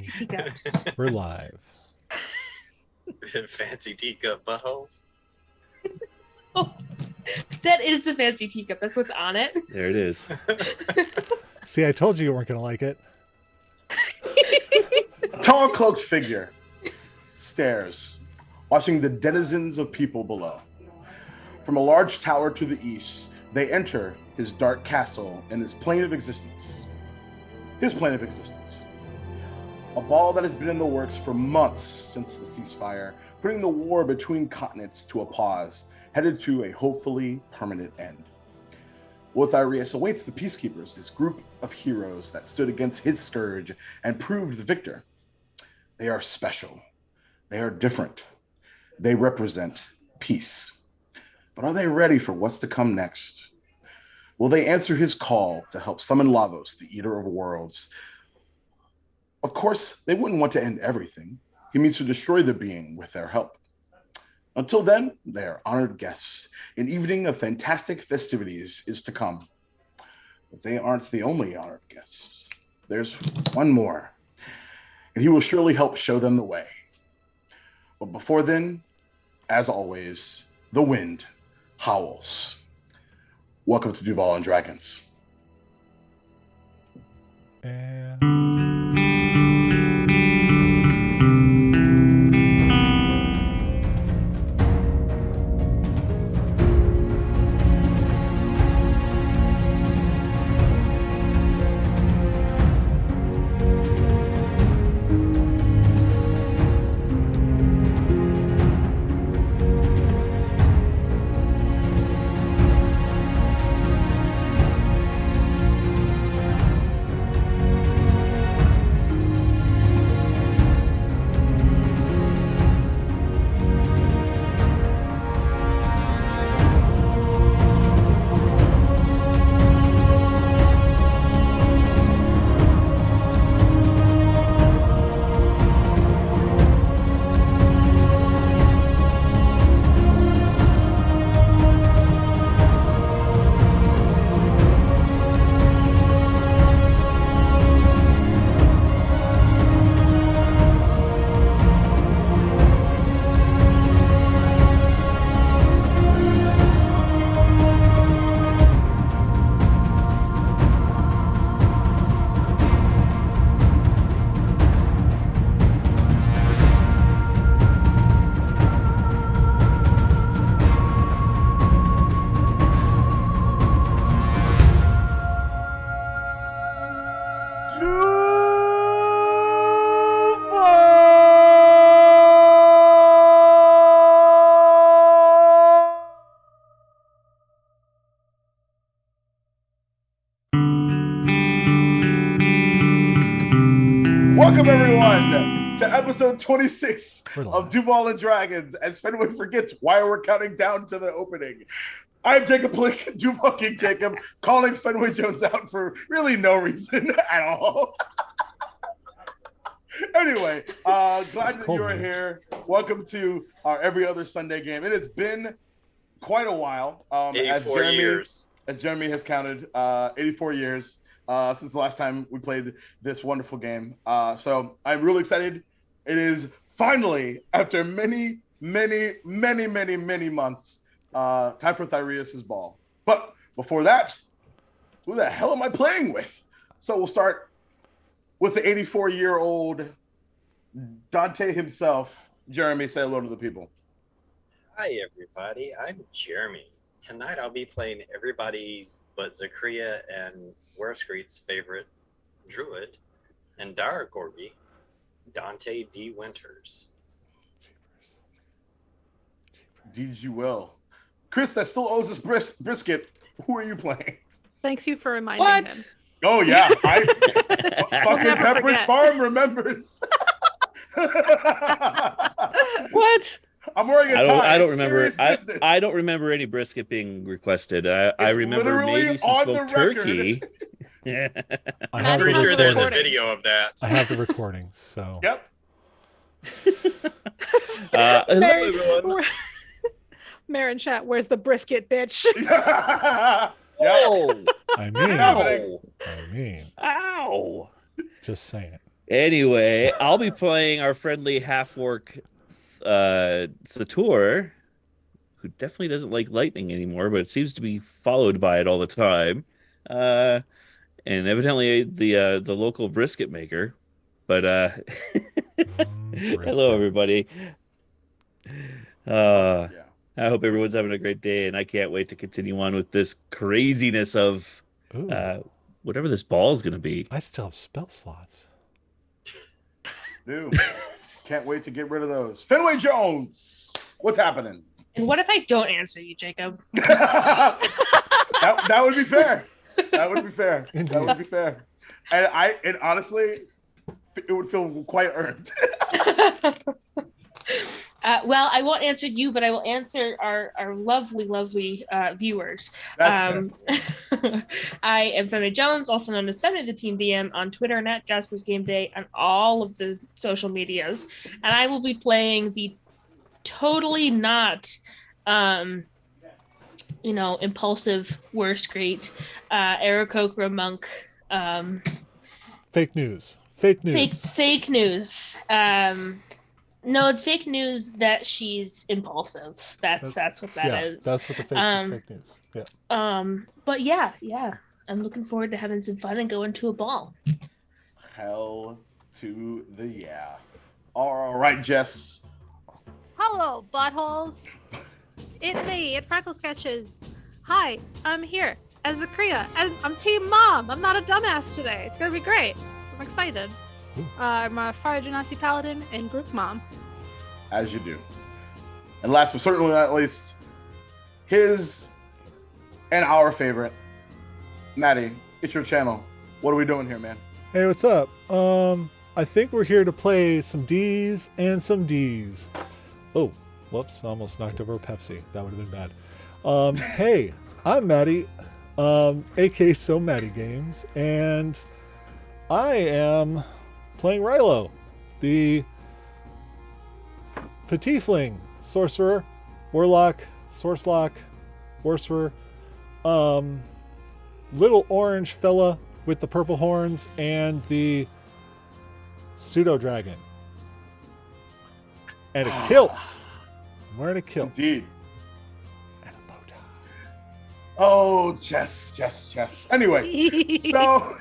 fancy teacups. We're live. Fancy teacup buttholes. Oh, that is the fancy teacup. That's what's on it. There it is. See, I told you weren't going to like it. A tall cloaked figure stares, watching the denizens of people below. From a large tower to the east, they enter his dark castle and his plane of existence. His plane of existence. A ball that has been in the works for months since the ceasefire, putting the war between continents to a pause, headed to a hopefully permanent end. Wotharius awaits the peacekeepers, this group of heroes that stood against his scourge and proved the victor. They are special. They are different. They represent peace. But are they ready for what's to come next? Will they answer his call to help summon Lavos, the Eater of Worlds? Of course, they wouldn't want to end everything. He means to destroy the being with their help. Until then, they are honored guests. An evening of fantastic festivities is to come. But they aren't the only honored guests. There's one more, and he will surely help show them the way. But before then, as always, the wind howls. Welcome to Duval Dragons. And welcome everyone to episode 26 We're live. of Duval and Dragons. As Fenway forgets why we're counting down to the opening. I'm Jacob Plick, Duval King Jacob, calling Fenway Jones out for really no reason at all. Anyway, glad that cold, you are man. here. Welcome to our every other Sunday game. It has been quite a while. 84 years. As Jeremy has counted, 84 years since the last time we played this wonderful game. So I'm really excited. It is finally, after many months, time for Thyreus' ball. But before that, who the hell am I playing with? So we'll start with the 84-year-old Dante himself. Jeremy, say hello to the people. Hi, everybody. I'm Jeremy. Tonight I'll be playing everybody's but Zakria and Werscreet's favorite druid and Dara Corgi, Dante D. Winters. Deeds you will. Chris, that still owes us brisket. Who are you playing? Thanks you for reminding What? him. Oh, yeah. Fucking Never Pepperidge forget. Farm remembers. What? I'm wearing a tie. I don't It's remember. serious business. I don't remember any brisket being requested. I It's remember literally maybe some on the smoked turkey. I I'm have the Pretty sure there's a recording. video of that. I have the recording, so Yep. Hello, Mary- everyone. Marin chat, where's the brisket, bitch? Yep. Oh, I mean, ow. I mean, Ow. just saying. Anyway, I'll be playing our friendly half-orc Sator, who definitely doesn't like lightning anymore, but seems to be followed by it all the time. And evidently the local brisket maker. But hello, everybody. Yeah. I hope everyone's having a great day, and I can't wait to continue on with this craziness of Ooh, whatever this ball is going to be. I still have spell slots. Dude, can't wait to get rid of those. Fenway Jones, what's happening? And what if I don't answer you, Jacob? that would be fair. That would be fair. That would be fair. And honestly, it would feel quite earned. Well, I won't answer you, but I will answer our lovely viewers. That's fair. I am Fenway Jones, also known as Fenway the Team DM on Twitter and at Jasper's Game Day on all of the social medias. And I will be playing the totally not impulsive worst great Aarakocra monk. Fake news. Fake news. Fake news. No, it's fake news that she's impulsive. That's what that is. That's what the fake news. Yeah. But yeah. I'm looking forward to having some fun and going to a ball. Hell to the yeah. All right, Jess. Hello, buttholes. It's me, it's Freckle Sketches. Hi, I'm here as Zakria. I'm Team Mom. I'm not a dumbass today. It's gonna be great. I'm excited. I'm a Fire Genasi Paladin and Group Mom. As you do. And last but certainly not least, his and our favorite, Maddie, it's your channel. What are we doing here, man? Hey, what's up? I think we're here to play some D's and some D's. Oh, whoops, almost knocked over a Pepsi. That would have been bad. Hey, I'm Maddie, aka So Maddie Games, and I am playing Rilo, the Petitfling, Sorcerer, Warlock, Sorcelock, Sorcerer, little orange fella with the purple horns, and the Pseudo Dragon. And a kilt. I'm wearing a kilt. Indeed. And a bow tie. Oh, Jess. Anyway, so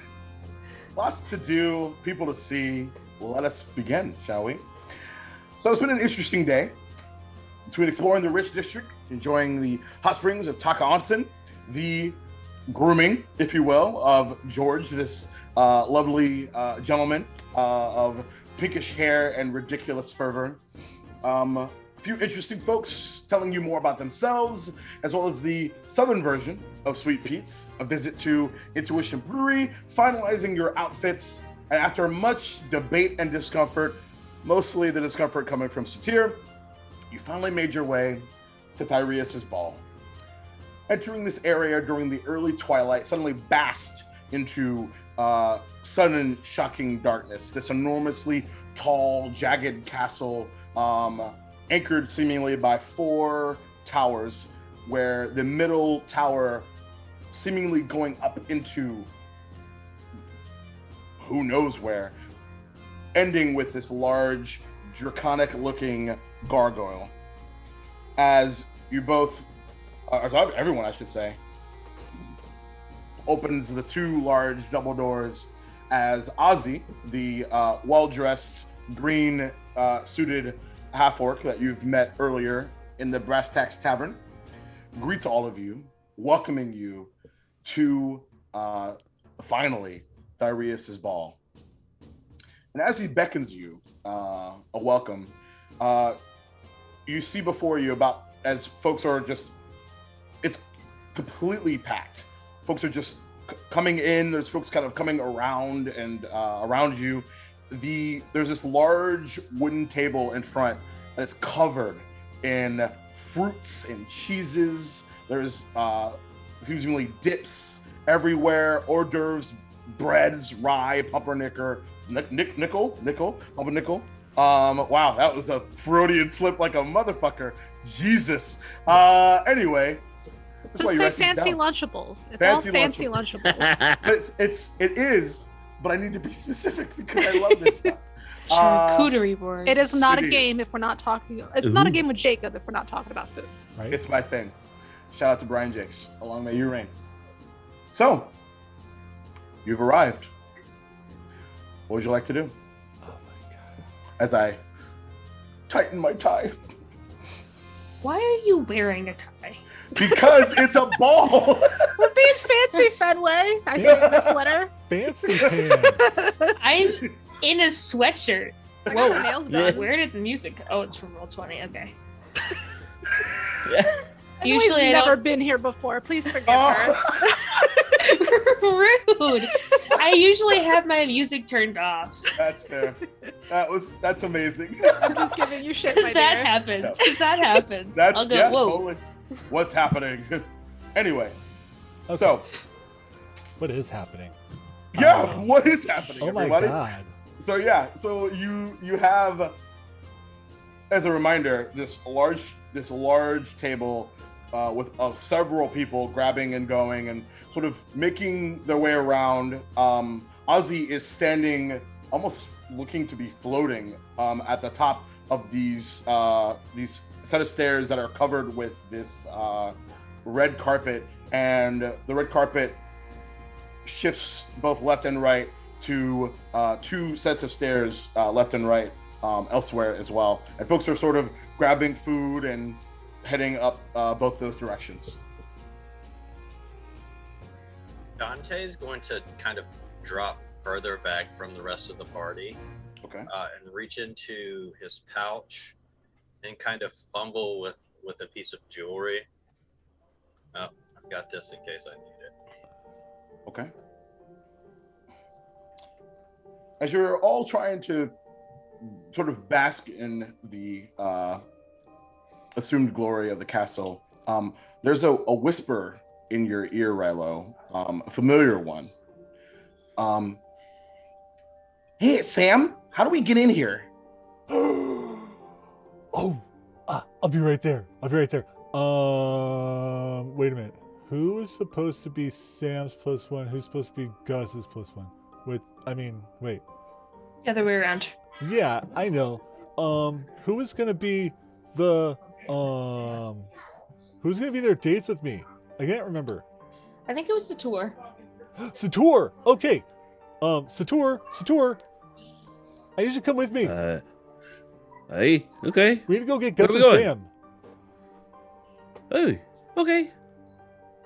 lots to do, people to see. Well, let us begin, shall we? So it's been an interesting day between exploring the rich district, enjoying the hot springs of Taka Onsen, the grooming, if you will, of George, this lovely gentleman of pinkish hair and ridiculous fervor. A few interesting folks telling you more about themselves, as well as the southern version of Sweet Pete's, a visit to Intuition Brewery, finalizing your outfits, and after much debate and discomfort, mostly the discomfort coming from Satir, you finally made your way to Thyreus' ball. Entering this area during the early twilight suddenly basked into sudden shocking darkness. This enormously tall, jagged castle, anchored seemingly by 4 towers, where the middle tower seemingly going up into who knows where, ending with this large, draconic-looking gargoyle. As you both, as everyone I should say, opens the 2 large double doors as Ozzy, the well-dressed, green-suited half-orc that you've met earlier in the Brass Tacks Tavern, greets all of you, welcoming you to, finally, Thyreus' ball. And as he beckons you a welcome, you see before you as folks are just, it's completely packed. Folks are just coming in. There's folks kind of coming around and around you. There's this large wooden table in front that is covered in fruits and cheeses. There's seemingly dips everywhere, hors d'oeuvres, breads, rye, pumpernickel, pumpernickel. Wow, that was a Freudian slip like a motherfucker. Jesus. Anyway. Just say fancy Lunchables. It's fancy all fancy Lunchables. But it is but I need to be specific because I love this stuff. Charcuterie board. It is not It a game is. if we're not talking. It's not a Ooh. game with Jacob if we're not talking about food. Right? It's my thing. Shout out to Brian Jakes. Along may you reign. So, you've arrived. What would you like to do? Oh my god. As I tighten my tie. Why are you wearing a tie? Because it's a ball. We're being fancy, Fenway. I see you in a sweater. Fancy pants. I'm in a sweatshirt. I got my Whoa. nails done. Where did the music go? Oh, it's from Roll20. Okay. Fenway's Usually I never don't. been here before. Please forgive her. Rude. I usually have my music turned off. That's fair. That's amazing. I'm just giving you shit, my Because that dear. happens. Because that happens. That's I'll go, yeah, whoa. totally. What's happening? Anyway, Okay. so What is happening? yeah, Oh. what is happening, Oh my everybody? god. So yeah, so you have, as a reminder, this large table with several people grabbing and going and sort of making their way around. Ozzy is standing, almost looking to be floating at the top of these set of stairs that are covered with this red carpet, and the red carpet shifts both left and right to two sets of stairs left and right elsewhere as well. And folks are sort of grabbing food and heading up both those directions. Dante is going to kind of drop further back from the rest of the party Okay. and reach into his pouch and kind of fumble with a piece of jewelry. Oh, I've got this in case I need it. Okay. As you're all trying to sort of bask in the assumed glory of the castle, there's a whisper in your ear, Rilo, a familiar one. Hey, it's Sam. How do we get in here? Oh, I'll be right there. Wait a minute. Who is supposed to be Sam's +1? Who's supposed to be Gus's +1? Wait. The other way around. Yeah, I know. Who is gonna be the who's gonna be their dates with me? I can't remember. I think it was the tour. Sator. Okay. Sator. I need you to come with me. Hey, okay. We need to go get Where Gus are and we going? Sam. Oh, okay.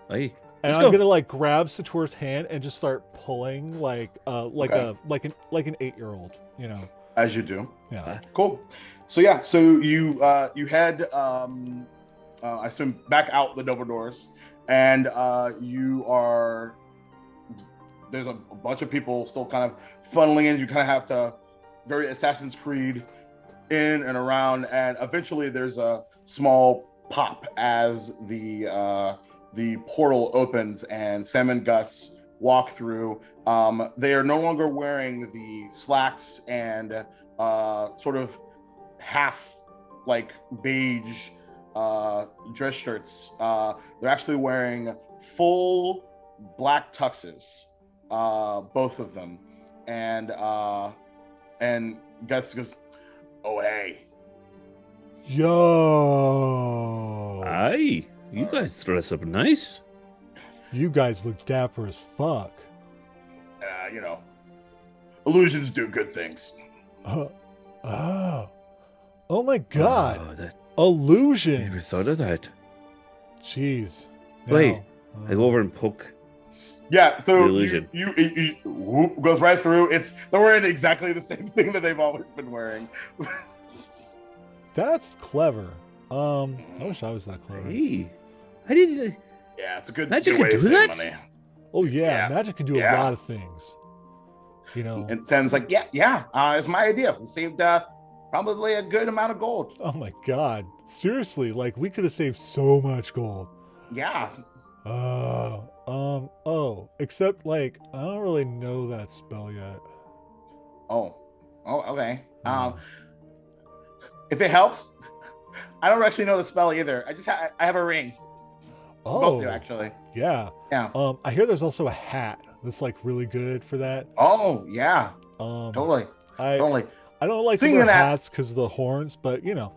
Hey, And let's I'm go. gonna like grab Sator's hand and just start pulling like an 8-year-old, you know. As you do. Yeah. Cool. So yeah, so you head I assume back out the double doors, and there's a bunch of people still kind of funneling in. You kind of have to very Assassin's Creed in and around, and eventually there's a small pop as the portal opens and Sam and Gus walk through. They are no longer wearing the slacks and sort of half like beige dress shirts. They're actually wearing full black tuxes, both of them. And Gus goes, "Oh hey." Yo. Aye, you guys dress up nice. You guys look dapper as fuck. Illusions do good things. Oh. Oh my god. Oh, that, Illusions. never thought of that. Jeez. Wait, Now, I go over and poke. Yeah, so The illusion. you whoop, goes right through. They're wearing exactly the same thing that they've always been wearing. That's clever. I wish I was that clever. Hey, I didn't. Yeah, it's a good, Magic good way can to do save that? money. Oh yeah, Yeah. magic can do Yeah. a lot of things. You know. And Sam's like, yeah, it's my idea. We saved probably a good amount of gold. Oh my god. Seriously, like we could have saved so much gold. Yeah. Except like I don't really know that spell yet. Oh, okay. If it helps, I don't actually know the spell either. I have a ring. Both do, actually. Yeah. Yeah. I hear there's also a hat That's like really good for that. Oh yeah, totally. I Totally. I don't like to Speaking wear of that- hats because of the horns, but you know.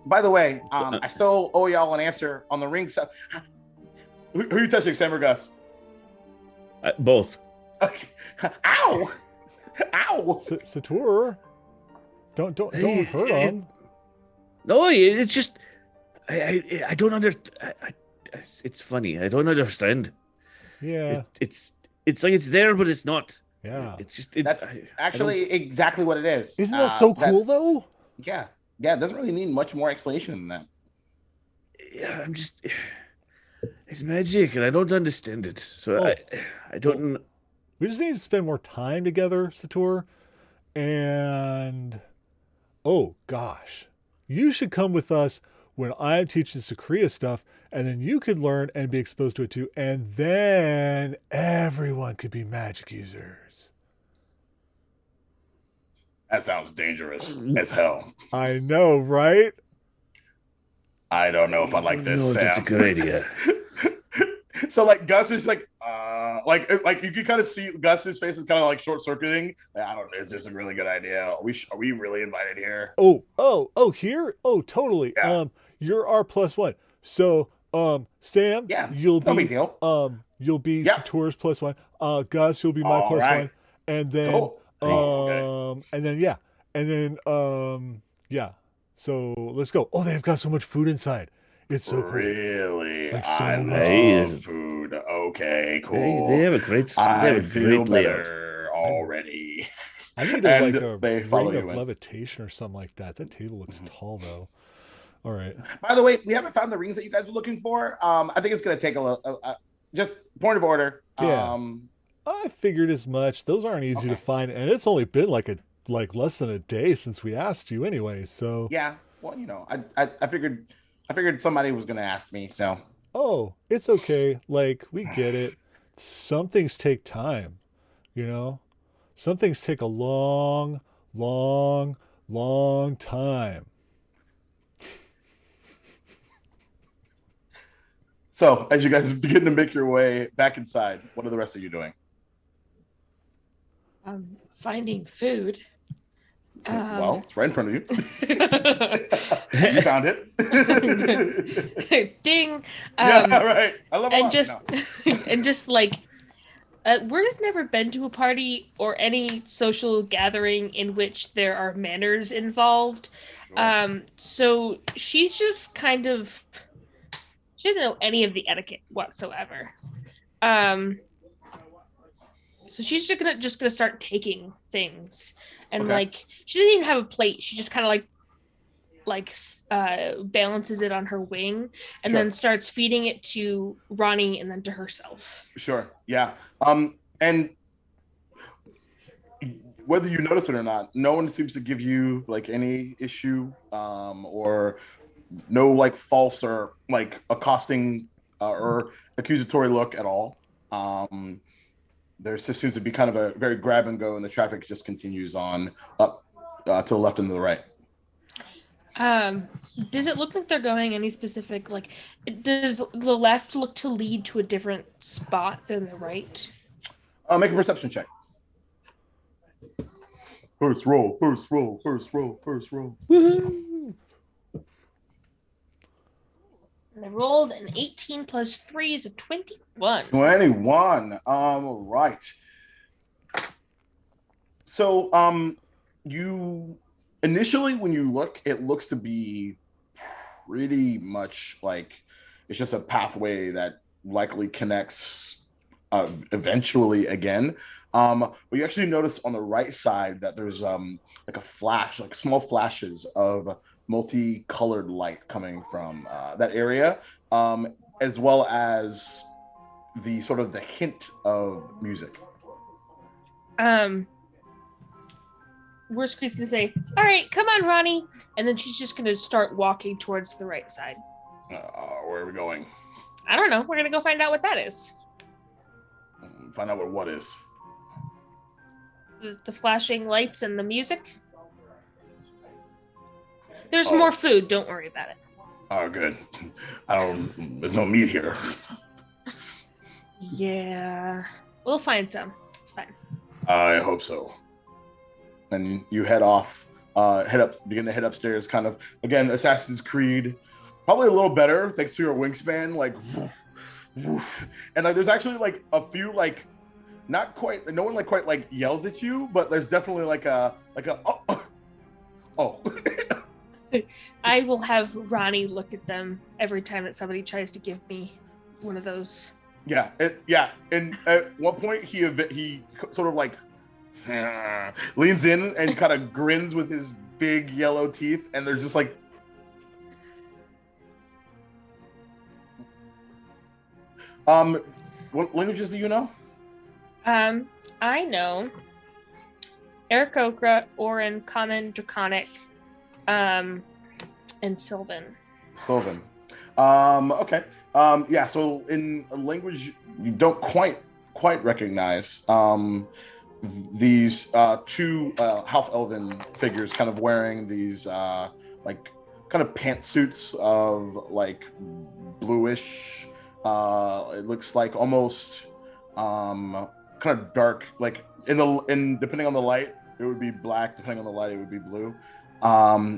By the way, I still owe y'all an answer on the ring stuff. Who you touching, Sam or Gus? Both. Okay. Ow! Ow! Satur, don't hurt him. No, it's just I don't understand. It's funny. I don't understand. Yeah. It's like it's there, but it's not. Yeah. It's just That's actually exactly what it is. Isn't that so cool though? Yeah. Yeah, it doesn't really need much more explanation than that. Yeah, I'm just. It's magic, and I don't understand it. So I don't. Well, we just need to spend more time together, Satur. And oh gosh, you should come with us when I'm teaching Sakria stuff, and then you could learn and be exposed to it too, and then everyone could be magic users. That sounds dangerous as hell. I know, right? I don't know if I like this, No, Sam. that's a good idea. So like Gus is like you can kind of see Gus's face is kind of like short circuiting. Like, I don't know. Is this a really good idea? Are we really invited here? Oh, here? Oh, totally. Yeah. You're our +1. So, Sam, Yeah, you'll no be big deal. You'll be Yeah. Satur's +1. Gus, you'll be my All +1. right. And then Cool. Okay. and then yeah. So let's go. Oh, they've got so much food inside. It's so cool. Really? Like, so I much love food. Okay, cool. They have a great. They I have a feel great layout. better already. I need And like a they follow ring of you in. levitation or something like that. That table looks tall though. All right. By the way, we haven't found the rings that you guys were looking for. I think it's going to take just point of order. Yeah. I figured as much. Those aren't easy to Okay. find, and it's only been like less than a day since we asked you anyway. So Yeah. Well, I figured somebody was going to ask me. So oh, it's okay. Like we get it. Some things take time, you know. Some things take a long, long, long time. So as you guys begin to make your way back inside, what are the rest of you doing? Finding food. Well, it's right in front of you. You found it. Ding. Yeah, right. I love And just and just like Wurda's never been to a party or any social gathering in which there are manners involved. So she's just kind of, she doesn't know any of the etiquette whatsoever. So she's just gonna start taking things, and Okay. like she doesn't even have a plate. She just kind of balances it on her wing, and Sure. then starts feeding it to Ronnie and then to herself. Sure. Yeah. And whether you notice it or not, no one seems to give you like any issue, or no like false or like accosting or accusatory look at all. There just seems to be kind of a very grab and go, and the traffic just continues on up to the left and to the right. Does it look like they're going any specific, like, does the left look to lead to a different spot than the right? Make a perception check. First roll. Woohoo! And I rolled an 18 plus 3 is a 21. 21. Right. So, you initially, when you look, it looks to be pretty much like it's just a pathway that likely connects eventually again. But you actually notice on the right side that there's like a flash, like small flashes of multicolored light coming from that area, as well as the sort of the hint of music. Worst Creek's gonna say, "All right, come on, Ronnie," and then she's just gonna start walking towards the right side. Where are we going? I don't know. We're gonna go find out what that is. Find out what is. The flashing lights and the music. There's Oh. more food. Don't worry about it. Oh, good. There's no meat here. Yeah. We'll find some. It's fine. I hope so. And you head off, begin to head upstairs, kind of, again, Assassin's Creed, probably a little better, thanks to your wingspan, like, woof, woof. And like, there's actually like a few, like, not quite, no one like quite like yells at you, but there's definitely like a, oh. I will have Ronnie look at them every time that somebody tries to give me one of those. Yeah, and at one point he sort of like leans in and kind of grins with his big yellow teeth, and they're just like, what languages do you know? I know Aarakocra, Orin, Common, Draconic, and Sylvan. Sylvan. Okay. Yeah, so in a language you don't quite recognize, these two half elven figures kind of wearing these like kind of pantsuits of like bluish, it looks like almost kind of dark, like in depending on the light it would be black, depending on the light it would be blue.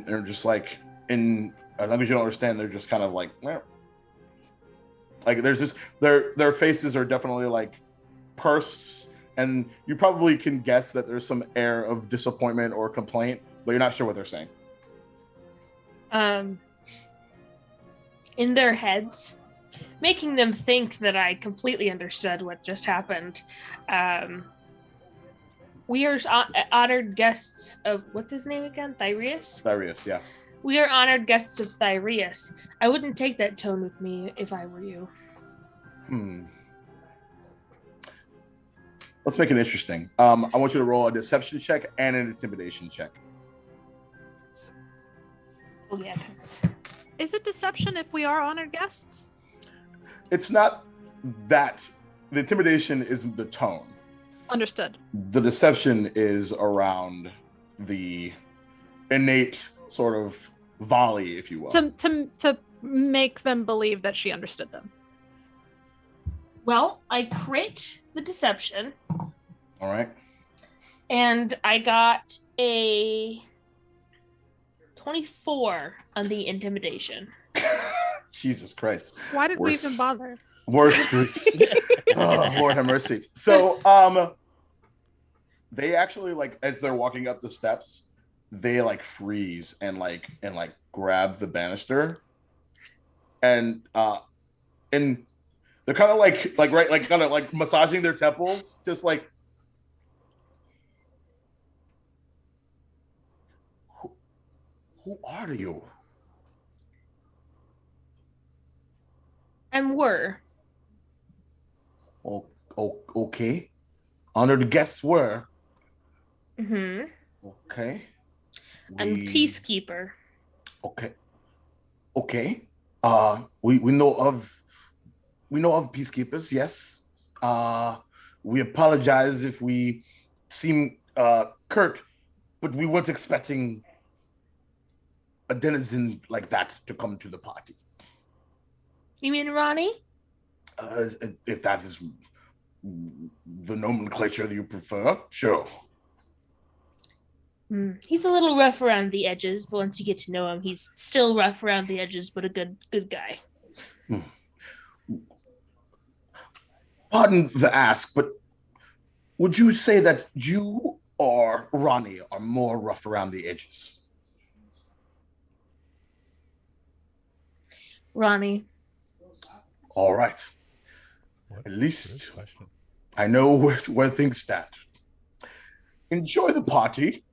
They're just like, in a language you don't understand, they're just kind of like there's just their faces are definitely like pursed, and you probably can guess that there's some air of disappointment or complaint, but you're not sure what they're saying. In their heads, making them think that I completely understood what just happened. We are honored guests of, what's his name again? Thyreus? Thyreus, yeah. We are honored guests of Thyreus. I wouldn't take that tone with me if I were you. Let's make it interesting. I want you to roll a deception check and an intimidation check. Oh, yeah. Is it deception if we are honored guests? It's not that. The intimidation is the tone. Understood. The deception is around the innate sort of volley, if you will. To make them believe that she understood them. Well, I crit the deception. All right. And I got a 24 on the intimidation. Jesus Christ. Why did we even bother? Worst. Oh, Lord have mercy. So, they actually, like, as they're walking up the steps, they like freeze and grab the banister, and they're kind of like right, like kind of like massaging their temples, just like, who are you? And were. Oh, okay. Honored guests were. Mm-hmm. Okay. I'm peacekeeper. Okay. We know of peacekeepers, yes. We apologize if we seem curt, but we weren't expecting a denizen like that to come to the party. You mean Ronnie? If that is the nomenclature that you prefer, sure. He's a little rough around the edges, but once you get to know him, he's still rough around the edges, but a good guy. Pardon the ask, but would you say that you or Ronnie are more rough around the edges? Ronnie. All right. At least I know where things stand. Enjoy the party.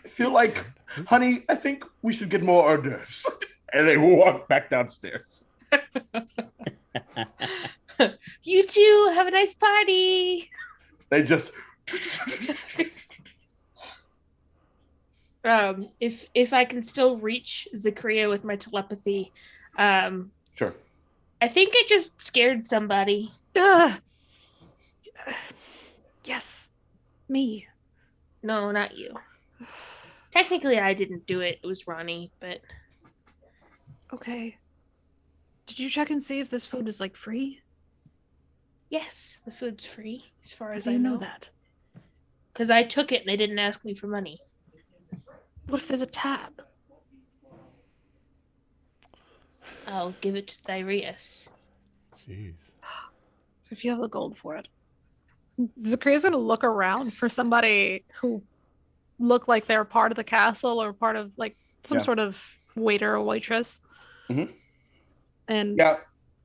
I feel like, honey, I think we should get more hors d'oeuvres. And they walk back downstairs. You two have a nice party. They just if I can still reach Zachria with my telepathy, sure. I think I just scared somebody. Yes, me. No, not you. Technically, I didn't do it. It was Ronnie, but okay. Did you check and see if this food is like free? Yes, the food's free, as far How as do I you know. know that? Because I took it and they didn't ask me for money. What if there's a tab? I'll give it to Thyreus. Jeez. If you have the gold for it. Zakria's gonna look around for somebody who look like they're part of the castle or part of like some Yeah. sort of waiter or waitress. Mhm. And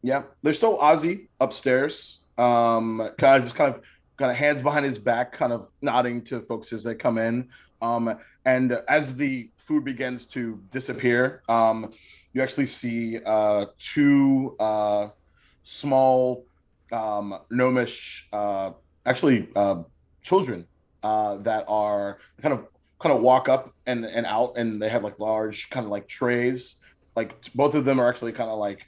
Yeah. There's still Ozzy upstairs. Kind of hands behind his back, kind of nodding to folks as they come in. And as the food begins to disappear, you actually see two small gnomish, actually children that are kind of walk up and out, and they have like large kind of like trays. Like both of them are actually kind of like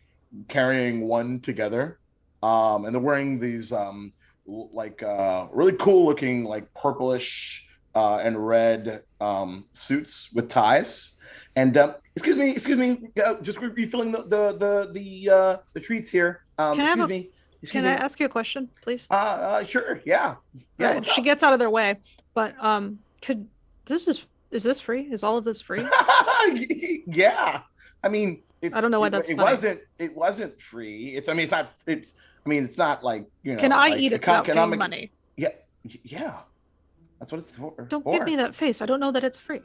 carrying one together, and they're wearing these really cool looking like purplish and red suits with ties. And excuse me, just refilling the treats here. Can I have Excuse a- me, can I ask you a question, please? Sure, yeah, yeah. What's She up? gets out of their way, but could is this free? Is all of this free? Yeah, I mean, I don't know why that's it funny. wasn't free. It's not like Can I like eat it without paying economic. money? Yeah, yeah, that's what it's for. Don't give me that face. I don't know that it's free.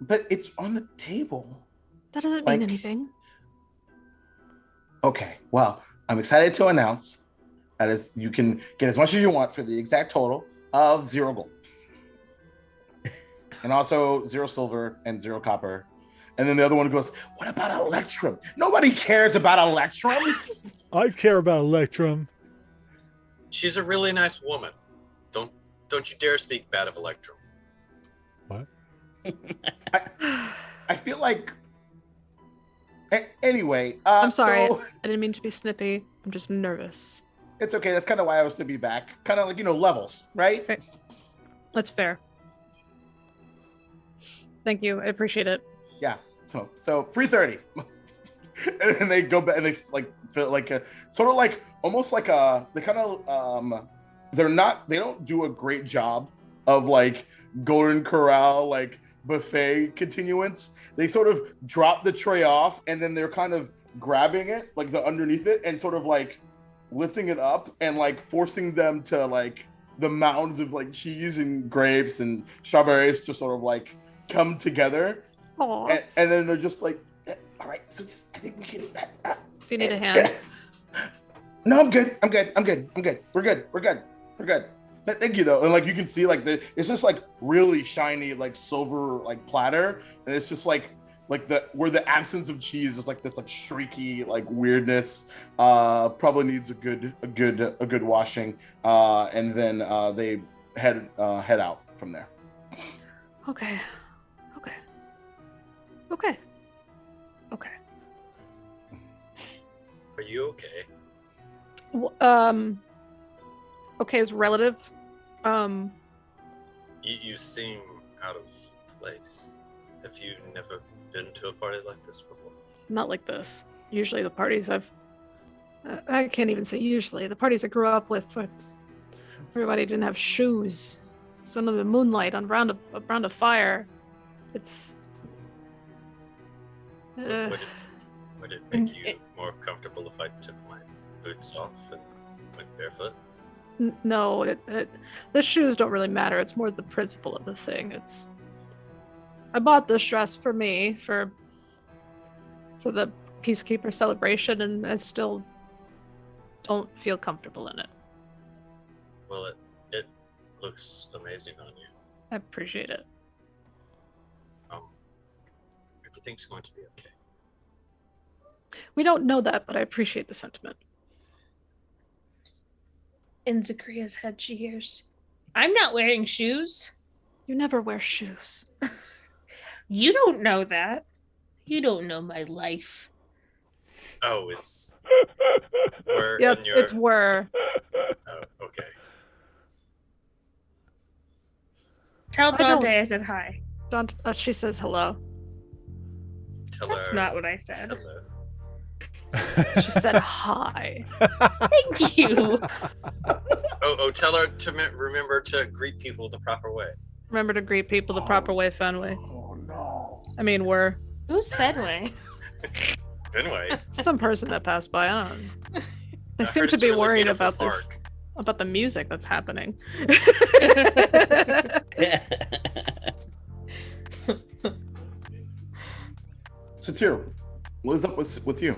But it's on the table. That doesn't Like- mean anything. Okay, well, I'm excited to announce that is you can get as much as you want for the exact total of 0 gold, and also 0 silver and 0 copper. And then the other one goes, "What about Electrum? Nobody cares about Electrum." I care about Electrum. She's a really nice woman. Don't you dare speak bad of Electrum. What? I feel like. Anyway, I'm sorry. so I didn't mean to be snippy. I'm just nervous. it's okay. That's kind of why I was to be back. Kind of like levels, right? That's fair. Thank you. I appreciate it. Yeah. So 330. And they go back and they like feel like a sort of like almost like a they kind of they don't do a great job of like Golden Corral like buffet continuance. They sort of drop the tray off and then they're kind of grabbing it like the underneath it and sort of like lifting it up and like forcing them to like the mounds of like cheese and grapes and strawberries to sort of like come together. Aw. And then they're just like, all right, so I think we can. Do you need a hand? No, I'm good. We're good. But thank you though. And like you can see, like it's just like really shiny, like silver, like platter, and it's just like where the absence of cheese is like this like streaky like weirdness. Probably needs a good washing. And then they head out from there. Okay. Are you okay? Okay is relative. You seem out of place. Have you never been to a party like this before? Not like this. Usually the parties I can't even say usually. The parties I grew up with, everybody didn't have shoes. So under the moonlight around a fire, it's. Would it make you more comfortable if I took my boots off and went barefoot? No, the shoes don't really matter. It's more the principle of the thing. I bought this dress for me for the Peacekeeper celebration, and I still don't feel comfortable in it. Well, it looks amazing on you. I appreciate it. Everything's going to be okay. We don't know that, but I appreciate the sentiment. In Zakria's head, she hears, "I'm not wearing shoes." You never wear shoes. You don't know that. You don't know my life. Oh, it's where Yeah, in it's where. Oh, okay. Tell I don't- Dante I said hi. She says hello. Tell That's her not what I said. hello. She said hi. Thank you. Tell her to remember to greet people the proper way. Remember to greet people the proper way, Fenway. Oh no. I mean, we're Who's Fenway? Fenway. some person that passed by. I don't know. They I seem heard to it's be a really worried beautiful about this, park. about the music that's happening. Satir, what is up with you?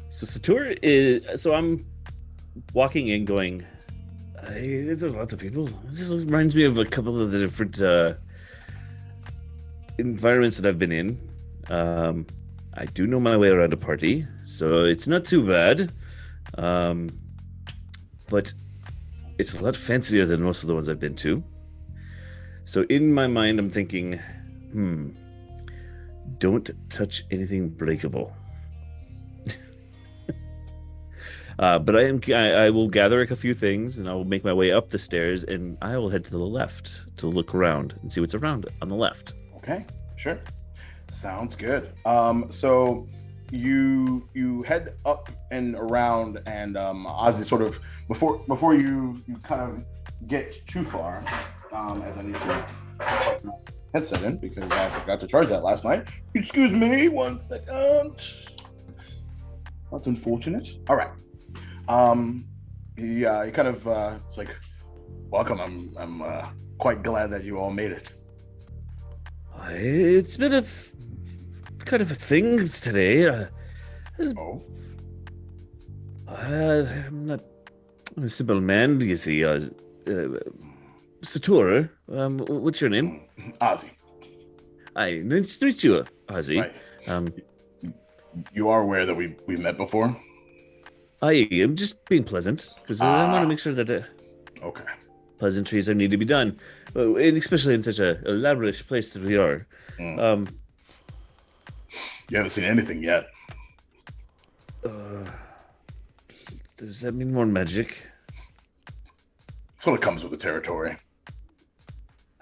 So Satur is. So I'm walking in, going. There's a lot of people. This reminds me of a couple of the different environments that I've been in. I do know my way around a party, so it's not too bad. But it's a lot fancier than most of the ones I've been to. So in my mind, I'm thinking, don't touch anything breakable. But I will gather a few things, and I will make my way up the stairs, and I will head to the left to look around and see what's around on the left. Okay, sure. Sounds good. So you head up and around, and Ozzy sort of before you kind of get too far, as I need to plug my headset in because I forgot to charge that last night. Excuse me, 1 second. That's unfortunate. All right. He kind of it's like, welcome. I'm quite glad that you all made it. It's been a kind of a thing today. Oh, I'm a simple man, you see. Sator, what's your name? Ozzy. Hi, nice to meet you, Ozzy. Right. You are aware that we've met before? I am just being pleasant because I want to make sure that Okay. pleasantries need to be done, and especially in such a lavish place that we are. You haven't seen anything yet. Does that mean more magic? That's what it comes with the territory.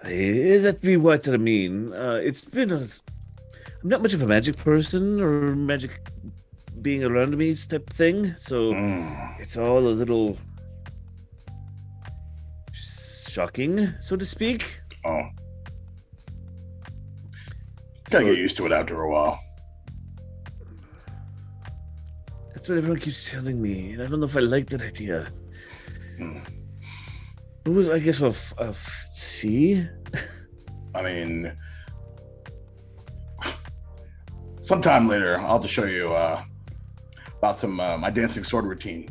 That be what I mean. It's been I'm not much of a magic person or magic being around me type thing, so it's all a little shocking, so to speak. Oh. Gotta get used to it after a while. That's what everyone keeps telling me, and I don't know if I like that idea. I guess we'll see. I mean, sometime later, I'll just show you about some my dancing sword routine.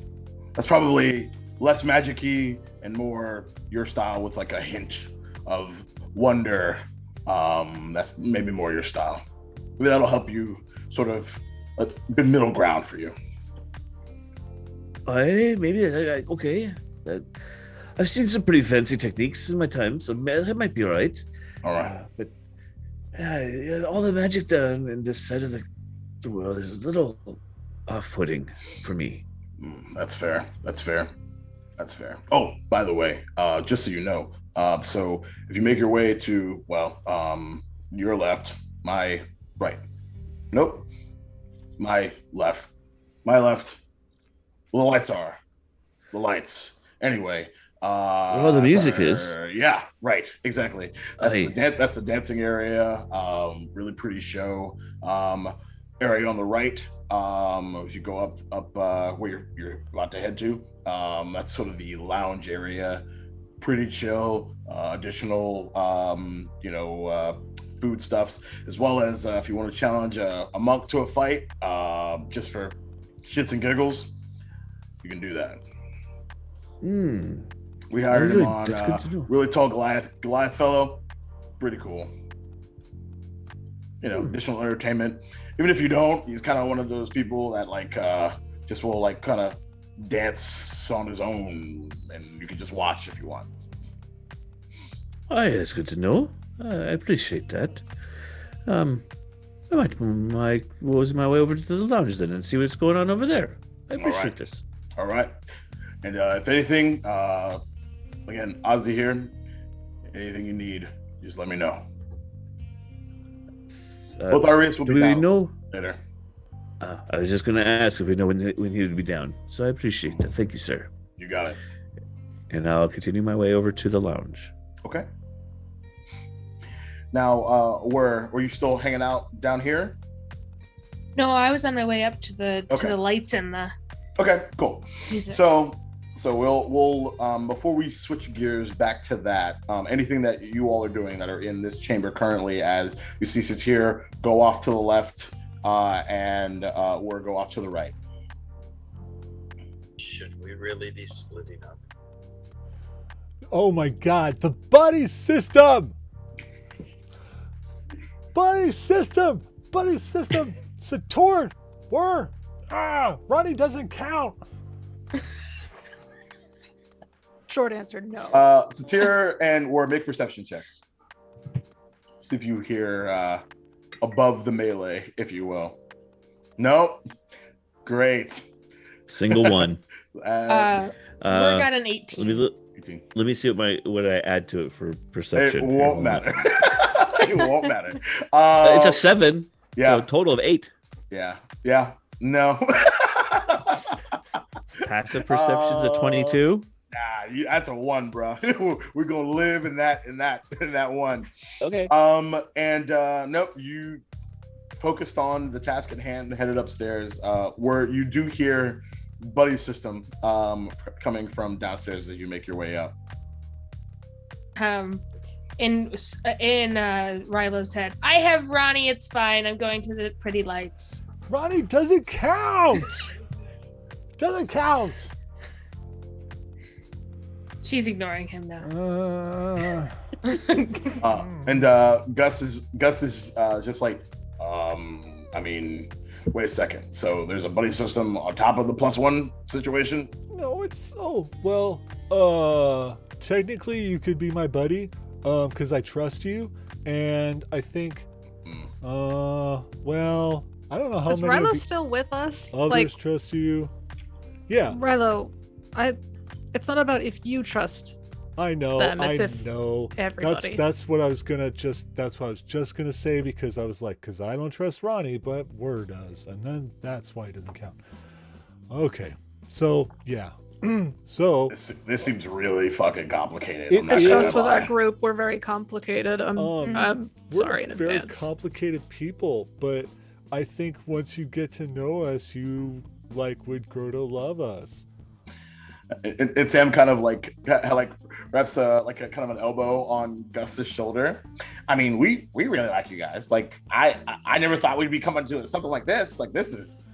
That's probably less magic-y and more your style with like a hint of wonder. That's maybe more your style. Maybe that'll help you sort of a good middle ground for you. Okay. I've seen some pretty fancy techniques in my time, so that might be all right. All right. But all the magic down in this side of the world is a little off-putting for me. That's fair. Oh, by the way, just so you know, so if you make your way to, your left, my right. Nope. My left. Well, the lights are. The lights. Anyway. The music is. Yeah, right. Exactly. That's the dancing area. Really pretty show. Area on the right. If you go up where you're about to head to, that's sort of the lounge area. Pretty chill. Additional, foodstuffs, as well as if you want to challenge a monk to a fight, just for shits and giggles, you can do that. We hired him on. That's good to know. Really tall Goliath fellow. Pretty cool. Additional entertainment. Even if you don't, he's kind of one of those people that just will kind of dance on his own, and you can just watch if you want. Oh, that's good to know. I appreciate that. I might was my way over to the lounge then and see what's going on over there. I appreciate this. All right. And if anything, again, Ozzy here. Anything you need, just let me know. Both our race will be down later. I was just going to ask if we know when he would be down. So I appreciate that. Thank you, sir. You got it. And I'll continue my way over to the lounge. Okay. Now, were you still hanging out down here? No, I was on my way up to the lights and the Okay, cool. music. So we'll before we switch gears back to that, anything that you all are doing that are in this chamber currently, as you see Satir go off to the left, and or go off to the right. Should we really be splitting up? Oh my God, the buddy system! Buddy system! Buddy system! Sator! Ronnie doesn't count! Short answer, no. Satir and or make perception checks. See if you hear above the melee, if you will. No? Great. Single one. We're got an 18. Let me see what I add to it for perception. It won't matter. It won't matter. It's a 7. Yeah. So a total of 8. Yeah. No. Passive perception's a 22. Nah, that's a 1, bro. We're gonna live in that one. Okay. Nope. You focused on the task at hand, headed upstairs. Where you do hear buddy system coming from downstairs as you make your way up. In Rilo's head, I have Ronnie. It's fine. I'm going to the pretty lights. Ronnie doesn't count. Doesn't count. She's ignoring him now. And Gus is just like, I mean, wait a second. So there's a buddy system on top of the +1 situation? No, technically you could be my buddy, because I trust you, and I think, well, I don't know how Is many Rilo of still with us? others trust you. Yeah, Rilo, it's not about if you trust I know. them, it's I if know. everybody. That's what I was just gonna say, because I was like, because I don't trust Ronnie, but Wur does, and then that's why it doesn't count. Okay, so yeah, so This seems really fucking complicated. It I'm not is. gonna Us with lie. our group, we're very complicated. I'm we're sorry in very advance. complicated people, but I think once you get to know us, you would grow to love us. And Sam kind of like reps a kind of an elbow on Gus's shoulder. I mean, we really like you guys. Like I never thought we'd be coming to something like this. Like this is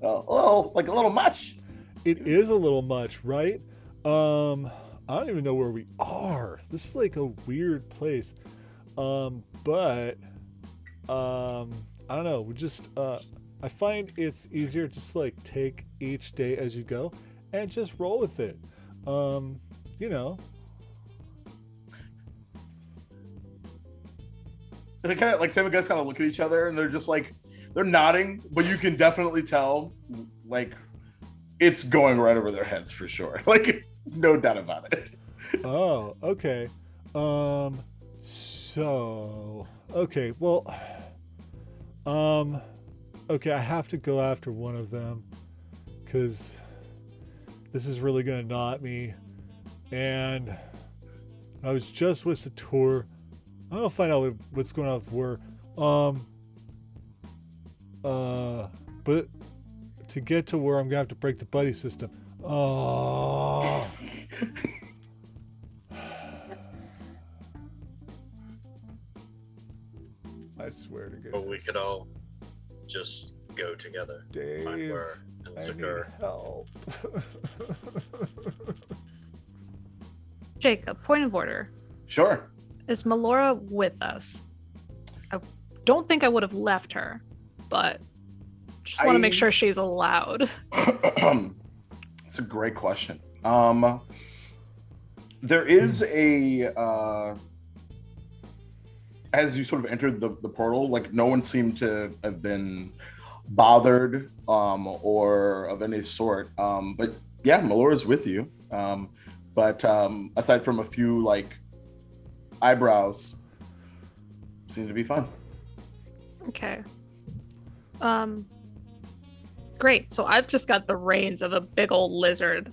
a little much. It is a little much, right? I don't even know where we are. This is like a weird place. But I don't know. We just I find it's easier just to take each day as you go and just roll with it. You know. They kind of Sam and Gus kind of look at each other and they're just they're nodding, but you can definitely tell it's going right over their heads for sure. No doubt about it. Oh, okay. So okay, well, okay, I have to go after one of them because this is really gonna knot me. And I was just with Sator. I'm gonna find out what's going on with Wur. But to get to Wur, I'm gonna have to break the buddy system. Oh. I swear to goodness. But we could all just go together. Dave, Find Wur and I need Zucker. help. Jacob, point of order. Sure. Is Melora with us? I don't think I would have left her, but just want to make sure she's allowed. It's a great question. There is a as you sort of entered the portal, no one seemed to have been bothered or of any sort. But yeah, Melora's with you. But aside from a few eyebrows, seem to be fine. Okay. Great. So I've just got the reins of a big old lizard.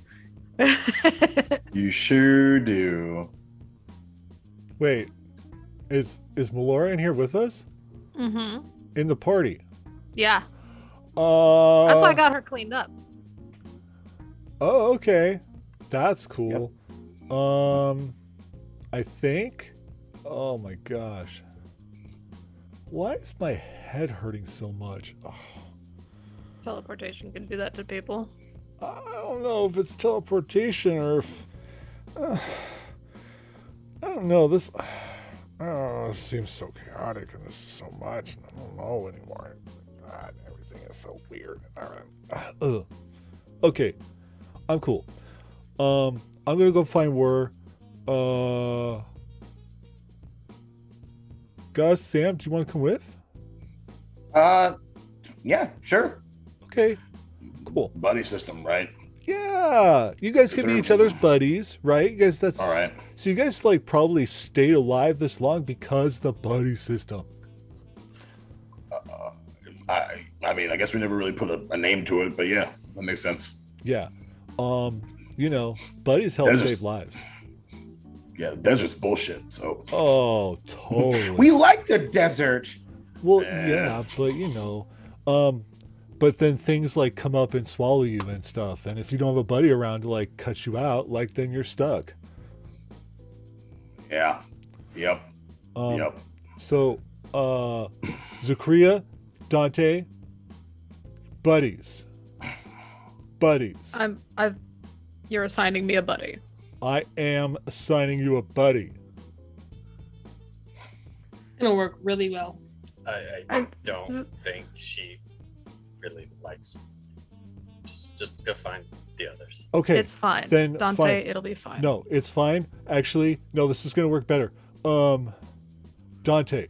You sure do. Wait, is Melora in here with us Mm-hmm. in the party? Yeah. Uh. That's why I got her cleaned up. Oh, okay. That's cool. I think. Oh my gosh. Why is my head hurting so much? Oh, Teleportation can do that to people. I don't know if it's teleportation or if. I don't know. This seems so chaotic and this is so much. I don't know anymore. God, everything is so weird. Okay, I'm cool. I'm gonna go find where. Gus, Sam, do you want to come with? Yeah, sure. Okay, cool. Buddy system, right? Yeah, you guys can be each other's buddies, right? You guys, that's All right. So you guys like probably stayed alive this long because the buddy system. I mean, I guess we never really put a name to it, but yeah, that makes sense. Yeah, buddies help There's save lives. Yeah, the desert's bullshit. So Oh, totally. we like the desert. Well, Eh. yeah, but but then things like come up and swallow you and stuff, and if you don't have a buddy around to like cut you out, like then you're stuck. Yeah. Yep. Yep. So, Zakria, Dante, buddies. You're assigning me a buddy. I am assigning you a buddy. It'll work really well. I don't think she really likes me. Just go find the others. Okay. It's fine. Then Dante, fine. it'll be fine. No, it's fine. Actually, no, this is going to work better. Dante,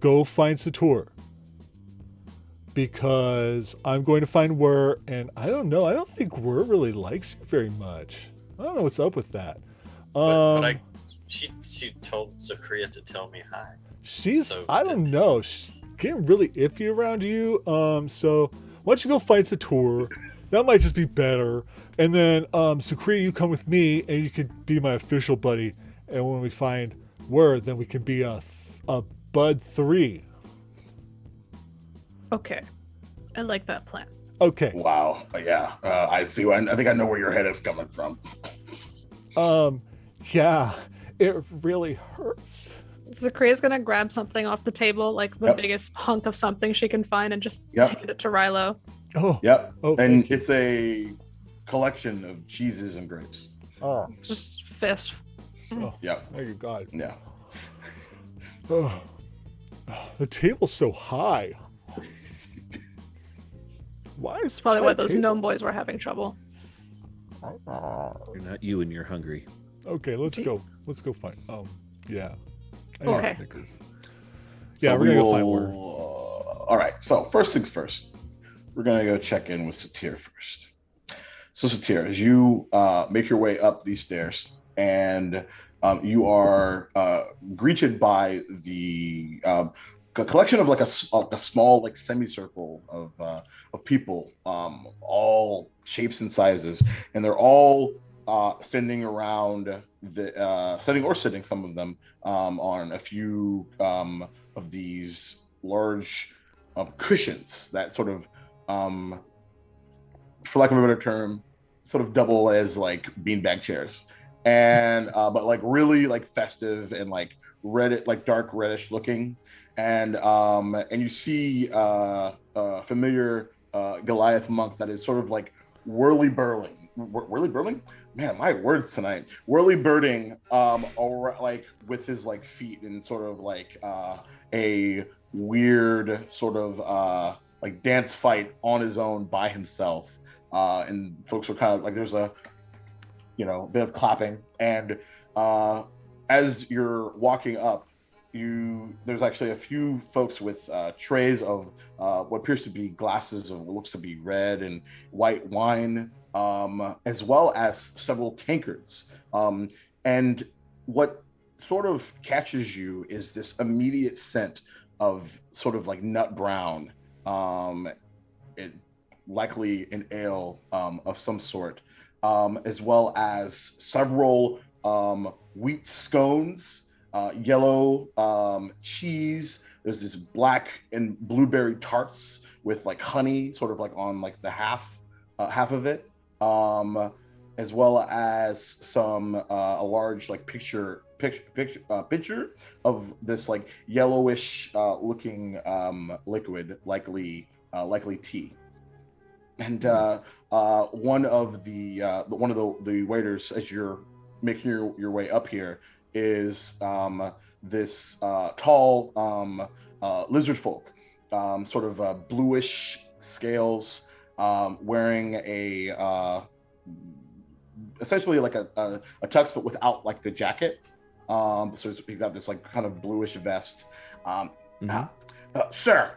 go find Sator. Because I'm going to find Whir, and I don't know. I don't think Whir really likes you very much. I don't know what's up with that. She told Zakria to tell me hi. I don't know. She's getting really iffy around you. So why don't you go find Sator? That might just be better. And then, Zakria, you come with me, and you could be my official buddy. And when we find Whir, then we can be a Bud 3. Okay. I like that plan. Okay. Wow. Yeah. I see. I think I know where your head is coming from. Yeah, it really hurts. Zakria's gonna grab something off the table, like the biggest hunk of something she can find, and just hand it to Rilo. Oh. Yep. Oh, and it's a collection of cheeses and grapes. Oh. Just fist. Oh. Yep. Oh, you God. Yeah. Oh. The table's so high. Why is Probably why that those table- gnome boys were having trouble. You're not you and you're hungry. Okay, let's go. Let's go find. Yeah. I need Okay. Snickers. So Yeah, we're gonna go find we'll- Whir. all right. So first things first, we're gonna go check in with Satir first. So Satir, as you make your way up these stairs, and you are greeted by the a collection of like a small like semicircle of people, all shapes and sizes, and they're all standing around standing or sitting, some of them, on a few of these large cushions that sort of, for lack of a better term, sort of double as like beanbag chairs, and but like really like festive and like red, like dark reddish looking, and you see a familiar Goliath monk that is sort of like whirly burling. Man, my words tonight. Whirly birding, like with his like feet in sort of like a weird sort of like dance fight on his own by himself. And folks are kind of like, there's a bit of clapping, and as you're walking up, there's actually a few folks with trays of what appears to be glasses of what looks to be red and white wine, as well as several tankards. And what sort of catches you is this immediate scent of sort of like nut brown, likely an ale of some sort, as well as several wheat scones, yellow cheese. There's this black and blueberry tarts with like honey, sort of like on like the half of it, as well as some a large like picture of this like yellowish looking liquid, likely tea. And one of the waiters, as you're making your way up here, is this tall lizard folk, sort of bluish scales, wearing a essentially like a tux, but without like the jacket. So he got this like kind of bluish vest. Sir,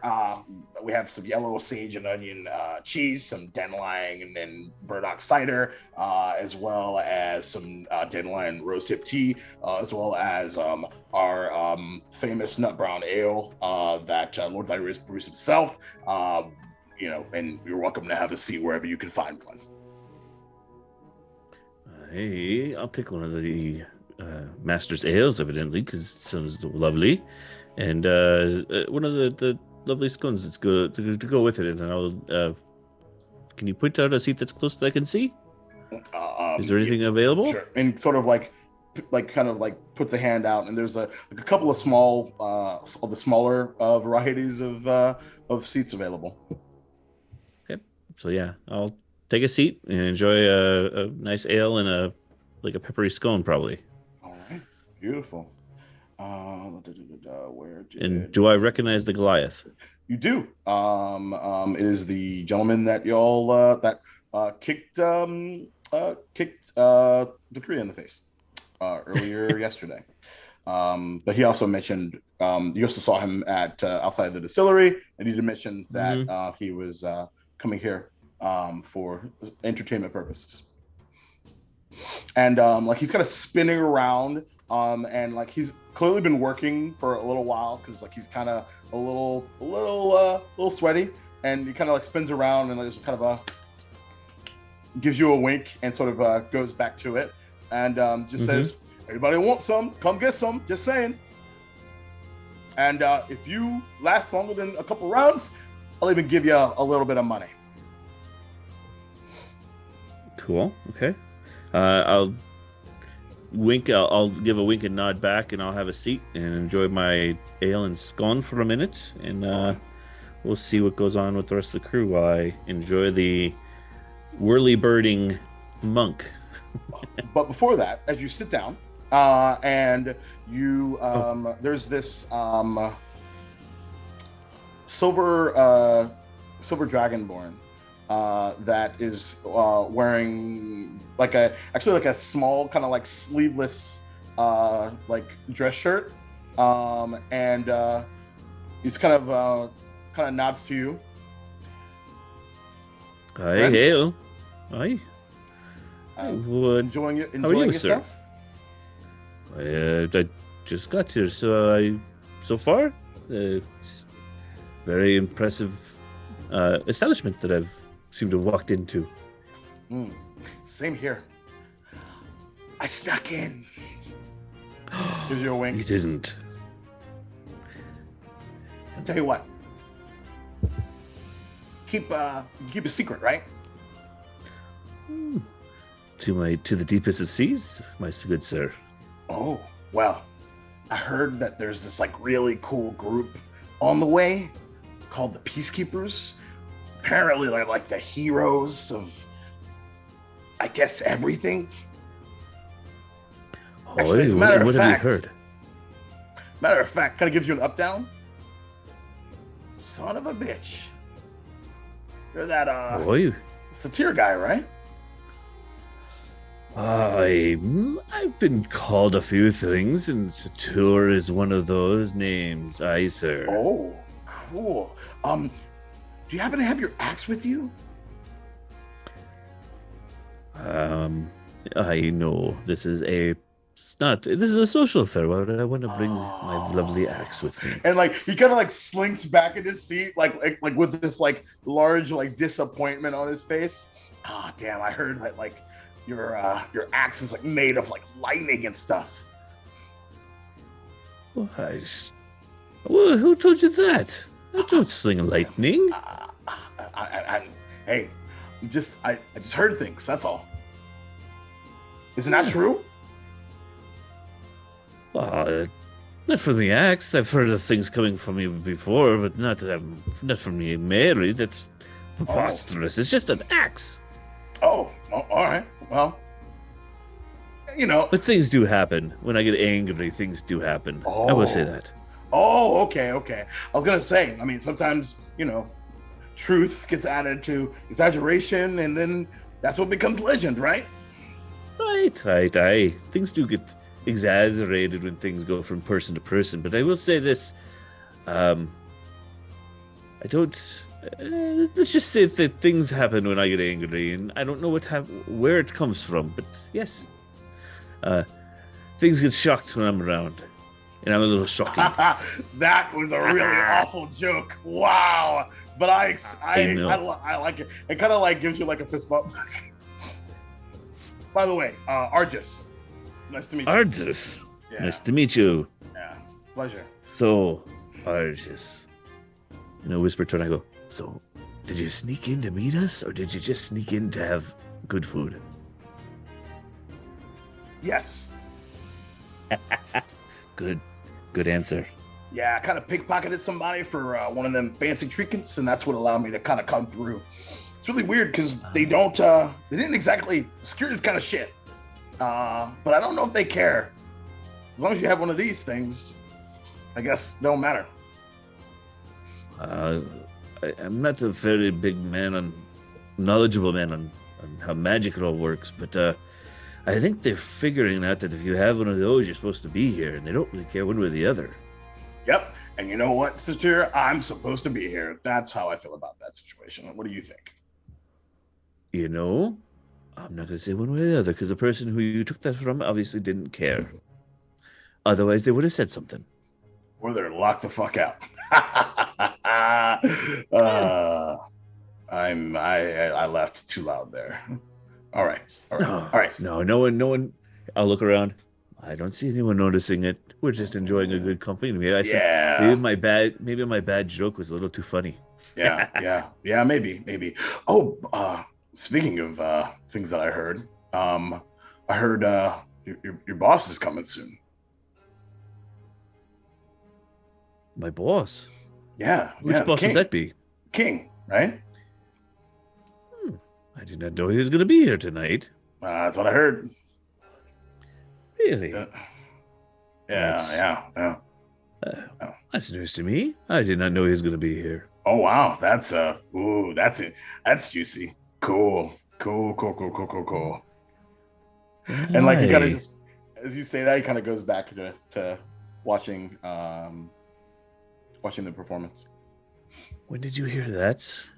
we have some yellow sage and onion cheese, some dandelion and burdock cider, as well as some dandelion rosehip tea, as well as our famous nut brown ale that Lord Valerius brews himself. And you're welcome to have a seat wherever you can find one. Hey, I'll take one of the master's ales, evidently, because it sounds lovely. And one of the lovely scones that's good to go with it. And I'll can you point out a seat that's close that I can see? Is there anything available? Sure. And sort of like kind of like puts a hand out, and there's a couple of the smaller varieties of seats available. Okay, so yeah, I'll take a seat and enjoy a nice ale and a peppery scone, probably. All right, beautiful. And do I recognize the Goliath? You do. It is the gentleman that y'all kicked the Korea in the face earlier yesterday. But he also mentioned you also saw him at outside the distillery, and he did mention that he was coming here for entertainment purposes. And he's kind of spinning around, and like he's clearly been working for a little while, because like he's kind of a little sweaty, and he kind of like spins around and like just kind of gives you a wink and sort of goes back to it, and just says, "Everybody wants some? Come get some. Just saying. And if you last longer than a couple rounds, I'll even give you a little bit of money." Cool. Okay. I'll wink. I'll give a wink and nod back, and I'll have a seat and enjoy my ale and scone for a minute, and we'll see what goes on with the rest of the crew while I enjoy the whirly-birding monk. But before that, as you sit down, and you there's this silver dragonborn that is wearing like a small kind of like sleeveless like dress shirt, and he's kind of nods to you. Hi, hail. Hi. Enjoying yourself? I just got here, so far, very impressive establishment that I've seemed to have walked into. Same here. I snuck in. Gives you a wink. You didn't. I'll tell you what. Keep a secret, right? To the deepest of seas, my good sir. Oh, well, I heard that there's this like really cool group on the way called the Peacekeepers. Apparently they're like the heroes of, I guess, everything. Actually, as a matter of fact, have you heard? Matter of fact, kind of gives you an up-down. Son of a bitch. You're that Satyr guy, right? I've been called a few things, and Satyr is one of those names. Aye, sir. Oh, cool. Do you happen to have your axe with you? I know this is a It's not. This is a social affair. Why would I want to bring my lovely axe with me? And like he kind of like slinks back in his seat, like with this like large like disappointment on his face. Ah, damn! I heard that like your axe is like made of like lightning and stuff. Well, well, who told you that? I don't sling lightning. Hey, I just heard things. That's all. Isn't that true? Well, not from the axe. I've heard of things coming from you before, but not from me married. That's preposterous. It's just an axe. Oh, all right. Well, you know. But things do happen. When I get angry, things do happen. I will say that. Oh, okay. I was gonna say. I mean, sometimes truth gets added to exaggeration, and then that's what becomes legend, right? Right. Aye. Things do get exaggerated when things go from person to person. But I will say this: I don't. Let's just say that things happen when I get angry, and I don't know where it comes from. But yes, things get shocked when I'm around, and I'm a little shocking. That was a really awful joke. Wow, but I like it. It kind of like gives you like a fist bump. By the way, Argus, nice to meet you. Argus, Yeah. nice to meet you. Yeah, pleasure. So, Argus, in a whisper tone, I go, so, did you sneak in to meet us, or did you just sneak in to have good food? Yes. Good answer. Yeah, I kind of pickpocketed somebody for one of them fancy trinkets, and that's what allowed me to kind of come through. It's really weird because they didn't exactly, security's kind of shit. But I don't know if they care. As long as you have one of these things, I guess they don't matter. I'm not a very knowledgeable man on how magic it all works, but I think they're figuring out that if you have one of those, you're supposed to be here, and they don't really care one way or the other. Yep, and you know what, Satyr? I'm supposed to be here. That's how I feel about that situation. What do you think? You know, I'm not going to say one way or the other, because the person who you took that from obviously didn't care. Otherwise, they would have said something. Or they're locked the fuck out. I laughed too loud there. All right. No one. I'll look around. I don't see anyone noticing it. We're just enjoying a good company. Maybe my bad joke was a little too funny. Yeah, maybe. Oh, speaking of things that I heard your boss is coming soon. My boss? Yeah. Which boss would that be? King, right? I did not know he was going to be here tonight. That's what I heard. Really? Yeah. That's news to me. I did not know he was going to be here. Oh wow, that's it. That's juicy. Cool. And like he kind of just, as you say that, he kind of goes back to watching the performance. When did you hear that?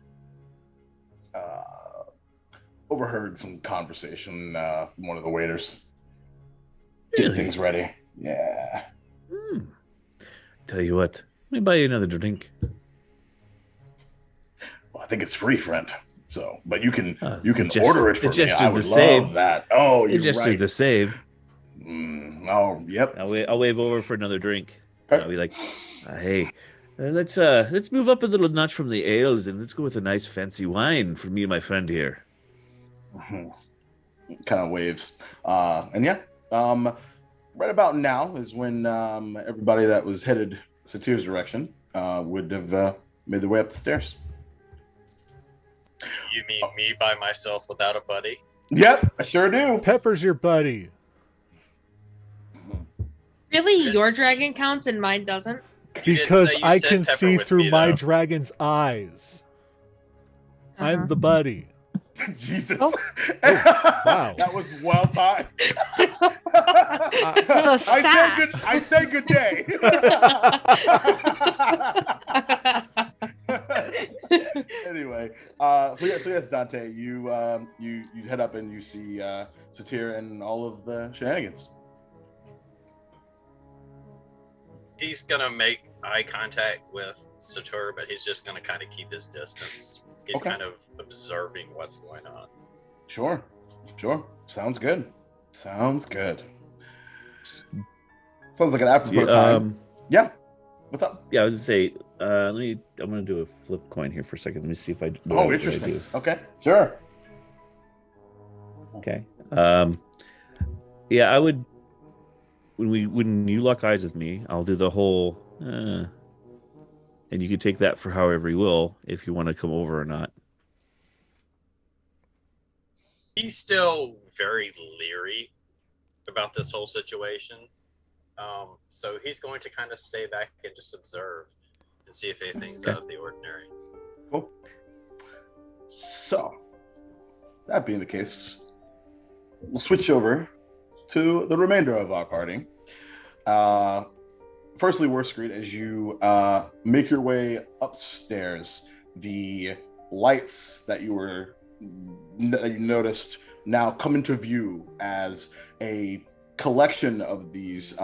Overheard some conversation from one of the waiters. Really? Get things ready. Yeah. Tell you what, let me buy you another drink. Well, I think it's free, friend. So, but you can The order it for me. gesture's I the would same. love that. Oh, The you're gesture's right. the same. Oh, yep. I'll wave over for another drink. Okay. I'll be like, hey, let's move up a little notch from the ales and let's go with a nice fancy wine for me and my friend here. Kind of waves. And yeah, right about now is when everybody that was headed Satyr's direction would have made their way up the stairs. You mean me by myself without a buddy? Yep, I sure do. Pepper's your buddy. Really, your dragon counts and mine doesn't? You didn't Because say you I said can Pepper see with through me, my though. dragon's eyes. I'm Uh-huh. the buddy. Jesus. Oh. Wow. That was well timed. sass. I say good day. Anyway, so yes, Dante, you head up and you see Satyr and all of the shenanigans. He's gonna make eye contact with Sator, but he's just gonna kind of keep his distance. He's Okay. kind of observing what's going on. Sure. Sounds good. Sounds like an apropos time. Yeah. What's up? Yeah, I was gonna say, I'm gonna do a flip coin here for a second. Let me see if I. Oh, what I interesting. do. Okay. Sure. Okay. Yeah, I would. When you lock eyes with me, I'll do the whole. And you can take that for however you will, if you want to come over or not. He's still very leery about this whole situation. So he's going to kind of stay back and just observe and see if anything's out of the ordinary. Cool. So, that being the case, we'll switch over to the remainder of our party. Firstly, Worskreet, as you make your way upstairs, the lights that you noticed now come into view as a collection of these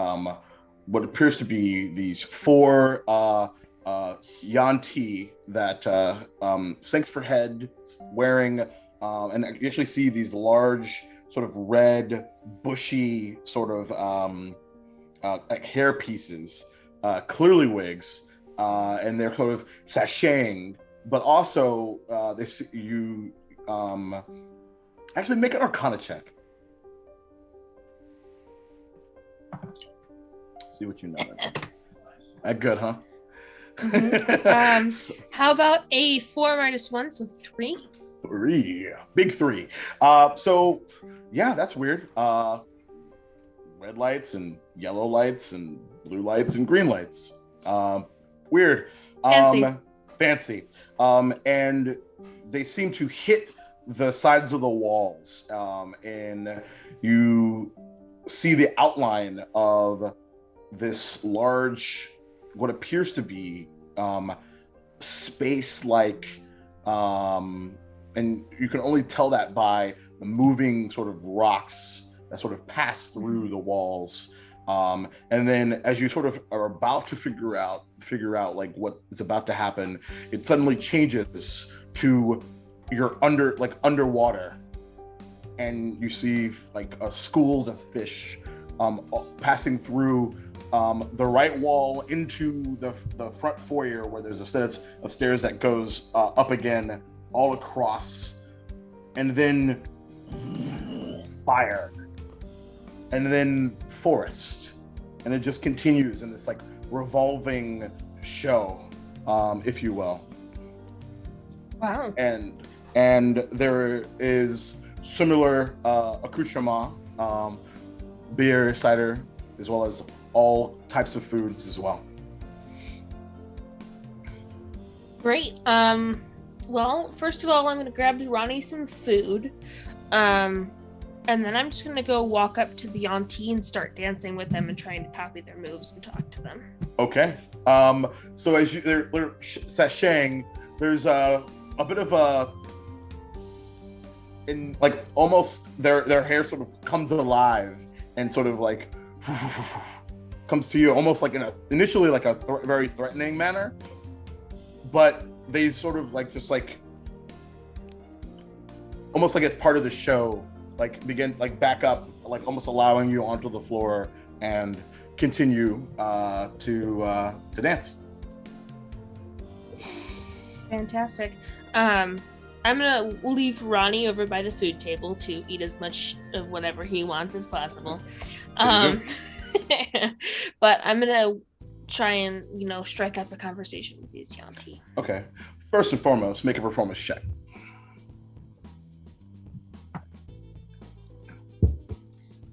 what appears to be these 4 Yanti that sinks for head wearing and you actually see these large sort of red bushy sort of like hair pieces, clearly wigs, and they're sort of sashaying, but also you actually make an Arcana check. See what you know. That good, huh? Mm-hmm. How about a 4 minus 1, so 3? 3. Big 3. So yeah, that's weird. Red lights and yellow lights and blue lights and green lights. Weird. Fancy. And they seem to hit the sides of the walls. And you see the outline of this large, what appears to be space-like, and you can only tell that by the moving sort of rocks that sort of pass through the walls. And then as you sort of are about to figure out like what is about to happen, it suddenly changes to you're underwater, and you see like schools of fish passing through the right wall into the front foyer, where there's a set of stairs that goes up again all across, and then fire, and then forest, and it just continues in this like revolving show, if you will. Wow. And there is similar accoutrement, beer, cider, as well as all types of foods as well. Great. Well, first of all, I'm going to grab Ronnie some food. And then I'm just going to go walk up to the Yanti and start dancing with them and trying to copy their moves and talk to them. Okay. So as they're sashaying, there's a bit of in like almost their hair sort of comes alive and sort of like comes to you almost like initially like a very threatening manner, but they sort of like just like almost like as part of the show, like begin like back up, like almost allowing you onto the floor and continue to dance. Fantastic. I'm gonna leave Ronnie over by the food table to eat as much of whatever he wants as possible. But I'm gonna try and strike up a conversation with these Yanti. Okay. First and foremost, make a performance check.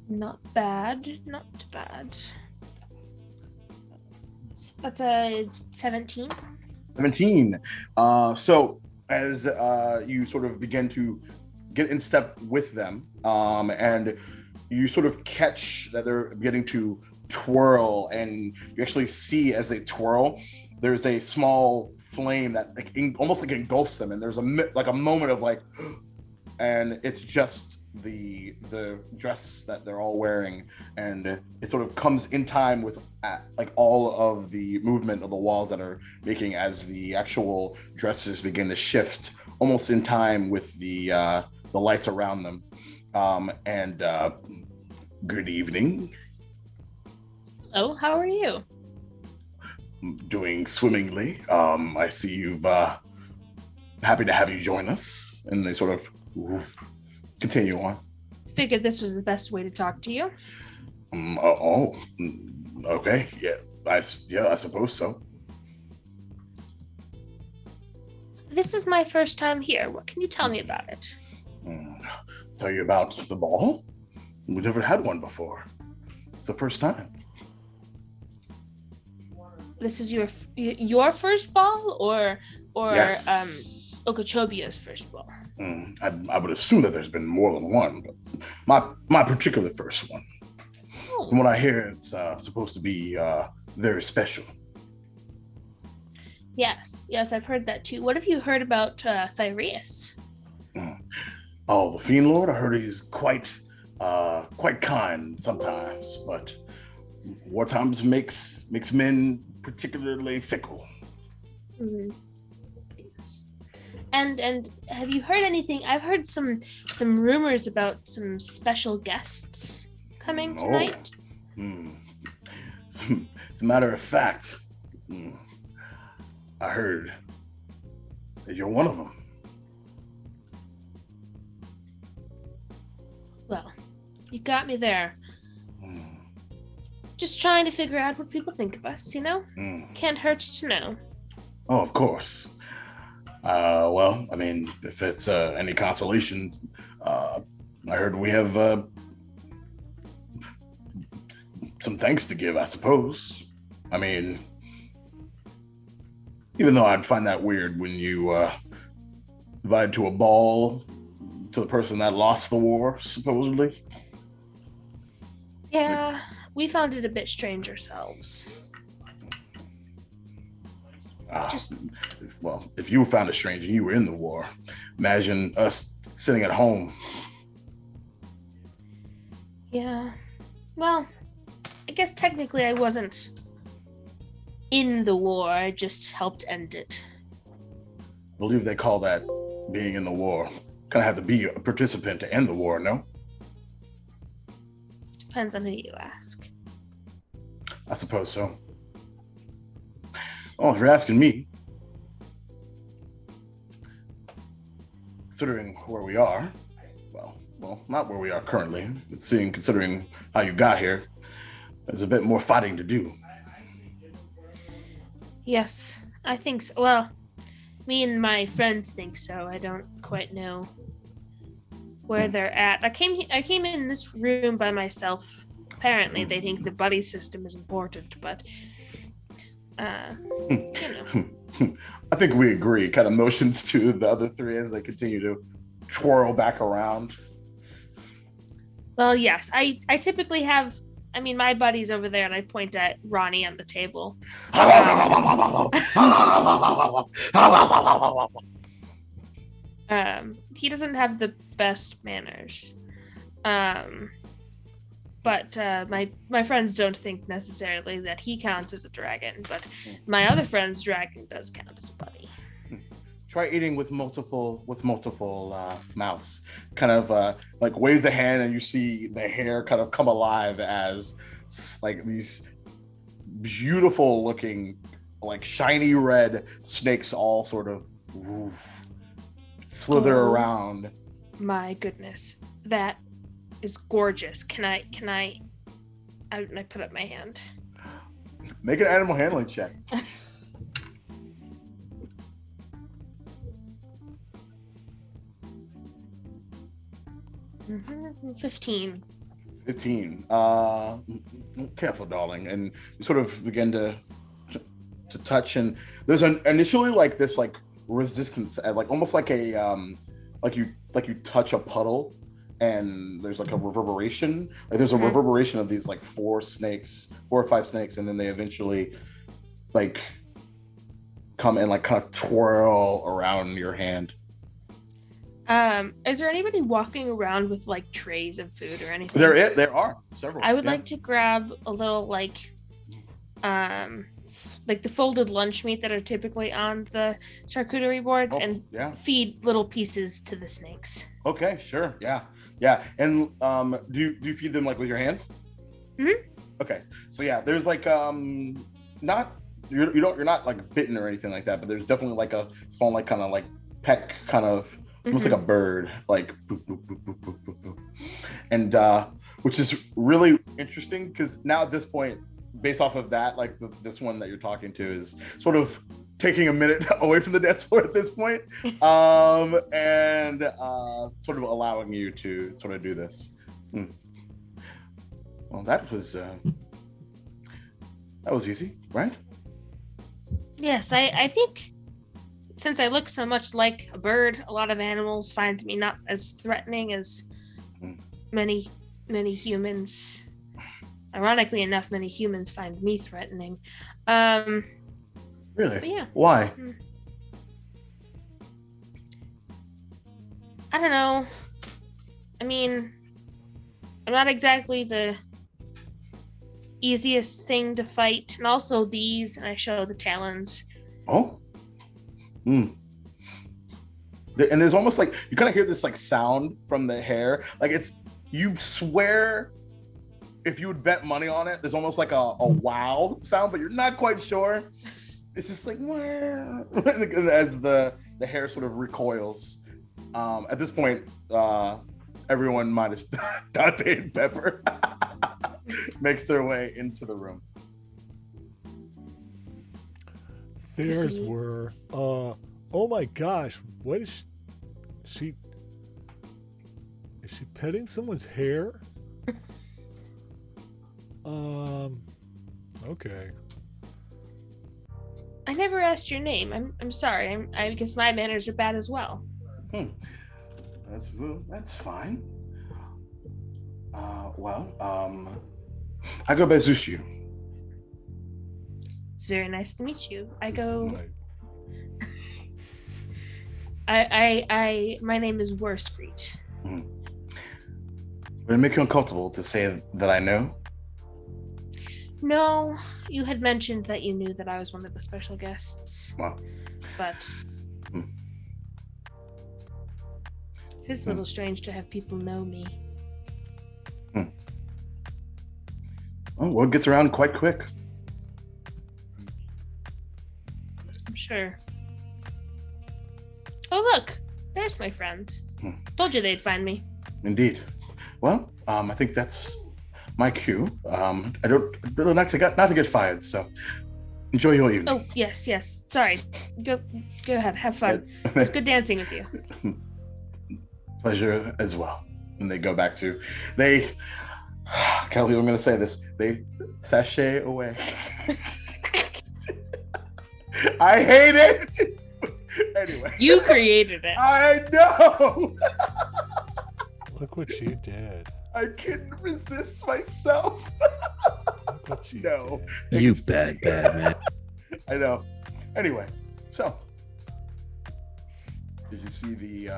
Not bad. That's a 17. 17. So as you sort of begin to get in step with them, and you sort of catch that they're beginning to twirl, and you actually see as they twirl, there's a small flame that like almost like engulfs them, and there's a moment of like, and it's just the dress that they're all wearing, and it sort of comes in time with like all of the movement of the walls that are making as the actual dresses begin to shift, almost in time with the lights around them. And good evening. Oh, how are you? Doing swimmingly. I see you've happy to have you join us. And they sort of continue on. Figured this was the best way to talk to you. Okay. Yeah, I suppose so. This is my first time here. What can you tell me about it? Tell you about the ball? We've never had one before. It's the first time. This is your first ball, or Yes. Okeechobie's first ball? I would assume that there's been more than one, but my particular first one. Oh. From what I hear, it's supposed to be very special. Yes, I've heard that too. What have you heard about Thyreus? Oh, the Fiend Lord. I heard he's quite kind sometimes, but war times makes men particularly fickle. Mm-hmm. Yes. And have you heard anything? I've heard some rumors about some special guests coming tonight. As a matter of fact, I heard that you're one of them. Well, you got me there. Just trying to figure out what people think of us, you know? Can't hurt to know. Oh, of course. Well, I mean, if it's any consolation, I heard we have some thanks to give, I suppose. I mean, even though I'd find that weird when you invited to a ball to the person that lost the war, supposedly. Yeah, we found it a bit strange ourselves. Well, if you found it strange and you were in the war, imagine us sitting at home. Yeah. Well, I guess technically I wasn't in the war. I just helped end it. I believe they call that being in the war. Kind of have to be a participant to end the war, no? Depends on who you ask. I suppose so. Oh, if you're asking me, considering where we are, well, not where we are currently, but considering how you got here, there's a bit more fighting to do. Yes, I think so. Well, me and my friends think so. I don't quite know where they're at. I came in this room by myself. Apparently, they think the buddy system is important, but you know. I think we agree. Kind of motions to the other three as they continue to twirl back around. Well, yes, I typically have. I mean, my buddy's over there, and I point at Ronnie on the table. He doesn't have the best manners. But my friends don't think necessarily that he counts as a dragon, but my other friend's dragon does count as a buddy. Try eating with multiple mouths. Kind of like waves a hand, and you see the hair kind of come alive as like these beautiful looking, like shiny red snakes all sort of slither around. My goodness, that is gorgeous. Can I put up my hand? Make an animal handling check. 15. 15. Careful, darling. And you sort of begin to touch, and there's initially like this like resistance, like almost like a like you touch a puddle, and there's like a reverberation. Like there's a reverberation of these like 4 or 5 snakes, and then they eventually like come and like kind of twirl around your hand. Is there anybody walking around with like trays of food or anything? There are several. I would yeah. like to grab a little like the folded lunch meat that are typically on the charcuterie boards and feed little pieces to the snakes. Okay, sure. Yeah. And do you feed them like with your hand? Mm-hmm. Okay. So yeah, there's like not you're not like bitten or anything like that, but there's definitely like a small like kind of like peck kind of almost like a bird, like boop, boop, boop, boop, boop, boop, boop. And which is really interesting because now at this point, based off of that, like this one that you're talking to is sort of taking a minute away from the dance floor at this point, and sort of allowing you to sort of do this. Well, that was easy, right? Yes, I think since I look so much like a bird, a lot of animals find me not as threatening as many humans. Ironically enough, many humans find me threatening. Really? Yeah. Why? I don't know. I mean, I'm not exactly the easiest thing to fight, and also these, and I show the talons. Oh. And there's almost like you kind of hear this like sound from the hair, like it's you swear. If you would bet money on it, there's almost like a wow sound, but you're not quite sure. It's just like as the hair sort of recoils. At this point, everyone minus Dante and Pepper makes their way into the room. Theirs were. Oh my gosh! What is she? Is she petting someone's hair? Okay. I never asked your name. I'm sorry. I guess my manners are bad as well. That's fine. I go by Zushu. It's very nice to meet you. I go. Right. My name is Worstgreet. Would it make you uncomfortable to say that I know? No, you had mentioned that you knew that I was one of the special guests. Wow. But it's a little strange to have people know me. Oh, word gets around quite quick. I'm sure. Oh, look! There's my friends. Told you they'd find me. Indeed. Well, I think that's my cue. I don't really not to get fired, so enjoy your evening. Oh, yes. Sorry. Go ahead. Have fun. It's good dancing with you. Pleasure as well. And they go back to I can't believe I'm going to say this. They sashay away. I hate it. Anyway. You created it. I know. Look what you did. I couldn't resist myself. Look what you No. did. You bad man. I know. Anyway, so did you see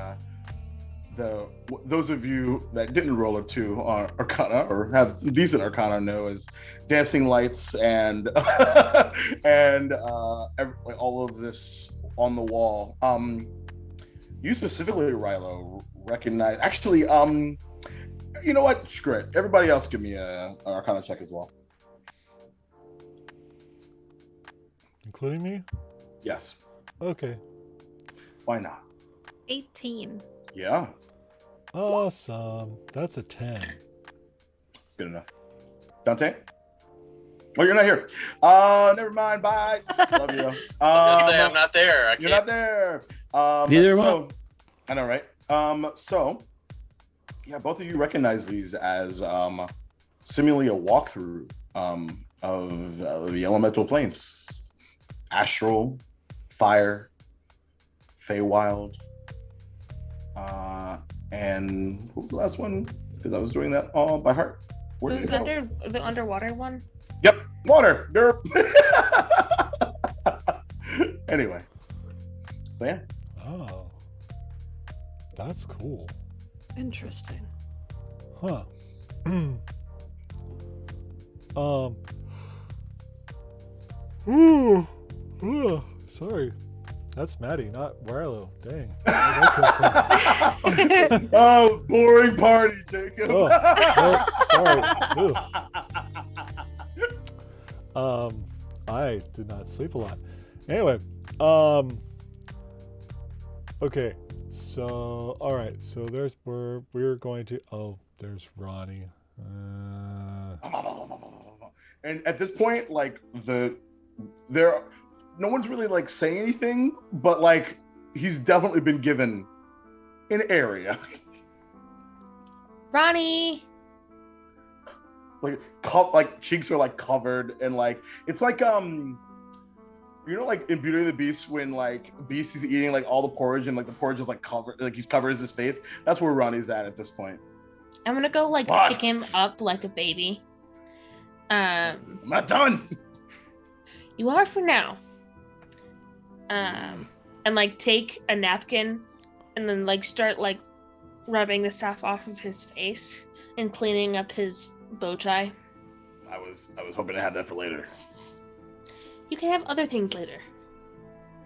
those of you that didn't roll a 2 on Arcana or have decent Arcana know as dancing lights and and all of this on the wall. You specifically, Rilo, recognize. Actually, you know what? Screw it. Everybody else, give me an Arcana check as well. Including me? Yes. Okay. Why not? 18. Yeah. Awesome. That's a 10. It's good enough. Dante? Oh, you're not here. Never mind. Bye. Love you. I was gonna say I'm not there. You're not there. Neither am I. I know, right? So, yeah, both of you recognize these as seemingly a walkthrough of the elemental planes: astral, fire, Feywild, and what was the last one? Because I was doing that all by heart. Where It was did it go? under the underwater one. Yep, water. Derp. Anyway, so yeah. Oh. That's cool. Interesting. Huh. Sorry. That's Maddie, not Rilo. Dang. Where'd that come from? Oh, boring party, Jacob. Oh, sorry. I did not sleep a lot. Anyway, okay. So, all right. So we're going to. Oh, there's Ronnie. And at this point, like no one's really like saying anything, but like he's definitely been given an area. Ronnie. Like cheeks are like covered, and like it's like like in Beauty and the Beast when like Beast is eating like all the porridge and like the porridge is like covered, like he's covers his face. That's where Ronnie's at this point. I'm gonna go like What? pick him up like a baby. I'm not done. You are for now. And like take a napkin and then like start like rubbing the stuff off of his face and cleaning up his bow tie. I was hoping to have that for later. You can have other things later.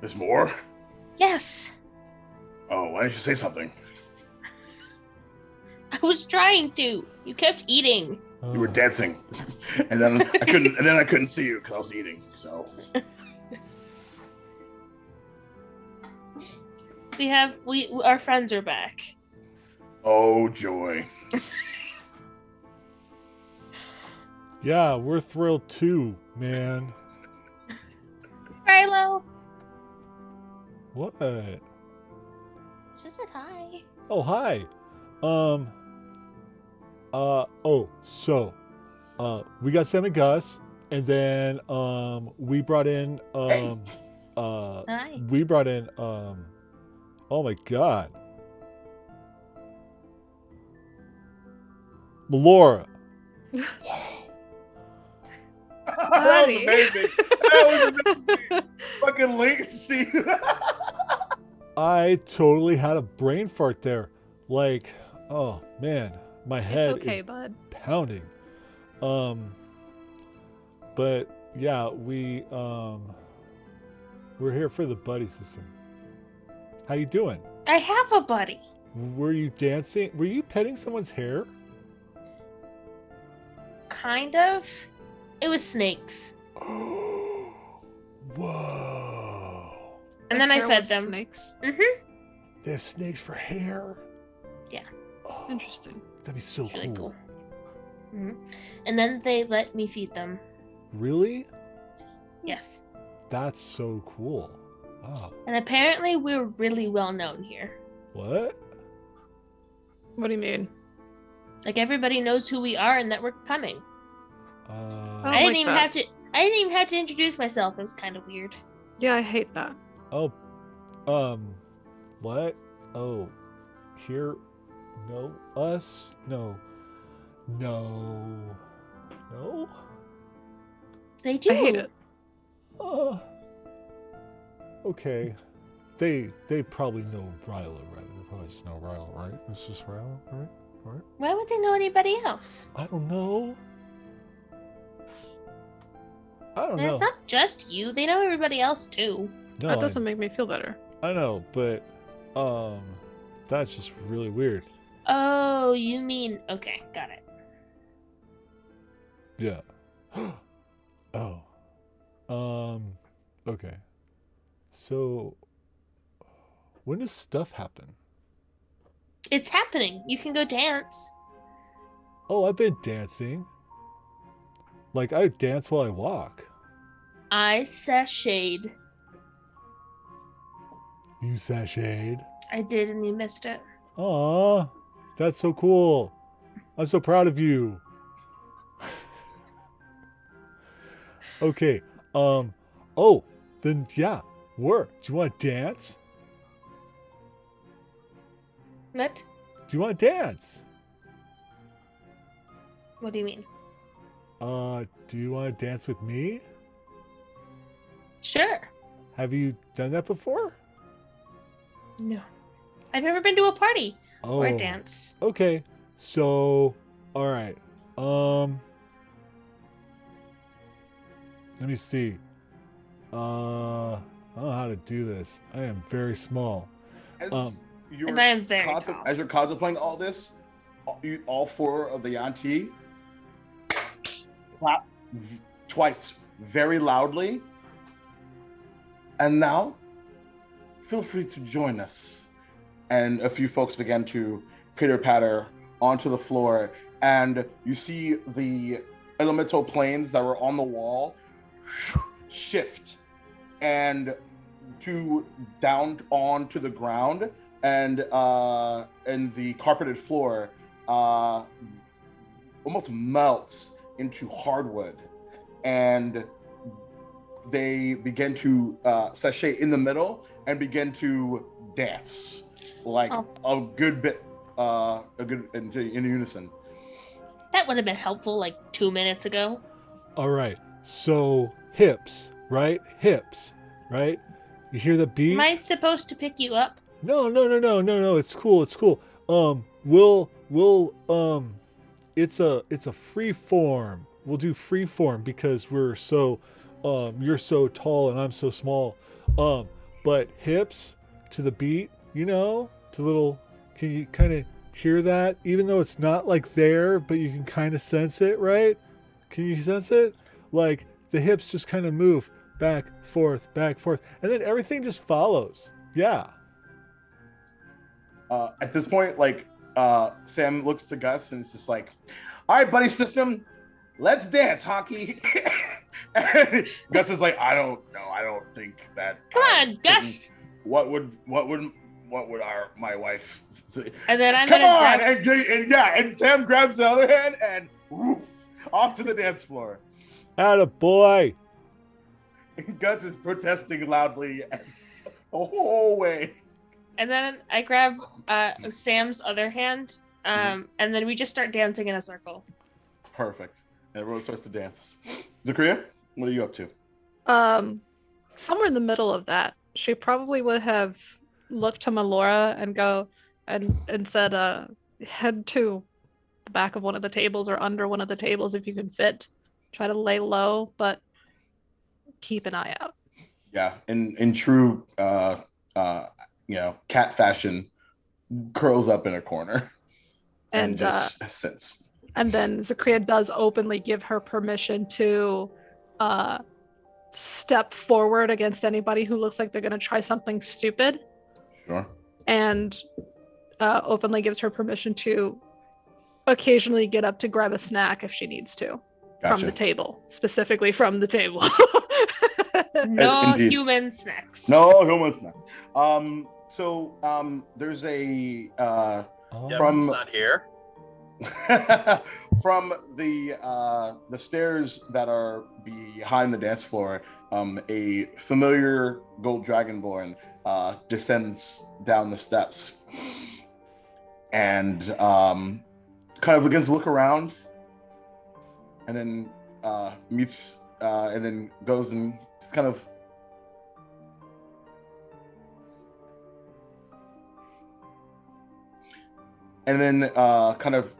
There's more? Yes. Oh, why didn't you say something? I was trying to. You kept eating. You were dancing, and then I couldn't see you because I was eating. So our friends are back. oh joy! Yeah, we're thrilled too, man. Rilo. What? Just said hi. Oh, hi. We got Sam and Gus, and then we brought in Hi. we brought in oh my god, Laura. That was Buddy. amazing. That was amazing. Fucking latency. I totally had a brain fart there. Like, oh man, my head It's okay, is bud. pounding. But yeah, we're here for the buddy system. How you doing? I have a buddy. Were you dancing? Were you petting someone's hair? Kind of. It was snakes. Whoa. And then I Hair fed was them. Snakes. Mm-hmm. They have snakes for hair? Yeah. Oh, Interesting. that'd be so It's really cool. cool. Mm-hmm. And then they let me feed them. Really? Yes. That's so cool. Wow. And apparently we're really well known here. What? What do you mean? Like everybody knows who we are and that we're coming. I I don't didn't like even that. have to. I didn't even have to introduce myself. It was kind of weird. Yeah, I hate that. Oh, what? Oh, here? No, us? No. They do. I hate it. Okay. They probably know Rilo, right? They probably just know Rilo, right? It's just Rilo, right? Right? Why would they know anybody else? I don't know. And it's not just you. They know everybody else too. No, That doesn't make me feel better. I know, but that's just really weird. Oh, you mean okay, got it. Yeah. Oh. Okay. So when does stuff happen? It's happening. You can go dance. Oh, I've been dancing. Like I dance while I walk. I sashayed. You sashayed. I did, and you missed it. Aw, that's so cool. I'm so proud of you. Okay. Oh, then yeah. Do you want to dance? What? Do you want to dance? What do you mean? Do you want to dance with me? Sure. Have you done that before? No. I've never been to a party or a Oh, dance. okay. So, all right. Let me see. I don't know how to do this. I am very small. As Um, you're And I am very tall. as you're contemplating all this, all four of the Yanti clap twice very loudly. And now, feel free to join us. And a few folks begin to pitter patter onto the floor, and you see the elemental planes that were on the wall shift and to down onto the ground, and the carpeted floor almost melts into hardwood, and they begin to sashay in the middle and begin to dance like a good bit in unison. That would have been helpful like 2 minutes ago. all right. So hips, right? Hips, right? You hear the beat? Am I supposed to pick you up? No. It's cool. It's a free form. We'll do free form because we're so, you're so tall and I'm so small. But hips to the beat, to little. Can you kind of hear that? Even though it's not like there, but you can kind of sense it, right? Can you sense it? Like the hips just kind of move back, forth, and then everything just follows. Yeah. At this point, Sam looks to Gus and it's just like, all right, buddy system, let's dance, hockey. And Gus is like, I don't know. I don't think that. Come on, Gus. What would my wife? And then I'm Come gonna on, grab... and Sam grabs the other hand and woof, off to the dance floor. Atta boy. And Gus is protesting loudly the whole way. And then I grab Sam's other hand, and then we just start dancing in a circle. Perfect. And everyone starts to dance. Zakria, what are you up to? Somewhere in the middle of that, she probably would have looked to Melora and go and said, head to the back of one of the tables or under one of the tables if you can fit. Try to lay low, but keep an eye out. Yeah, in true cat fashion, curls up in a corner and just sits. And then Zakria does openly give her permission to step forward against anybody who looks like they're going to try something stupid. Sure. And openly gives her permission to occasionally get up to grab a snack if she needs to. Gotcha. From the table, specifically from the table. No Indeed. human snacks. No human snacks. There's a Devin's not here. from the stairs that are behind the dance floor, a familiar gold dragonborn descends down the steps and kind of begins to look around, and then meets and then goes and just kind of kind of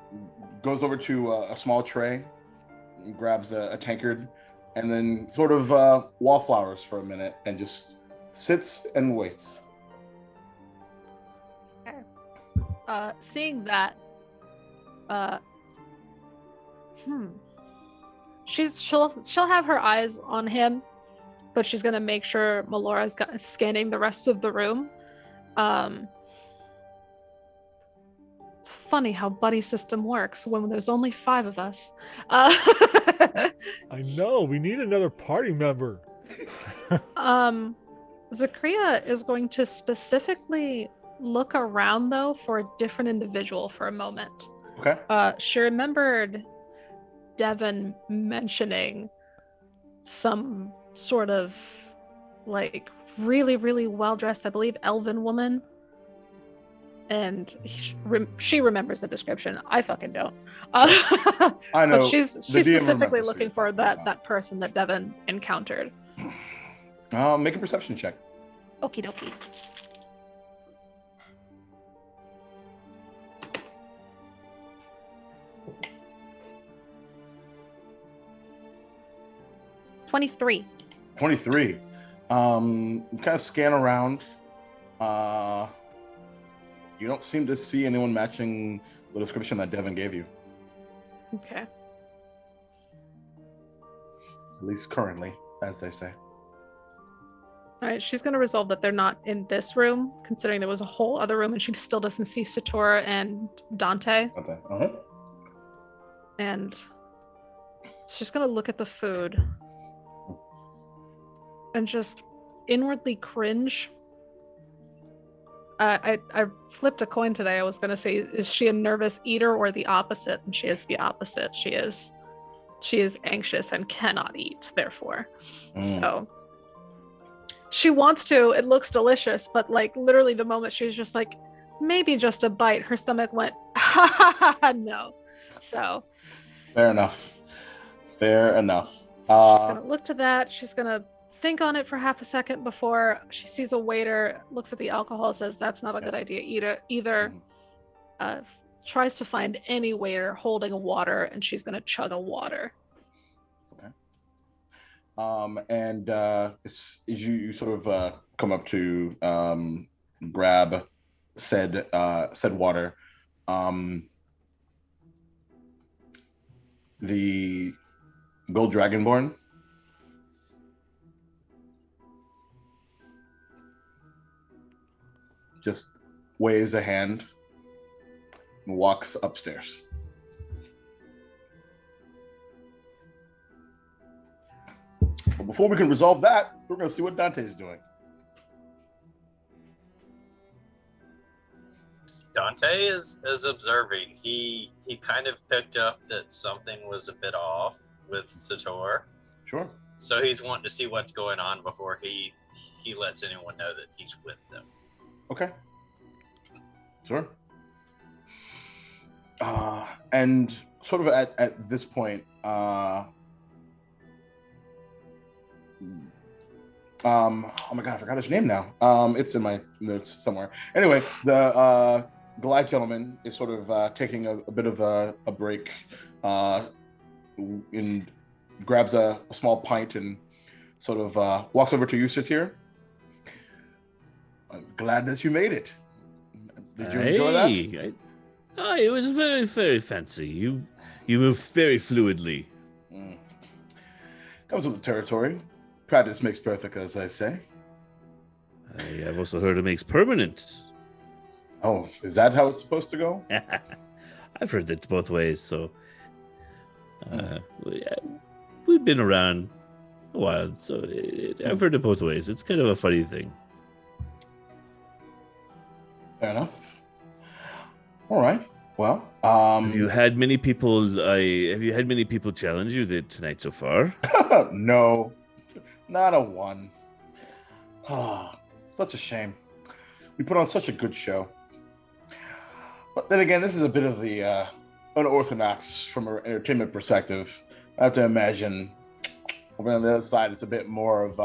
goes over to a small tray and grabs a tankard, and then sort of wallflowers for a minute and just sits and waits. Seeing that, she'll have her eyes on him, but she's gonna make sure Melora's scanning the rest of the room. It's funny how buddy system works when there's only 5 of us. I know. We need another party member. Zakria is going to specifically look around, though, for a different individual for a moment. Okay. She remembered Devin mentioning some sort of, like, really, really well-dressed, I believe, elven woman. And she remembers the description. I fucking don't. I know. But she's DM specifically remembers looking who for you're talking that person that Devin encountered. Make a perception check. Okie dokie. 23. 23. You kind of scan around. You don't seem to see anyone matching the description that Devin gave you, Okay. at least currently, as they say. All right, she's going to resolve that they're not in this room, considering there was a whole other room, and she still doesn't see Satora and Dante. Okay. Uh-huh. And she's going to look at the food and just inwardly cringe. I flipped a coin today. I was going to say, is she a nervous eater or the opposite? And she is the opposite. She is anxious and cannot eat, therefore. So she wants to. It looks delicious, but like literally the moment she was just like, maybe just a bite, her stomach went, ha ha ha, ha no. So Fair enough. she's gonna look to that. She's gonna think on it for half a second before she sees a waiter, looks at the alcohol, says that's not a good idea either. Tries to find any waiter holding a water, and she's gonna chug a water. And as you sort of come up to grab said water, the gold dragonborn just waves a hand and walks upstairs. But before we can resolve that, we're going to see what Dante's doing. Dante is observing. He kind of picked up that something was a bit off with Sator. Sure. So he's wanting to see what's going on before he lets anyone know that he's with them. Okay. Sure. And sort of at this point, oh my god, I forgot his name now. It's in my notes somewhere. Anyway, the Goliath gentleman is sort of taking a bit of a break, and grabs a small pint and sort of walks over to you, Satir. I'm glad that you made it. Did you enjoy that? It was very, very fancy. You move very fluidly. Comes with the territory. Practice makes perfect, as I say. I have also heard it makes permanent. Oh, is that how it's supposed to go? I've heard it both ways, so we've been around a while, so I've heard it both ways. It's kind of a funny thing. Fair enough. All right. Well, have you had many people challenge you tonight so far? No, not a one. Oh, such a shame. We put on such a good show. But then again, this is a bit of the unorthodox from an entertainment perspective. I have to imagine over on the other side, it's a bit more of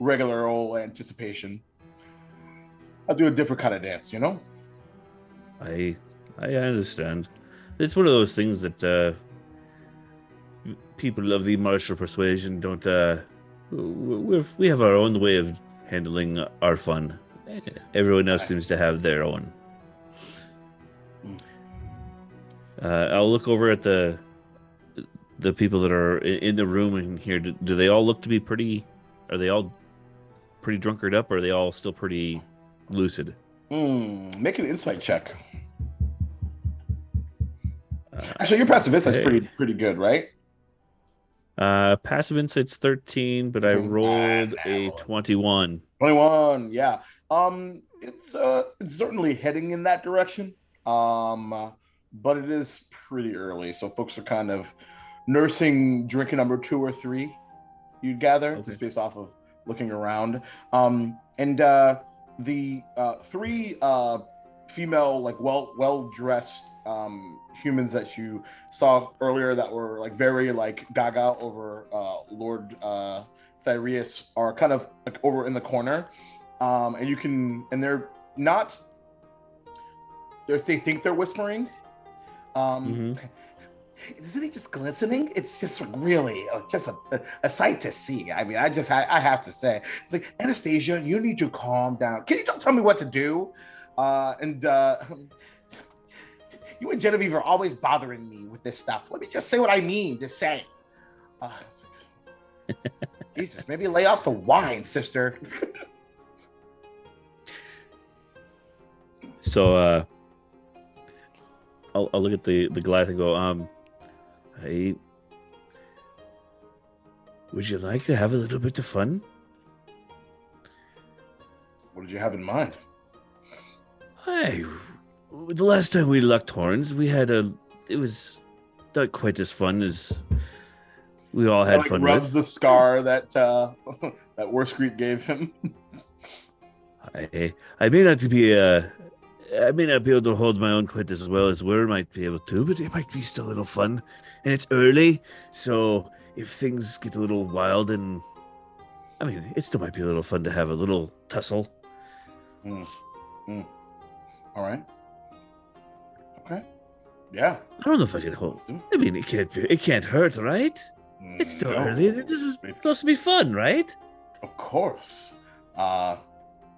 regular old anticipation. I'll do a different kind of dance, you know? I understand. It's one of those things that people of the martial persuasion don't. We have our own way of handling our fun. Everyone else seems to have their own. I'll look over at the people that are in the room in here. Do they all look to be pretty? Are they all pretty drunkered up, or are they all still pretty lucid? Make an insight check. Actually, your passive insight's pretty good, right? Passive insight's 13, but I rolled a 21. 21, yeah. It's certainly heading in that direction. But it is pretty early, so folks are kind of nursing drinking number 2 or 3. You'd gather just based off of looking around. And the 3 female, like well dressed humans that you saw earlier that were like very like gaga over Lord Thyreus are kind of like over in the corner, and they're not. They think they're whispering. Isn't he just glistening? It's just really just a sight to see. I mean, I have to say, it's like, Anastasia, you need to calm down. Can you don't tell me what to do? And you and Genevieve are always bothering me with this stuff. Let me just say what I mean to say. Jesus, maybe lay off the wine, sister. So I'll look at the Goliath and go, hey, would you like to have a little bit of fun? What did you have in mind? Hey, the last time we locked horns, it was not quite as fun as we all had fun rubs with. the scar that that Warskreet gave him. I may not be able to hold my own quite as well as Wur might be able to, but it might be still a little fun. And it's early, so if things get a little wild, it still might be a little fun to have a little tussle. All right. Okay. Yeah. I don't know if I can hold. It can't hurt, right? It's still early. This is supposed to be fun, right? Of course. Yeah.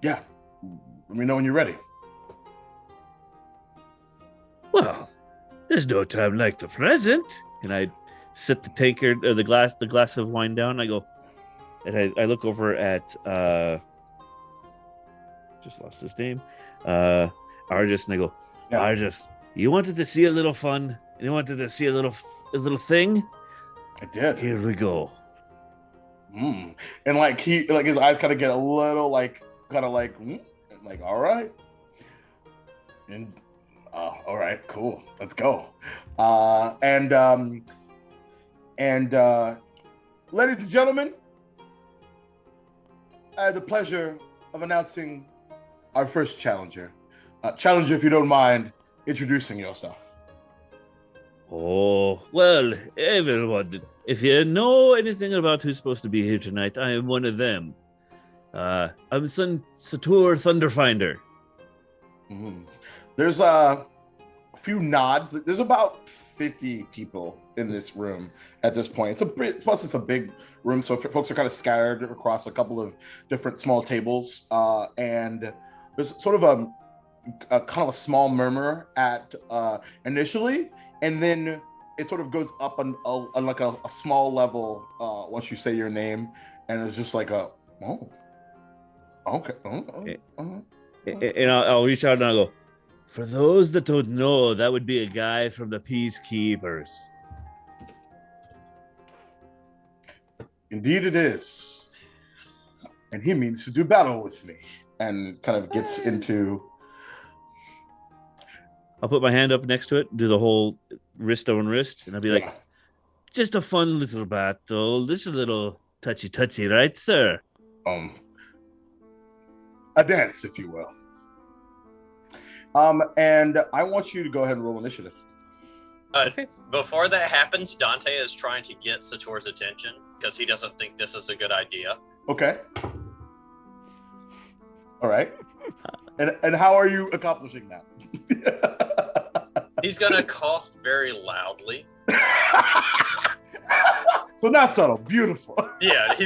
Let me know when you're ready. Well, there's no time like the present. And I set the tankard, or the glass of wine down. I go, and I look over at just lost his name, Argus, and I go, Yeah. Argus, you wanted to see a little fun, and you wanted to see a little thing. I did. Here we go. And like his eyes kind of get a little like all right. And all right, cool. Let's go. Ladies and gentlemen, I had the pleasure of announcing our first challenger. Challenger, if you don't mind introducing yourself. Oh, well, everyone, if you know anything about who's supposed to be here tonight, I am one of them. I'm Satur Thunderfinder. There's a few nods. There's about 50 people in this room at this point. It's a big room, so folks are kind of scattered across a couple of different small tables. And there's sort of a kind of a small murmur at initially, and then it sort of goes up on like a small level once you say your name, and it's just like okay. And I'll reach out and I'll go, for those that don't know, that would be a guy from the Peacekeepers. Indeed it is. And he means to do battle with me. And kind of gets into... I'll put my hand up next to it, do the whole wrist on wrist, and I'll be like, just a fun little battle, just a little touchy-touchy, right, sir? A dance, if you will. And I want you to go ahead and roll initiative. Before that happens, Dante is trying to get Sator's attention because he doesn't think this is a good idea. Okay. All right. And how are you accomplishing that? He's gonna cough very loudly. So not subtle, beautiful. Yeah, he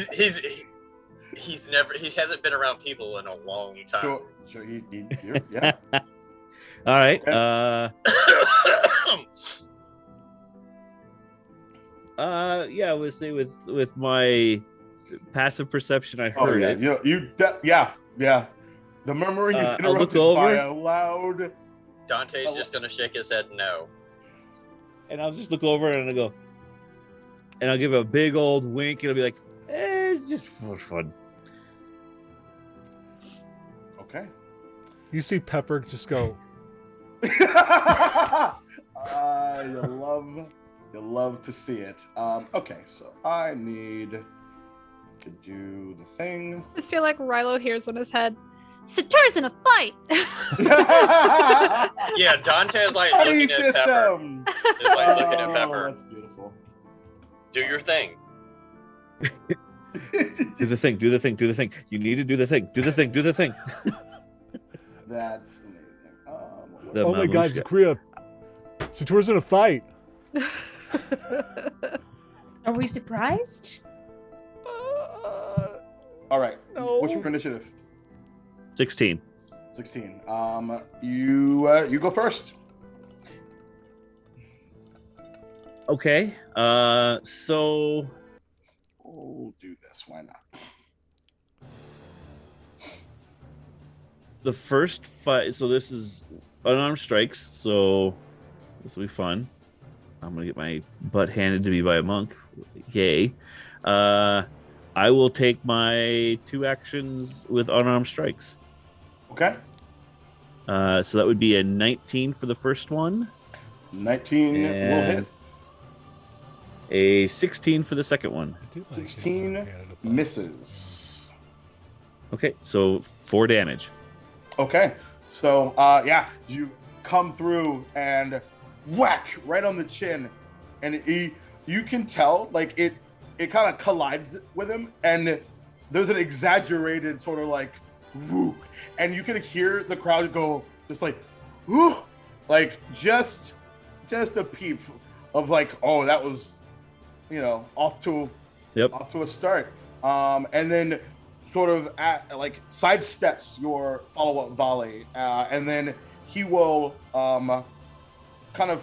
hasn't been around people in a long time. Sure, yeah. All right. Okay. Yeah, I would say with my passive perception, I heard it. Yeah. The murmuring is I'll look interrupted by over. a loud. Dante's just gonna shake his head no. And I'll just look over and I'll go, and I'll give a big old wink, and I'll be like, it's just for fun. Okay. You see Pepper just go, You love to see it. Okay, so I need to do the thing. I feel like Rilo hears in his head, Satur's in a fight! Yeah, Dante is like Buddy looking at Pepper. system. Is like looking at Pepper. That's beautiful. Do your thing. Do the thing. You need to do the thing. Do the thing. That's amazing. oh my god, Zakria, Satur's in a fight. Are we surprised? All right. No. What's your initiative? 16. 16. You go first. Okay. So We'll do this. Why not? the first fight. So this is unarmed strikes. So this will be fun. I'm gonna get my butt handed to me by a monk. Yay. I will take my 2 actions with unarmed strikes. Okay. So that would be a 19 for the first one, 19 will And- hit. a 16 for the second one. 16 misses. Okay, so 4 damage. Okay. So, you come through and whack right on the chin, and you can tell like it kind of collides with him, and there's an exaggerated sort of like woo, and you can hear the crowd go just like woo, like just a peep of like, oh, that was off to a start, and then sort of like sidesteps your follow-up volley, and then he will kind of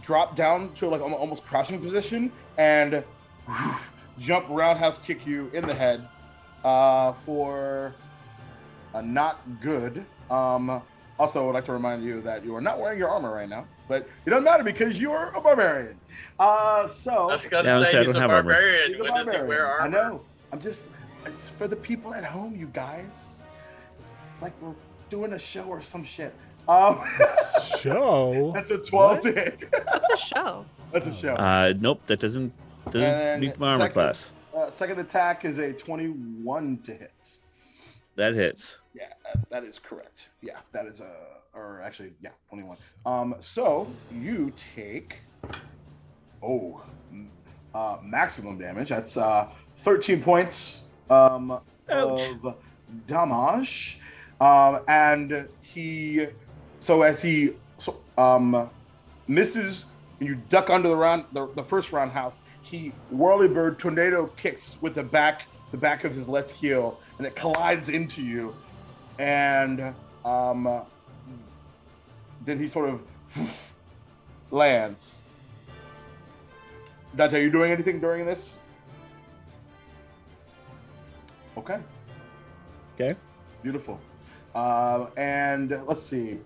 drop down to like almost crouching position and jump roundhouse kick you in the head for a not good. Also, I would like to remind you that you are not wearing your armor right now, but it doesn't matter because you're a barbarian. I was gonna Yeah, I say don't he's a have armor. barbarian. He's a When does he wear barbarian. armor? I know. It's for the people at home, you guys. It's like we're doing a show or some shit. Show. That's a 12 to hit. What's a show? That's a show. Nope, that doesn't And meet my armor second- class. Second attack is a 21 to hit. That hits. Yeah, that is correct. Yeah, that is 21. So you take maximum damage. That's 13 points of damage. And as he misses and you duck under the first roundhouse, he whirlybird tornado kicks with the back of his left heel, and it collides into you, and then he sort of lands. Dante, are you doing anything during this? Okay. Okay. Beautiful. And let's see.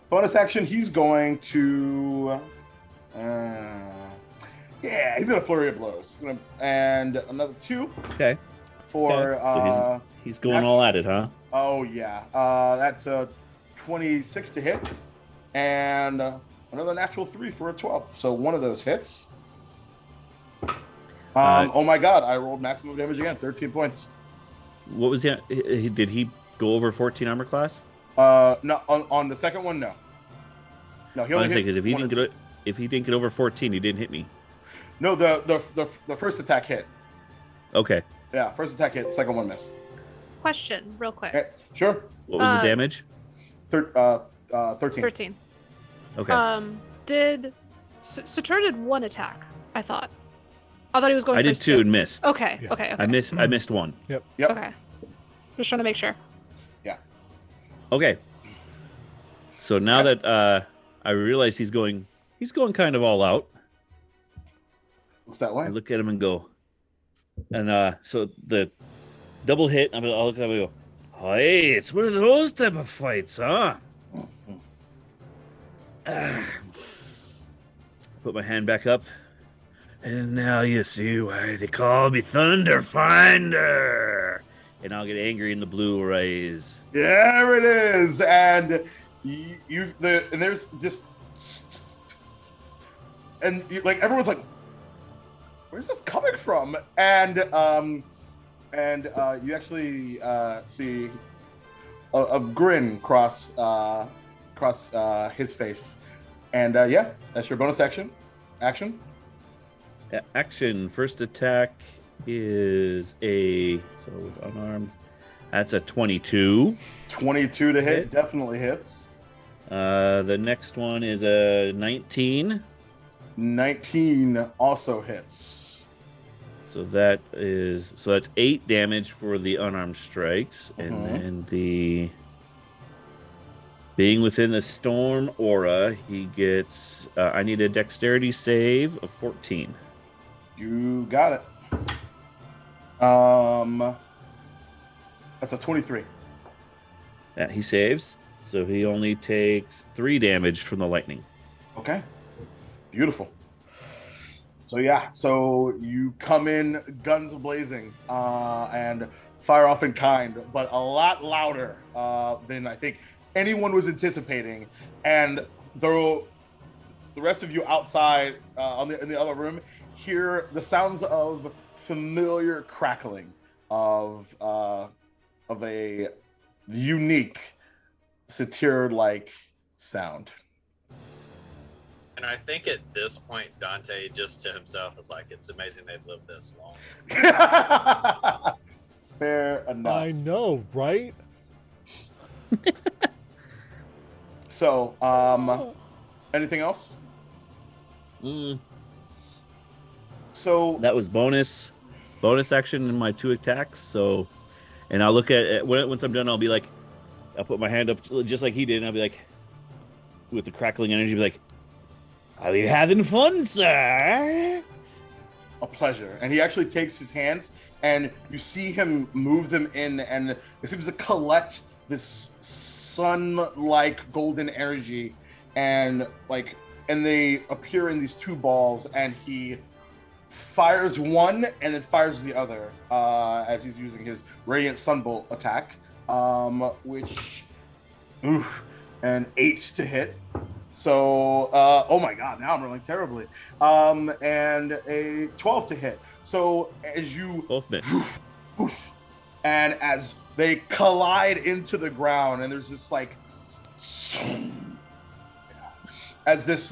Bonus action, he's going to... he's going to flurry of blows. And another 2 Okay. for... Okay. So he's going all at it, huh? Oh, yeah. That's a 26 to hit. And another natural 3 for a 12. So one of those hits. Oh my god, I rolled maximum damage again. 13 points. What was did he go over 14 armor class? No, on the second one, no. No, he only hit Because if he one didn't or get if he didn't get over 14, he didn't hit me. No, the first attack hit. Okay. Yeah, first attack hit, second one missed. Question, real quick. Sure. What was the damage? 13. 13. Okay. Satur did 1 attack, I thought he was going I did for 2 and missed. Okay, Yeah. okay. I missed 1. Yep. Okay. Just trying to make sure. Okay. So now that I realize he's going kind of all out, Looks that way. I look at him and go, and so the double hit, I'll look at him and go, hey, it's one of those type of fights, huh? Put my hand back up, and now you see why they call me Thunder Finder. And I'll get angry in the blue rays. There it is, and there's just, and like everyone's like, where's this coming from? And you actually see a grin cross his face, and that's your bonus action. Action. Action. First attack is with unarmed. That's a 22. 22 to hit, definitely hits. The next one is a 19. 19 also hits. So that's 8 damage for the unarmed strikes, and then the being within the storm aura, he gets. I need a dexterity save of 14. You got it. That's a 23. Yeah, he saves, so he only takes 3 damage from the lightning. Okay. Beautiful. So you come in guns blazing and fire off in kind, but a lot louder than I think anyone was anticipating. And though the rest of you outside in the other room hear the sounds of familiar crackling of a unique satyr-like sound. And I think at this point, Dante just to himself is like, it's amazing they've lived this long. Fair enough. I know, right? So, anything else? So that was bonus action in my 2 attacks. So, and I'll look at it once I'm done. I'll be like, I'll put my hand up just like he did, and I'll be like, with the crackling energy, be like, "Are you having fun, sir?" A pleasure. And he actually takes his hands, and you see him move them in, and it seems to collect this sun-like golden energy, and they appear in these 2 balls, and he fires one and then fires the other as he's using his Radiant Sunbolt attack, which, an 8 to hit. So, oh my god, now I'm rolling terribly. And a 12 to hit. So as you both miss, and as they collide into the ground, and there's this as this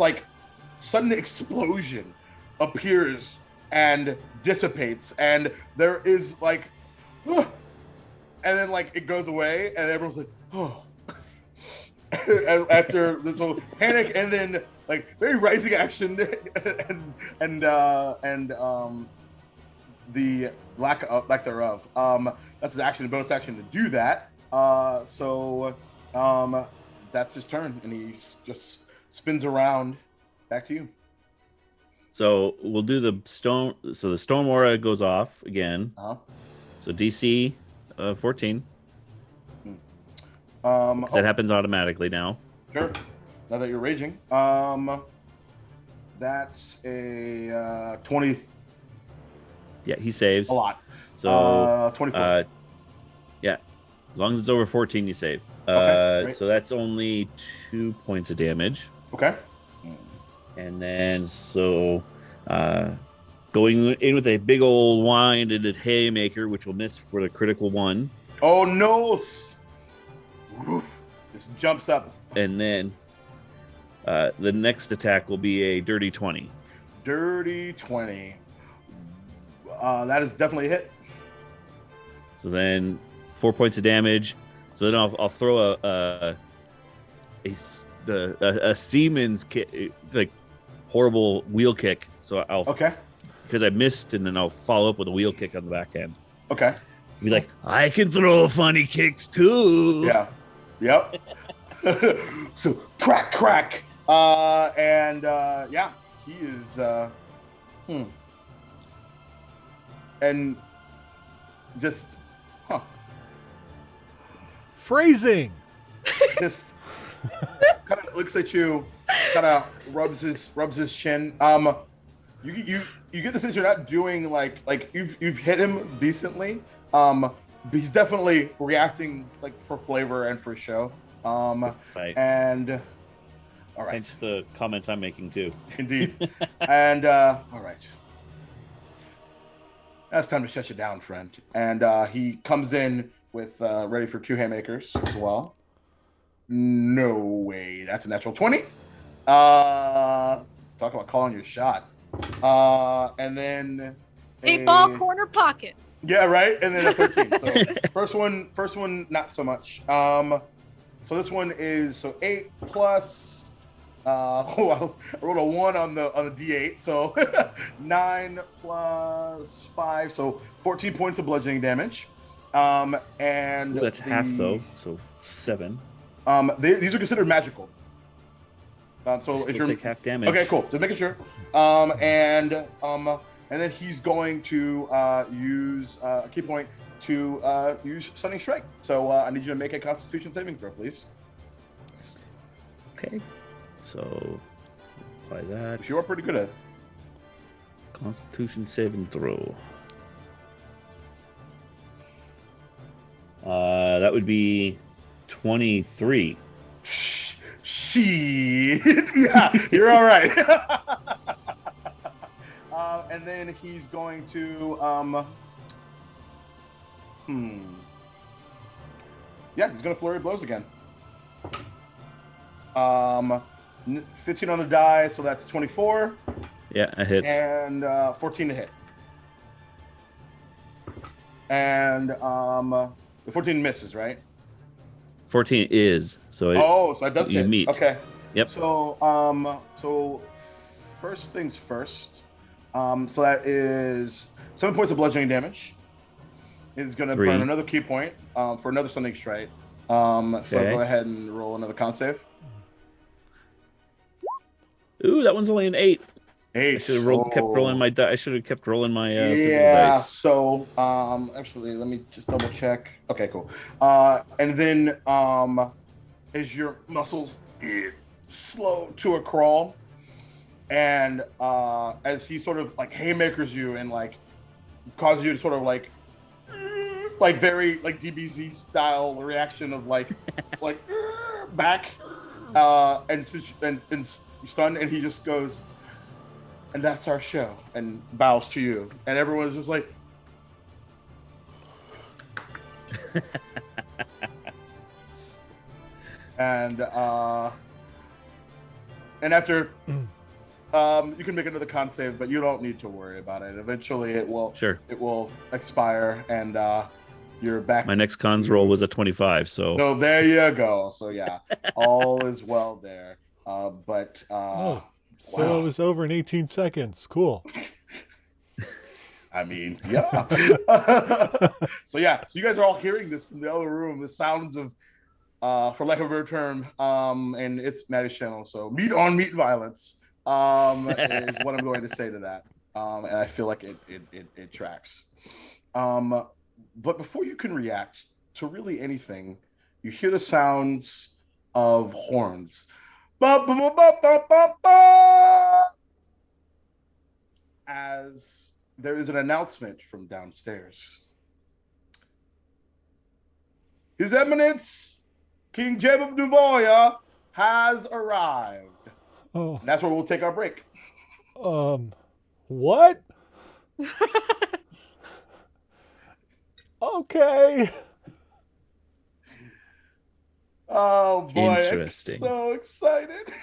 sudden explosion appears and dissipates, and there is and then it goes away, and everyone's like, oh. After this whole panic, and then very rising action, and the lack thereof. That's his action, bonus action to do that. So that's his turn, and he just spins around. Back to you. So we'll do the storm. So the storm aura goes off again. So DC 14. That happens automatically now. Sure. Now that you're raging. That's a 20. Yeah, he saves. A lot. So 24. Yeah. As long as it's over 14, you save. Okay, so that's only 2 points of damage. Okay. And then going in with a big old winded haymaker, which will miss for the critical 1. Oh no! Just jumps up. And then the next attack will be a dirty 20. Dirty 20. That is definitely a hit. So then 4 points of damage. So then I'll throw a seaman's kick, horrible wheel kick. So because I missed, and then I'll follow up with a wheel kick on the backhand. Okay. Be like, I can throw funny kicks too. Yeah. Yep. So crack. Yeah, he is. And just, Phrasing. Just kind of looks at you, kind of rubs his chin. You get the sense you're not doing like you've hit him decently. He's definitely reacting for flavor and for show. Right. And all right. Hence the comments I'm making too. Indeed. And all right. Now it's time to shut you down, friend. And he comes in with ready for 2 haymakers as well. No way. That's a natural 20. Talk about calling your shot. And then 8-ball corner pocket. Yeah, right. And then a 13. So first one, not so much. So this one is 8 plus Well, I rolled a 1 on the D8, so 9 plus 5, so 14 points of bludgeoning damage. And Ooh, that's half though, so 7. These are considered magical. So if you're take half damage. okay, cool. Just making sure. And then he's going to use a key point to use Stunning Strike. So I need you to make a Constitution saving throw, please. Okay. So apply that. Which you are pretty good at. Constitution saving throw. That would be 23. Shit. Yeah, you're all right. And then he's going to yeah, he's gonna flurry of blows again. 15 on the die, so that's 24. Yeah, it hits. And 14 to hit. And the 14 misses, right? 14 is. So so it does you hit. meet. Okay. Yep. So first things first. So that is 7 points of bludgeoning damage. Is going to 3. burn another key point for another stunning strike. So Okay. go ahead and roll another con save. Ooh, that one's only an 8. 8. I should have kept rolling my die. I should have kept rolling my yeah. dice. So actually, let me just double check. Okay, cool. And then as your muscles slow to a crawl, and as he sort of like haymakers you and like causes you to sort of like very like DBZ style reaction of like back, and you stunned, and he just goes, and that's our show, and bows to you, and everyone's just like. And after you can make another con save, but you don't need to worry about it. Eventually it will expire, and you're back. My next cons roll was a 25, so So there you go. So yeah, all is well there. But So wow. it was over in 18 seconds. Cool. I mean, yeah. So yeah, so you guys are all hearing this from the other room, the sounds of for lack of a better term, and it's Maddie's channel, so meat on meat violence is what I'm going to say to that. And I feel like it tracks. But before you can react to really anything, you hear the sounds of horns. Ba, ba, ba, ba, ba, ba, ba. As there is an announcement from downstairs. His Eminence, King Jacob Duval has arrived. Oh, And that's where we'll take our break. what? Okay. Oh boy, Interesting. I'm so excited.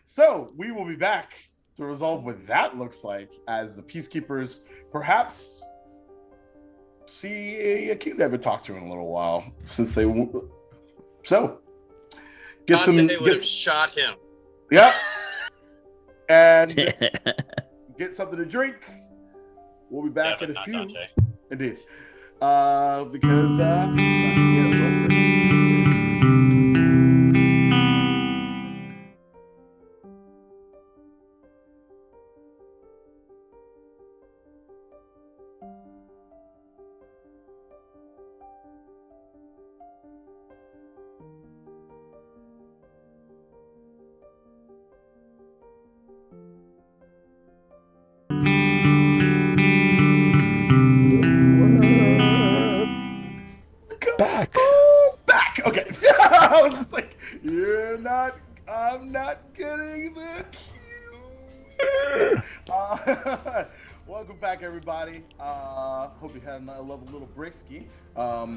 So we will be back to resolve what that looks like as the peacekeepers perhaps see a king they haven't talked to in a little while since they so get Dante some would have shot him. yep, and get something to drink. We'll be back Yeah, in but a not few. Dante. Indeed. Because yeah, Back. back. Okay. I was just like, I'm not getting the cue. Welcome back, everybody. Hope you had a little bricksky. But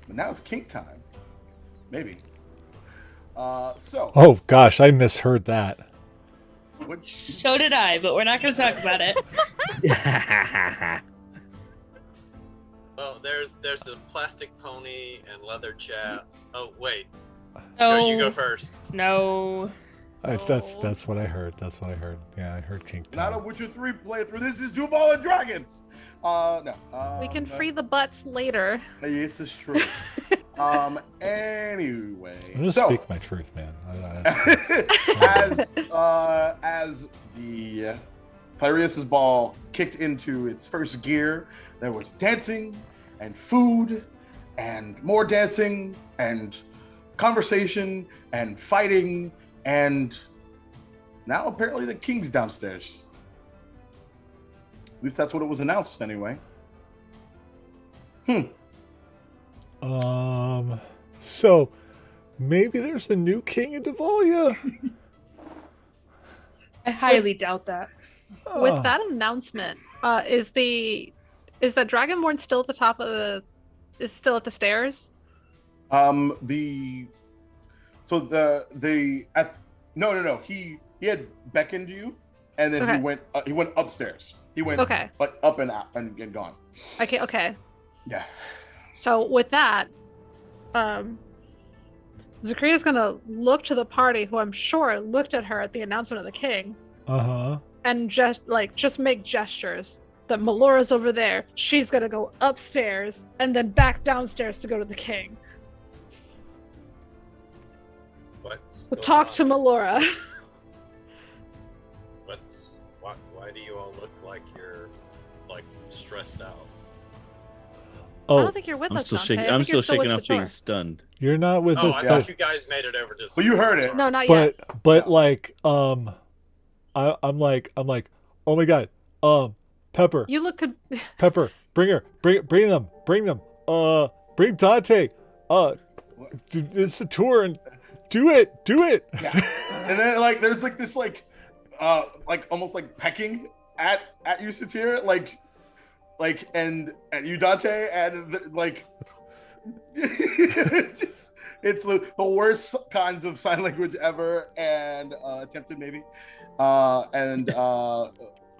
now it's kink time. Maybe. So. Oh gosh, I misheard that. What, So did I, but we're not going to talk about it. Well, there's a plastic pony and leather chaps. Oh wait, No, you go No. first. No. That's what I heard. That's what I heard. Yeah, I heard King Not a Tom. Witcher 3 playthrough. This is Duval Dragons. No. We can free the butts later. This is true. Anyway, I'm just so speak my truth, man. as the Thyreus' ball kicked into its first gear, there was dancing and food and more dancing and conversation and fighting, and now apparently the king's downstairs. At least that's what it was announced anyway. So maybe there's a new king in Devalia. I highly doubt that. With that announcement, is that Dragonborn still at the top of is still at the stairs? No. He had beckoned you, and then Okay. he went upstairs. He went Okay. like up and out and gone. Okay. Yeah. So with that, Zakria's gonna look to the party, who I'm sure looked at her at the announcement of the king, and just make gestures that Melora's over there. She's gonna go upstairs and then back downstairs to go to the king. What's We'll going talk on? to Melora. Why do you all look like you're like stressed out? I Oh, don't think you're with I'm us, still Dante. shaking. I I'm think you're still shaking with off being Sator. stunned. you're not with Oh, us, I but thought you guys made it over to. Well, you heard it. No, not yet. but Yeah. like I'm like oh my god, Pepper, You look. Pepper, bring them, bring Dante, it's a tour and do it. Yeah. And then there's this almost like pecking at you, Satir, and at you, Dante, and it's the worst kinds of sign language ever, and attempted maybe, and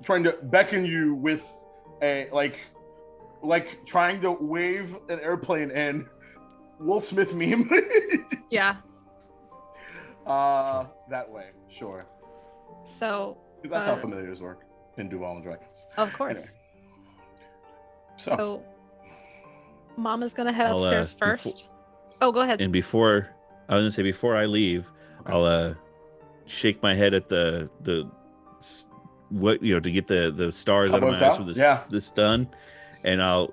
trying to beckon you with a trying to wave an airplane in Will Smith meme. Yeah. That way, sure. So. Because that's how familiars work in Duval Dragons. Of course. Anyway. So, Mama's gonna head I'll, upstairs first. Oh, go ahead. And before I leave, Okay. I'll shake my head at to get the stars out of my Cobwebs eyes out? with Yeah. this done, and I'll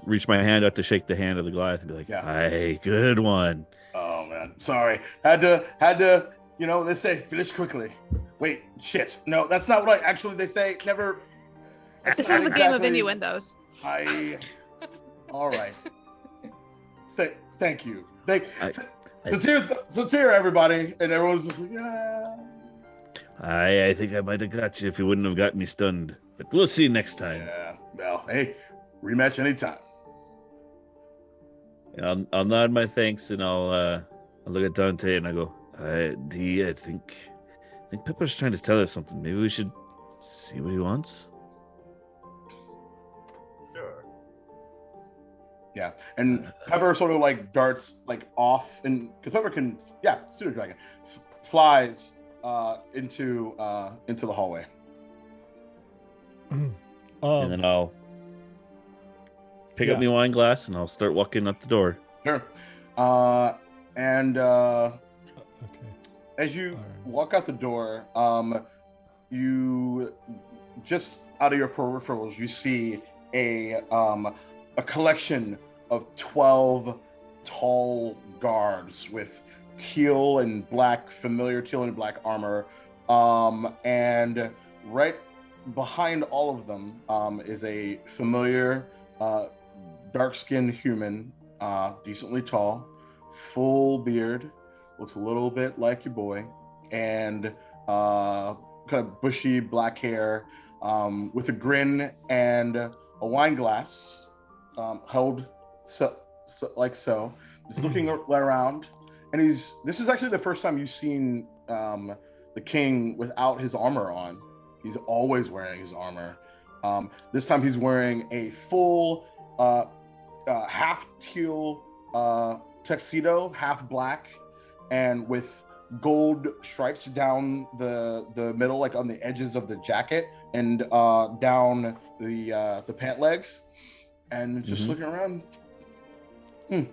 reach my hand out to shake the hand of the Goliath and be like, Yeah. "Hey, good one." Oh man, sorry. Had to. They say finish quickly. Wait, shit. No, that's not what they say. Never. that's This not is the game of exactly- innuendos. All right. Thank you. I- So cheer, everybody, and everyone's just like, yeah. I think I might have got you if you wouldn't have got me stunned, but we'll see next time. Yeah. Well, hey, rematch anytime. And I'll nod my thanks, and I'll look at Dante and I go, D, I think Pepper's trying to tell us something. Maybe we should see what he wants. Sure. Yeah, and Pepper sort of darts off, and because Pepper can, pseudo dragon, flies into the hallway. And then I'll pick up yeah. my wine glass and I'll start walking up the door. Sure. And Okay. as you All right. walk out the door, you just out of your peripherals, you see a collection of 12 tall guards with familiar teal and black armor, and right behind all of them is a familiar dark-skinned human, decently tall, full beard, looks a little bit like your boy, and kind of bushy black hair, with a grin and a wine glass held so, just looking around. And this is actually the first time you've seen the king without his armor on. He's always wearing his armor. This time he's wearing a full half teal tuxedo, half black, and with gold stripes down the middle, like on the edges of the jacket and down the pant legs, and just looking around. Kind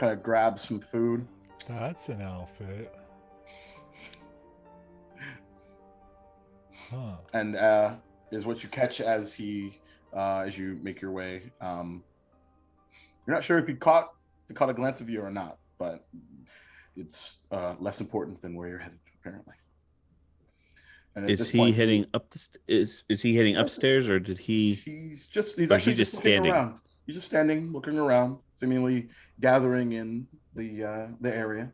of grab some food. That's an outfit. Huh. And is what you catch as you make your way. You're not sure if he caught a glance of you or not, but it's less important than where you're headed, apparently. And at Is this he point, heading up is he heading upstairs, or did he? He's or is actually he just just looking standing? around. He's just standing, looking around, seemingly gathering in the area.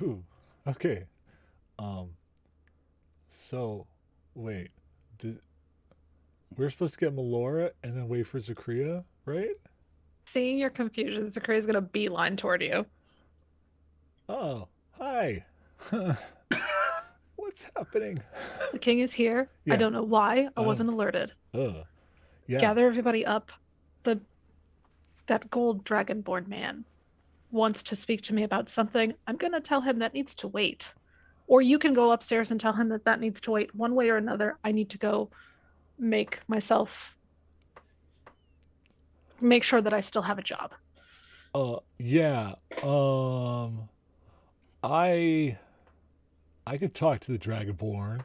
Ooh. Okay. So, wait. We're supposed to get Melora and then wait for Zakria, right? Seeing your confusion, Zakaria's gonna beeline toward you. Oh, hi. What's happening? The king is here. Yeah. I don't know why. I Oh. wasn't alerted. Yeah. Gather everybody up. That gold dragonborn man wants to speak to me about something. I'm gonna tell him that needs to wait. Or you can go upstairs and tell him that needs to wait. One way or another, I need to go make sure that I still have a job. Yeah. I could talk to the Dragonborn.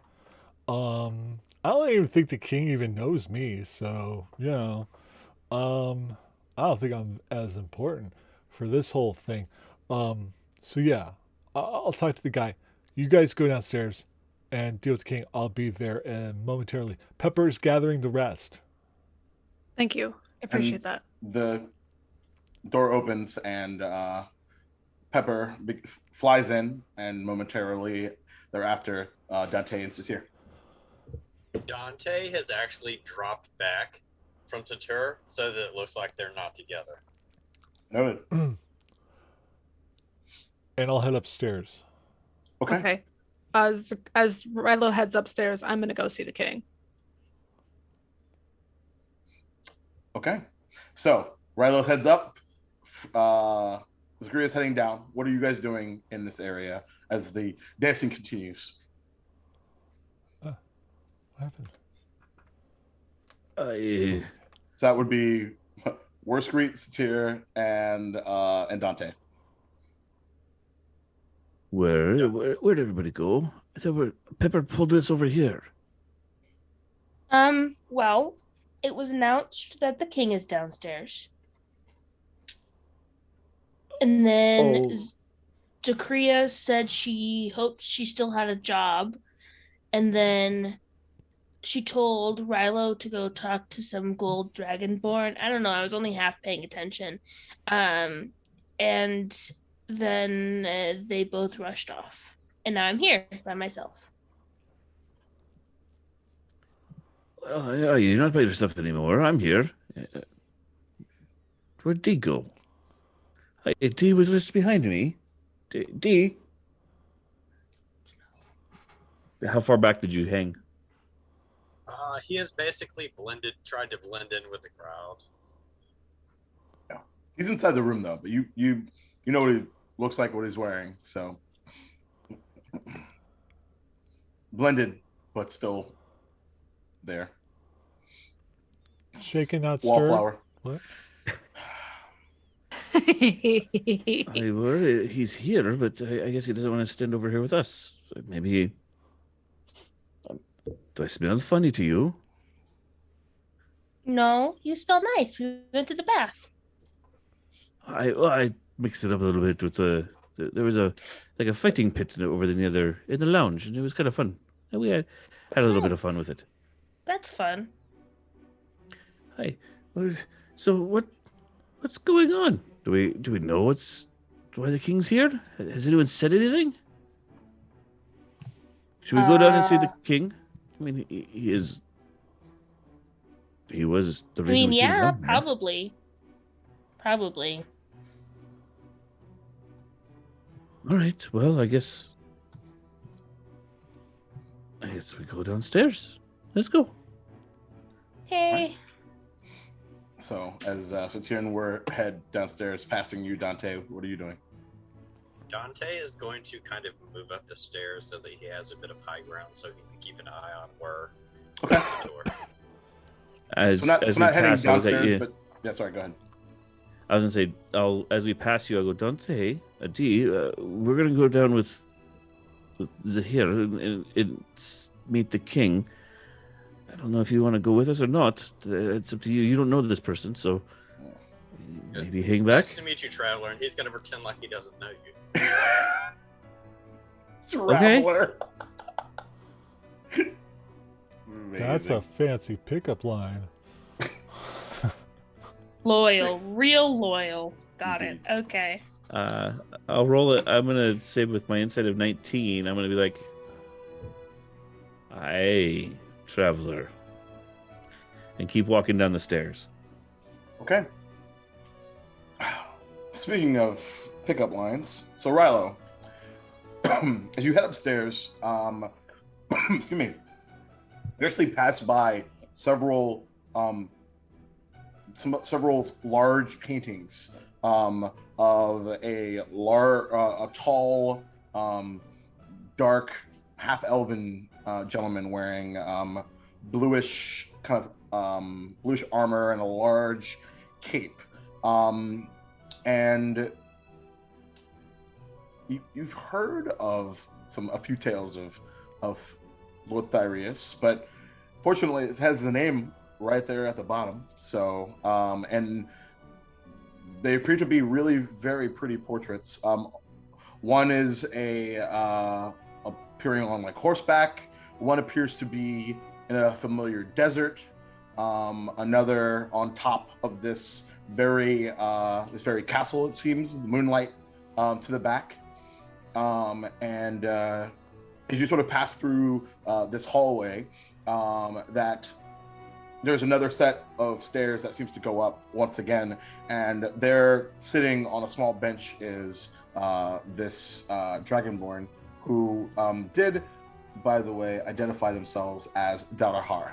I don't even think the king even knows me, so I don't think I'm as important for this whole thing. So yeah, I'll talk to the guy. You guys go downstairs and deal with the king. I'll be there momentarily. Pepper's gathering the rest. Thank you. I appreciate that. The door opens and Pepper flies in, and momentarily thereafter, Dante and Satir. Dante has actually dropped back from Satur so that it looks like they're not together. Noted. And I'll head upstairs. Okay. As Rilo heads upstairs, I'm gonna go see the king. Okay. So Rilo heads up. Zakaria's heading down. What are you guys doing in this area as the dancing continues? What happened? So that would be Worskreet, Satir, and Dante. Where'd everybody go? I thought Pepper pulled us over here. Well, it was announced that the king is downstairs. And then Zakria said she hoped she still had a job. And then she told Rilo to go talk to some gold dragonborn. I don't know, I was only half paying attention. And then they both rushed off. And now I'm here by myself. You're not by yourself anymore. I'm here. Where'd Dee go? Dee was just behind me. Dee? How far back did you hang? He has basically tried to blend in with the crowd. Yeah. He's inside the room though, but you know what he looks like, what he's wearing, so blended, but still there. Shaken, not stirred. Wallflower. What? He's here, but I guess he doesn't want to stand over here with us. So maybe. Do I smell funny to you? No, you smell nice. We went to the bath. I mixed it up a little bit with there was a fighting pit over in the lounge, and it was kind of fun. And we had a little bit of fun with it. That's fun. Hi. So what's going on? Do we know why the king's here? Has anyone said anything? Should we go down and see the king? I mean, he was the reason. I mean, we came yeah, down here. probably. All right. Well, I guess we go downstairs. Let's go. Hey. So as Saturn were head downstairs, passing you, Dante. What are you doing? Dante is going to kind of move up the stairs so that he has a bit of high ground, so he can keep an eye on where Okay. Sator. As So as we not heading pass, I look at downstairs, you. but yeah. Sorry, go ahead. I was gonna say, as we pass you, I go, Dante, D, we're gonna go down with Zahir and meet the king. I don't know if you want to go with us or not. It's up to you. You don't know this person, so maybe hang It's back. nice to meet you, Traveler, and he's going to pretend like he doesn't know you. Traveler. That's a fancy pickup line. Loyal, real loyal. Got it. Indeed. Okay. I'll roll it. I'm gonna say with my insight of 19, I'm gonna be like, "Aye, traveler," and keep walking down the stairs. Okay. Speaking of pickup lines, so Rilo, as you head upstairs, excuse me, you actually pass by several several large paintings of a tall, dark, half elven gentleman wearing bluish bluish armor and a large cape. And you've heard of a few tales of Lord Thyreus, but fortunately it has the name right there at the bottom. So and they appear to be really very pretty portraits. One is appearing on like horseback. One appears to be in a familiar desert. Another on top of this very castle, it seems, the moonlight to the back. And as you sort of pass through this hallway, that there's another set of stairs that seems to go up once again, and there sitting on a small bench is this dragonborn who did, by the way, identify themselves as Dalahar.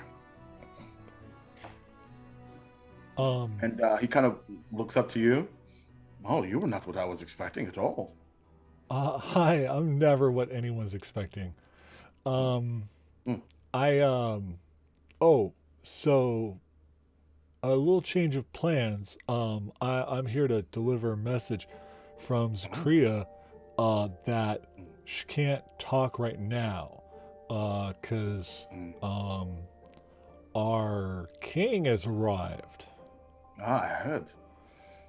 And he kind of looks up to you. Oh, you were not what I was expecting at all. Hi, I'm never what anyone's expecting. Oh, so a little change of plans. I'm here to deliver a message from Zakria that she can't talk right now because our king has arrived. Ah, I heard.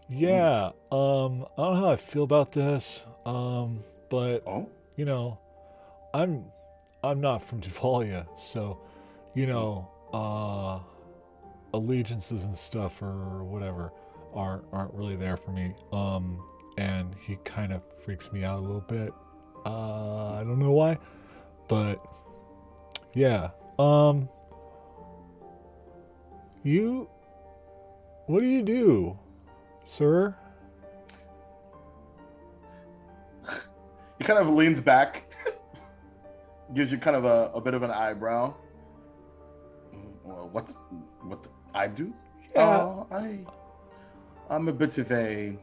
Yeah, I don't know how I feel about this, but Oh, you know, I'm not from Duvalia, so you know, allegiances and stuff or whatever aren't really there for me. And he kind of freaks me out a little bit. I don't know why, but yeah. What do you do, sir? he kind of leans back, gives you kind of a bit of an eyebrow. Well, what I do? Yeah. I'm a bit of a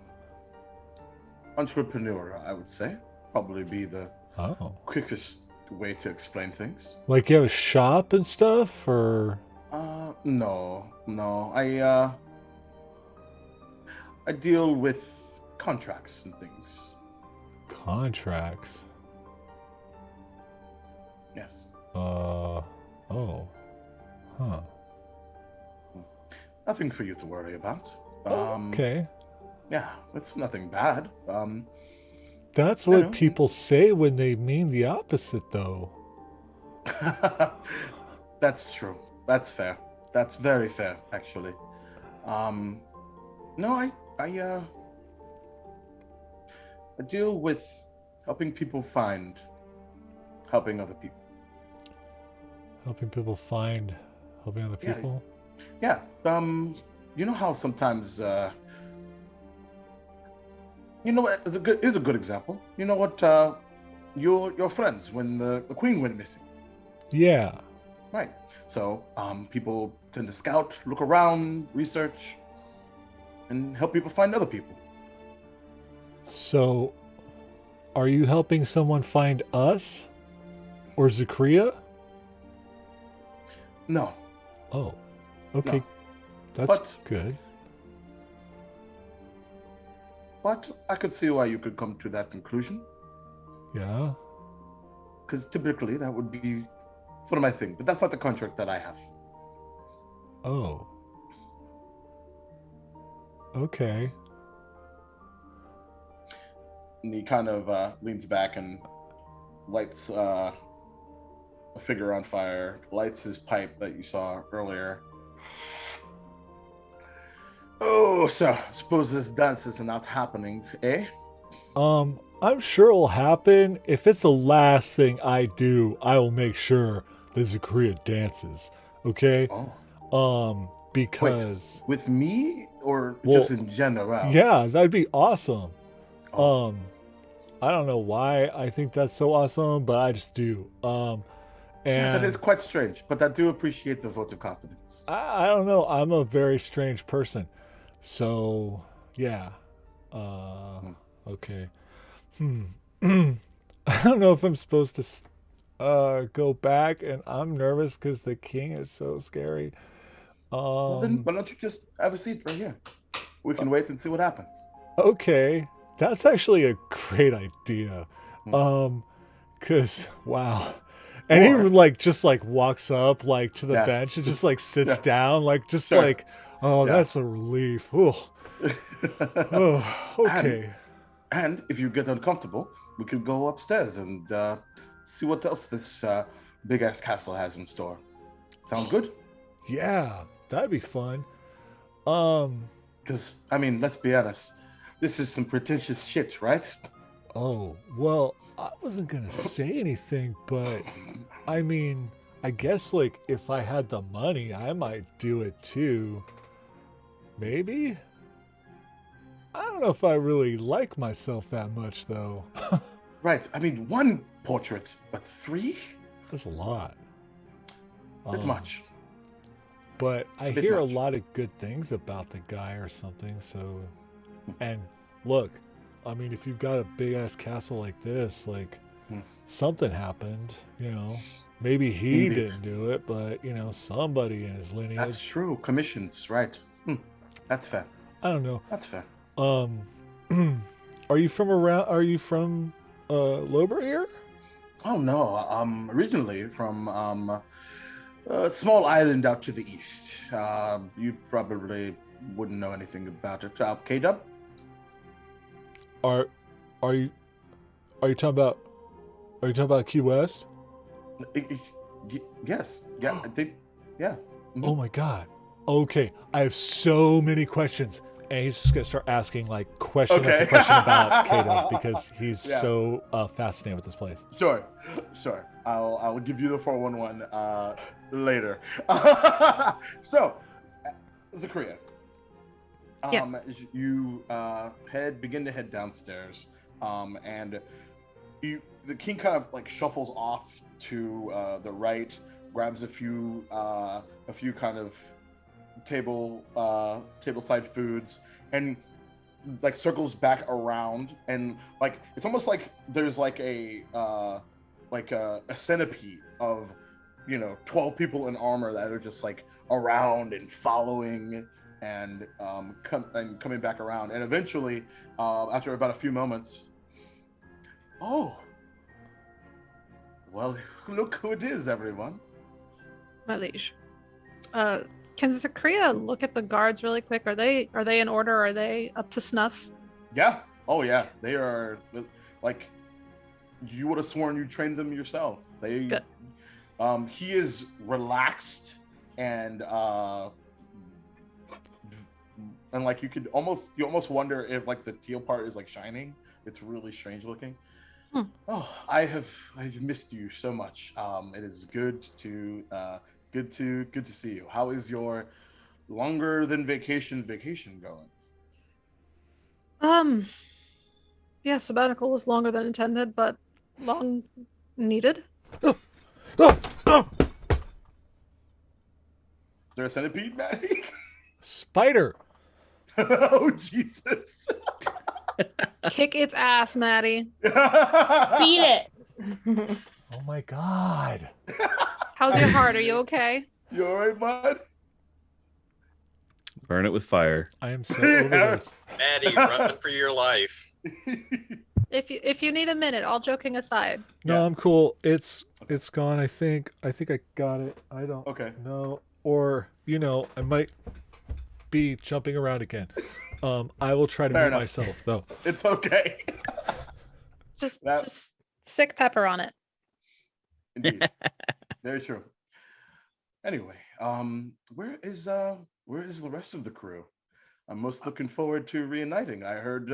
entrepreneur, I would say. Probably be the Oh. quickest way to explain things. Like you have a shop and stuff, or? No. I deal with contracts and things. Contracts? Yes. Oh. Huh. Nothing for you to worry about. Okay. Yeah, it's nothing bad. That's I know. what people say when they mean the opposite, though. That's true. That's fair. That's very fair, actually. No, I deal with helping people find helping other people. Helping people find helping other Yeah. people? Yeah. You know how sometimes you know what is a good example. You know what your friends when the queen went missing. Yeah. Right. So people tend to scout, look around, research. and help people find other people. So, are you helping someone find us? Or Zakria? No, Oh, okay. No. That's But- good. but I could see why you could come to that conclusion. Yeah. Because typically that would be sort of my thing. But that's not the contract that I have. Oh. Okay. And he kind of leans back and lights a figure on fire, lights his pipe that you saw earlier. Oh, so suppose this dance is not happening, eh? I'm sure it'll happen. If it's the last thing I do, I will make sure that Zakria dances. Okay? Oh, Because with me or Well, just in general? yeah, that'd be awesome. Oh, I don't know why I think that's so awesome, but I just do. yeah, And that is quite strange, but I do appreciate the vote of confidence. I don't know. I'm a very strange person. So, yeah. Okay. I don't know if I'm supposed to go back, and I'm nervous because the king is so scary. Well, then why don't you just have a seat right here? We can wait and see what happens. Okay, that's actually a great idea. Cause wow, and he Or- like just like walks up like to the Yeah. bench and just like sits Yeah. down, like just Sure. like, oh, Yeah. that's a relief. Oh, okay. And if you get uncomfortable, we could go upstairs and see what else this big ass castle has in store. Sound good? Yeah, that'd be fun. Because, I mean, let's be honest. This is some pretentious shit, right? Oh, well, I wasn't gonna say anything, but I mean, I guess like if I had the money, I might do it too. Maybe? I don't know if I really like myself that much though. Right. I mean, one portrait, but three? That's a lot. Bit much. But I Bit hear much. a lot of good things about the guy or something, so and look, I mean if you've got a big ass castle like this, like Hmm. something happened, you know. Maybe he Indeed. didn't do it, but you know, somebody in his lineage. That's true. Commissions, right. That's fair. I don't know. That's fair. Are you from around? Are you from Lober here? Oh, no. Originally from a small island out to the east. You probably wouldn't know anything about it. K-Dub? Are you talking about? Are you talking about Key West? Yes. Yeah, I think. Yeah. Oh my God. Okay, I have so many questions, and he's just gonna start asking like question Okay. after question about Kato because he's Yeah. so fascinated with this place. Sure. I'll give you the 411 later. So, Zakria, Yes. as you begin to head downstairs, and the king kind of like shuffles off to the right, grabs a few kind of tableside foods, and like circles back around, and like it's almost like there's like a centipede of 12 people in armor that are just like around and following and coming back around, and eventually after about a few moments, oh well, look who it is, everyone. My liege. Can Zakria look at the guards really quick? Are they in order? Are they up to snuff? Yeah. Oh yeah. They are like you would have sworn you trained them yourself. They Good. He is relaxed and like you almost wonder if like the teal part is like shining. It's really strange looking. Oh, I've missed you so much. It is good to see you. How is your longer than vacation going? Yeah, sabbatical was longer than intended, but long needed. Is there a centipede, Maddie? Spider. Oh, Jesus. Kick its ass, Maddie. Beat it. Oh my god. How's your heart? Are you okay? You all right, bud? Burn it with fire. I am so over this. Maddie, run for your life. If you need a minute, all joking aside. No, Yeah. I'm cool. It's gone. I think I got it. I don't Okay. know. Or, I might be jumping around again. I will try to Fair mute enough. myself though. It's okay. Just sick pepper on it. Indeed. Very true. Anyway, where is the rest of the crew? I'm most looking forward to reuniting. I heard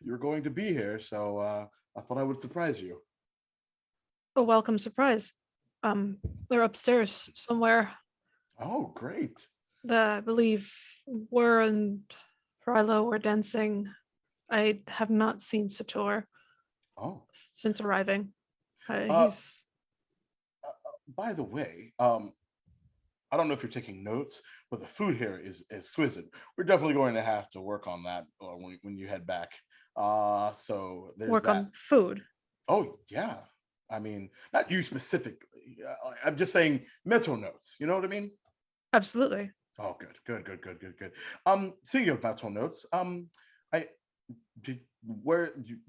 you're going to be here, so I thought I would surprise you. A welcome surprise. They're upstairs somewhere. Oh, great. I believe Wur and Rilo were dancing. I have not seen Sator Oh, since arriving. Uh, He's by the way, I don't know if you're taking notes, but the food here is exquisite. We're definitely going to have to work on that when you head back. So there's work that. on food. Oh, yeah. I mean, not you specifically. I'm just saying mental notes. You know what I mean? Absolutely. Oh, good. Speaking of mental notes, I did.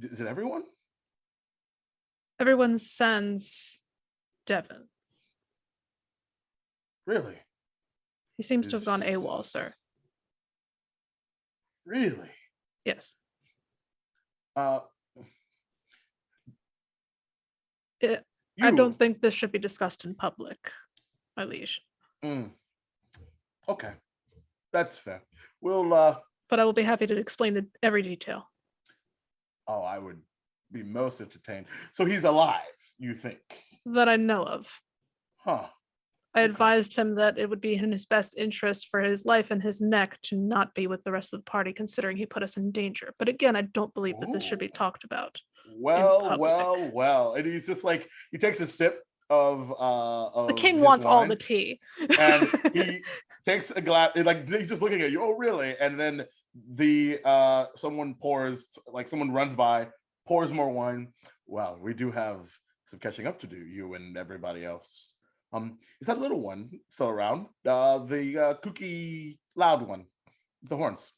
Is it everyone? Everyone sans Devon. Really? He seems to have gone Is- AWOL, sir. Really? Yes. Uh, I you- don't think this should be discussed in public, my liege. Mm, okay, that's fair. We'll. But I will be happy to explain every detail. Oh, I would be most entertained. So he's alive, you think? That I know of. Huh. I Okay. advised him that it would be in his best interest for his life and his neck to not be with the rest of the party, considering he put us in danger. But again, I don't believe that this should be Ooh. talked about. Well, public. and he's just like he takes a sip of The king his wants all wine, the tea. and he takes a glass, like he's just looking at you. Oh, really? And then someone runs by, pours more wine. Well, we do have some catching up to do, you and everybody else. Is that little one still around? The kooky loud one, with the horns.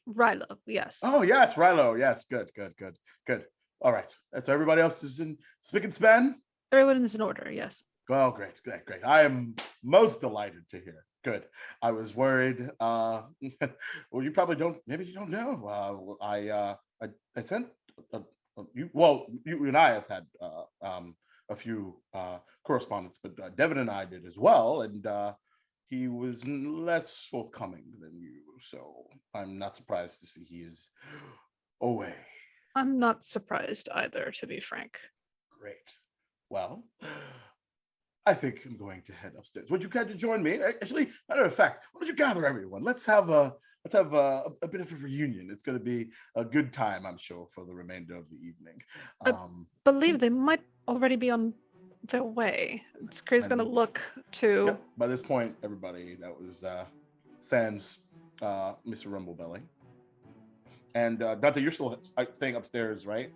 Rilo, yes. Oh yes, Rilo. Yes, good. All right. So everybody else is in spick and span. Everyone is in order, yes. Well, great. I am most delighted to hear. Good. I was worried. Well, you probably don't. Maybe you don't know. I sent you. Well, you and I have had a few correspondence, but Devin and I did as well, and he was less forthcoming than you. So I'm not surprised to see he is away. I'm not surprised either, to be frank. Great. Well, I think I'm going to head upstairs. Would you care to join me? Actually, matter of fact, why don't you gather everyone? Let's have a bit of a reunion. It's going to be a good time, I'm sure, for the remainder of the evening. Believe they might already be on their way. Skri's going to look to. Yep. By this point, everybody, that was Sans, Mr. Rumblebelly, and Dante. You're still staying upstairs, right?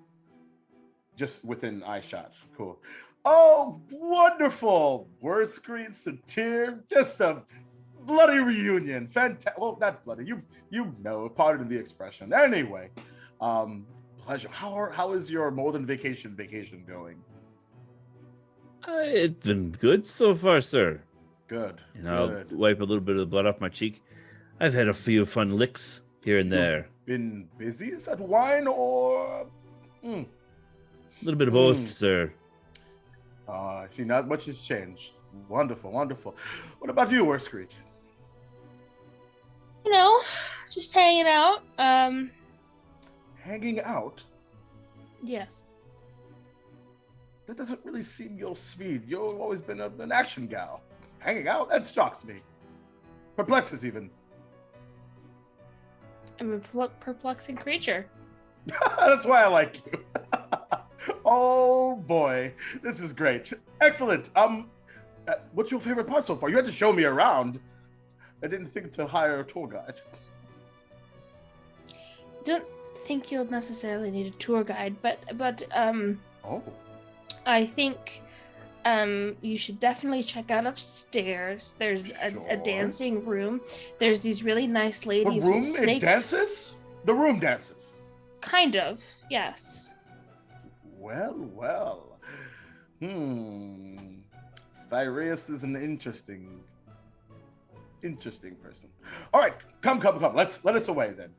Just within eye shot. Cool. Oh, wonderful! Word screen, Satir, just a bloody reunion. Fantastic. Well, not bloody. You know, pardon the expression. Anyway, pleasure. How is your more than vacation going? It's been good so far, sir. Good. And I'll Good. wipe a little bit of the blood off my cheek. I've had a few fun licks here and there. Been busy? Is that wine or? A little bit of both, sir. I see. Not much has changed. Wonderful. What about you, Worskreet? Just hanging out. Hanging out? Yes. That doesn't really seem your speed. You've always been an action gal. Hanging out? That shocks me. Perplexes even. I'm a perplexing creature. That's why I like you. Oh boy, this is great. Excellent. What's your favorite part so far? You had to show me around. I didn't think to hire a tour guide. don't think you'll necessarily need a tour guide, but Oh, I think you should definitely check out upstairs. There's a Sure. dancing room. There's these really nice the ladies with room it snakes. dances. The room dances. Kind of, yes. Well. Thyreus is an interesting person. All right, come. Let us away then.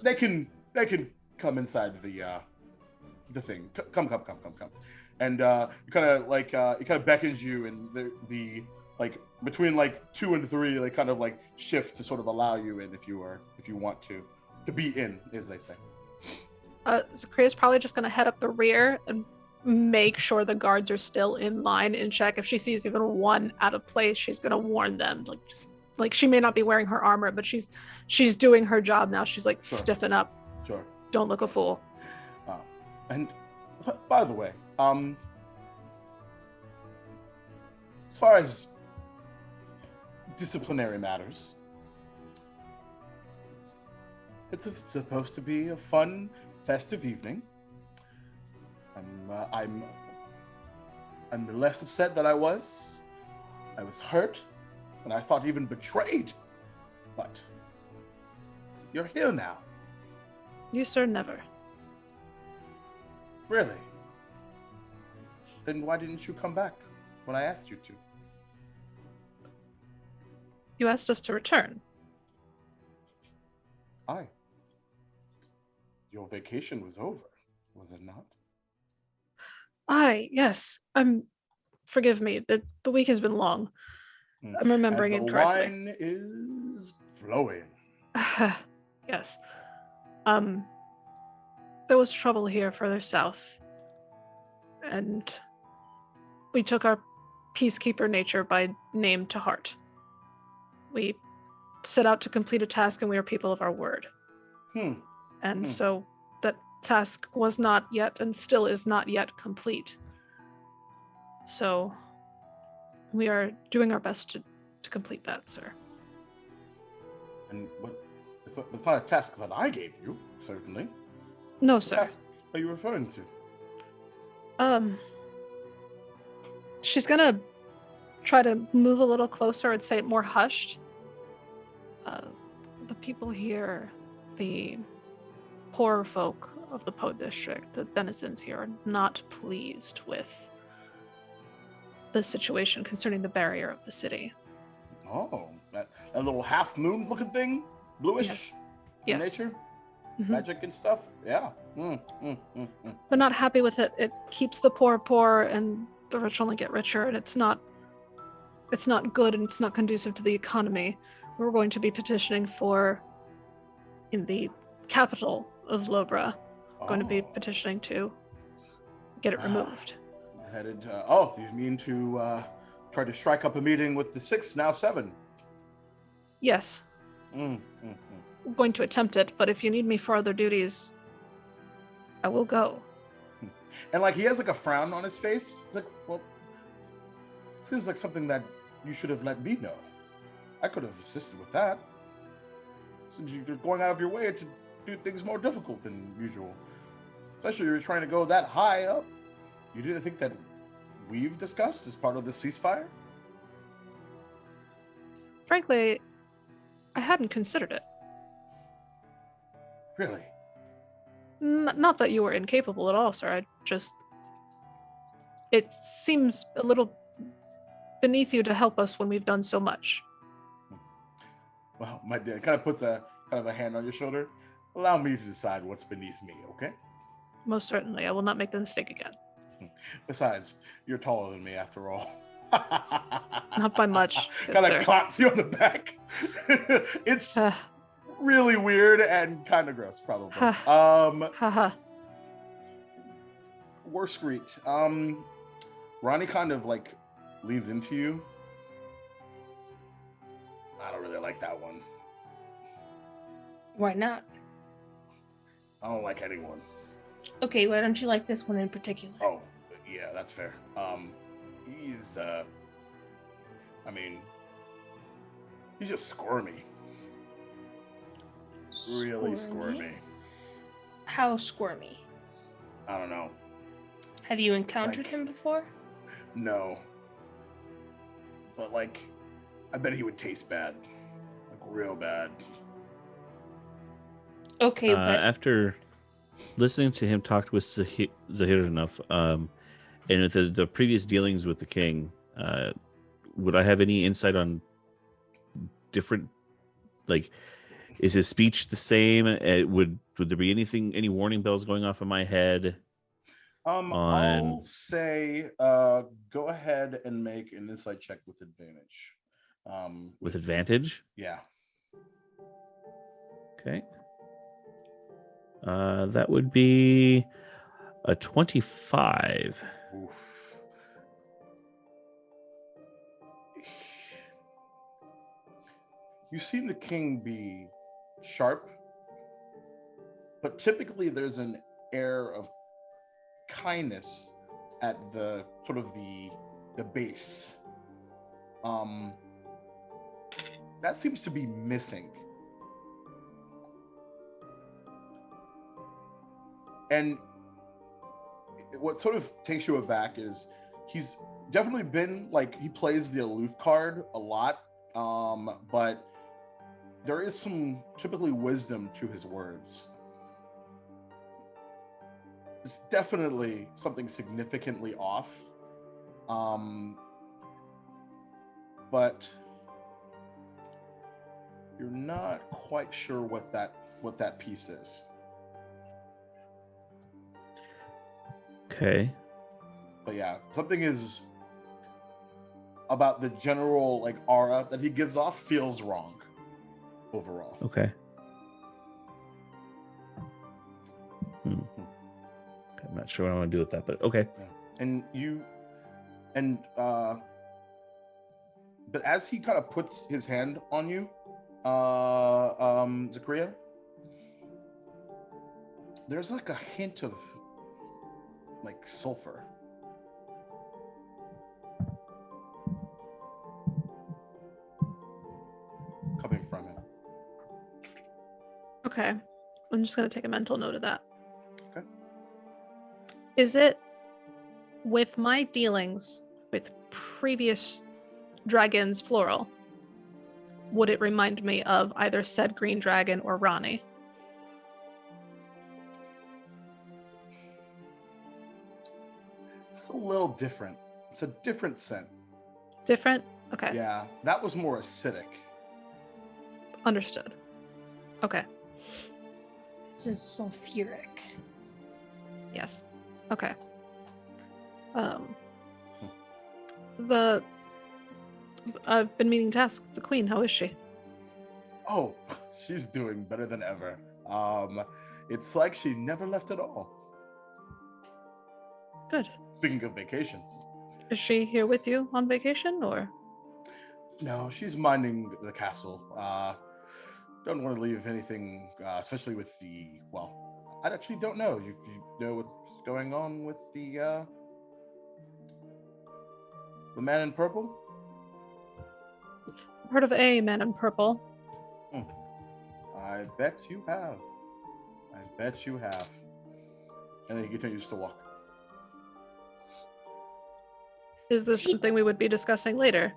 They can come inside the thing. Come. And he kind of beckons you, and the like between like 2 and 3, they kind of like shift to sort of allow you in if you want to be in, as they say. Zakria's probably just gonna head up the rear and make sure the guards are still in line and check. If she sees even one out of place, she's gonna warn them. Like she may not be wearing her armor, but she's doing her job now. She's like, Sure. stiffen up. Sure. Don't look a fool. And by the way, as far as disciplinary matters, it's supposed to be a fun, festive evening. I'm less upset than I was. I was hurt, and I thought even betrayed. But you're here now. You, sir, never. Really? Then why didn't you come back when I asked you to? You asked us to return. Aye. Your vacation was over, was it not? Aye, yes. Forgive me. The week has been long. I'm remembering And the incorrectly. wine is flowing. Yes. There was trouble here further south, and we took our peacekeeper nature by name to heart. We set out to complete a task, and we are people of our word. And so that task was not yet, and still is not yet, complete. So we are doing our best to complete that, sir. And what? It's not a task that I gave you, certainly. No, What sir. task are you referring to? She's gonna try to move a little closer and say it more hushed. The people here, the poorer folk of the Po District, the denizens here, are not pleased with the situation concerning the barrier of the city. Oh, that little half moon looking thing? Bluish? Yes. In Yes. nature? Mhm. Magic and stuff? Yeah. They're not happy with it. It keeps the poor and the rich only get richer, and it's not good, and it's not conducive to the economy. We're going to be petitioning for, in the capital of Lobra, going to be petitioning to get it removed. Headed, you mean to try to strike up a meeting with the 6, now 7? Yes, I'm going to attempt it, but if you need me for other duties, I will go. And like he has like a frown on his face. It's like, well, it seems like something that you should have let me know. I could have assisted with that. Since you're going out of your way to do things more difficult than usual. Especially you're trying to go that high up. You didn't think that we've discussed as part of the ceasefire? Frankly, I hadn't considered it. Really? Not that you were incapable at all, sir. It seems a little beneath you to help us when we've done so much. Well, my dad kind of puts a hand on your shoulder. Allow me to decide what's beneath me, okay? Most certainly. I will not make the mistake again. Besides, you're taller than me after all. Not by much, good Kind sir. of claps you on the back. It's really weird and kind of gross, probably. Haha. Warskreet. Ronnie kind of like leans into you. I don't really like that one. Why not? I don't like anyone. Okay, why don't you like this one in particular? Oh, yeah, that's fair. He's he's just squirmy. really squirmy. How squirmy? I don't know. Have you encountered Like- him before? No. But like, I bet he would taste bad. Like real bad. Okay, but After listening to him talk with Zahir enough, and with the previous dealings with the king, would I have any insight on different, like, is his speech the same? Would there be any warning bells going off in my head? I'll say, go ahead and make an insight check with advantage. With advantage? Yeah. Okay. That would be a 25. Oof. You've seen the king be sharp, but typically there's an air of kindness at the sort of the base. That seems to be missing. And what sort of takes you aback is he's definitely been like, he plays the aloof card a lot, but there is some typically wisdom to his words. It's definitely something significantly off, but you're not quite sure what that piece is. Okay. But yeah, something is about the general like aura that he gives off feels wrong overall. Okay. I'm not sure what I want to do with that, but okay. But as he kind of puts his hand on you, Zakaria, there's like a hint of like sulfur. Coming from him. Okay. I'm just going to take a mental note of that. Okay. Is it with my dealings with previous dragons, plural, would it remind me of either said green dragon or Ronnie? It's a little different. It's a different scent. Different? Okay. Yeah, that was more acidic. Understood. Okay. this is sulfuric. Yes. Okay. I've been meaning to ask the queen, how is she? Oh, she's doing better than ever. It's like she never left at all. Good. Speaking of vacations. Is she here with you on vacation, or? No, she's minding the castle. Don't want to leave anything, especially with well, I actually don't know. If you know what's going on with the man in purple? Heard of a man in purple. I bet you have. I bet you have. And then he continues to walk. Is this something we would be discussing later?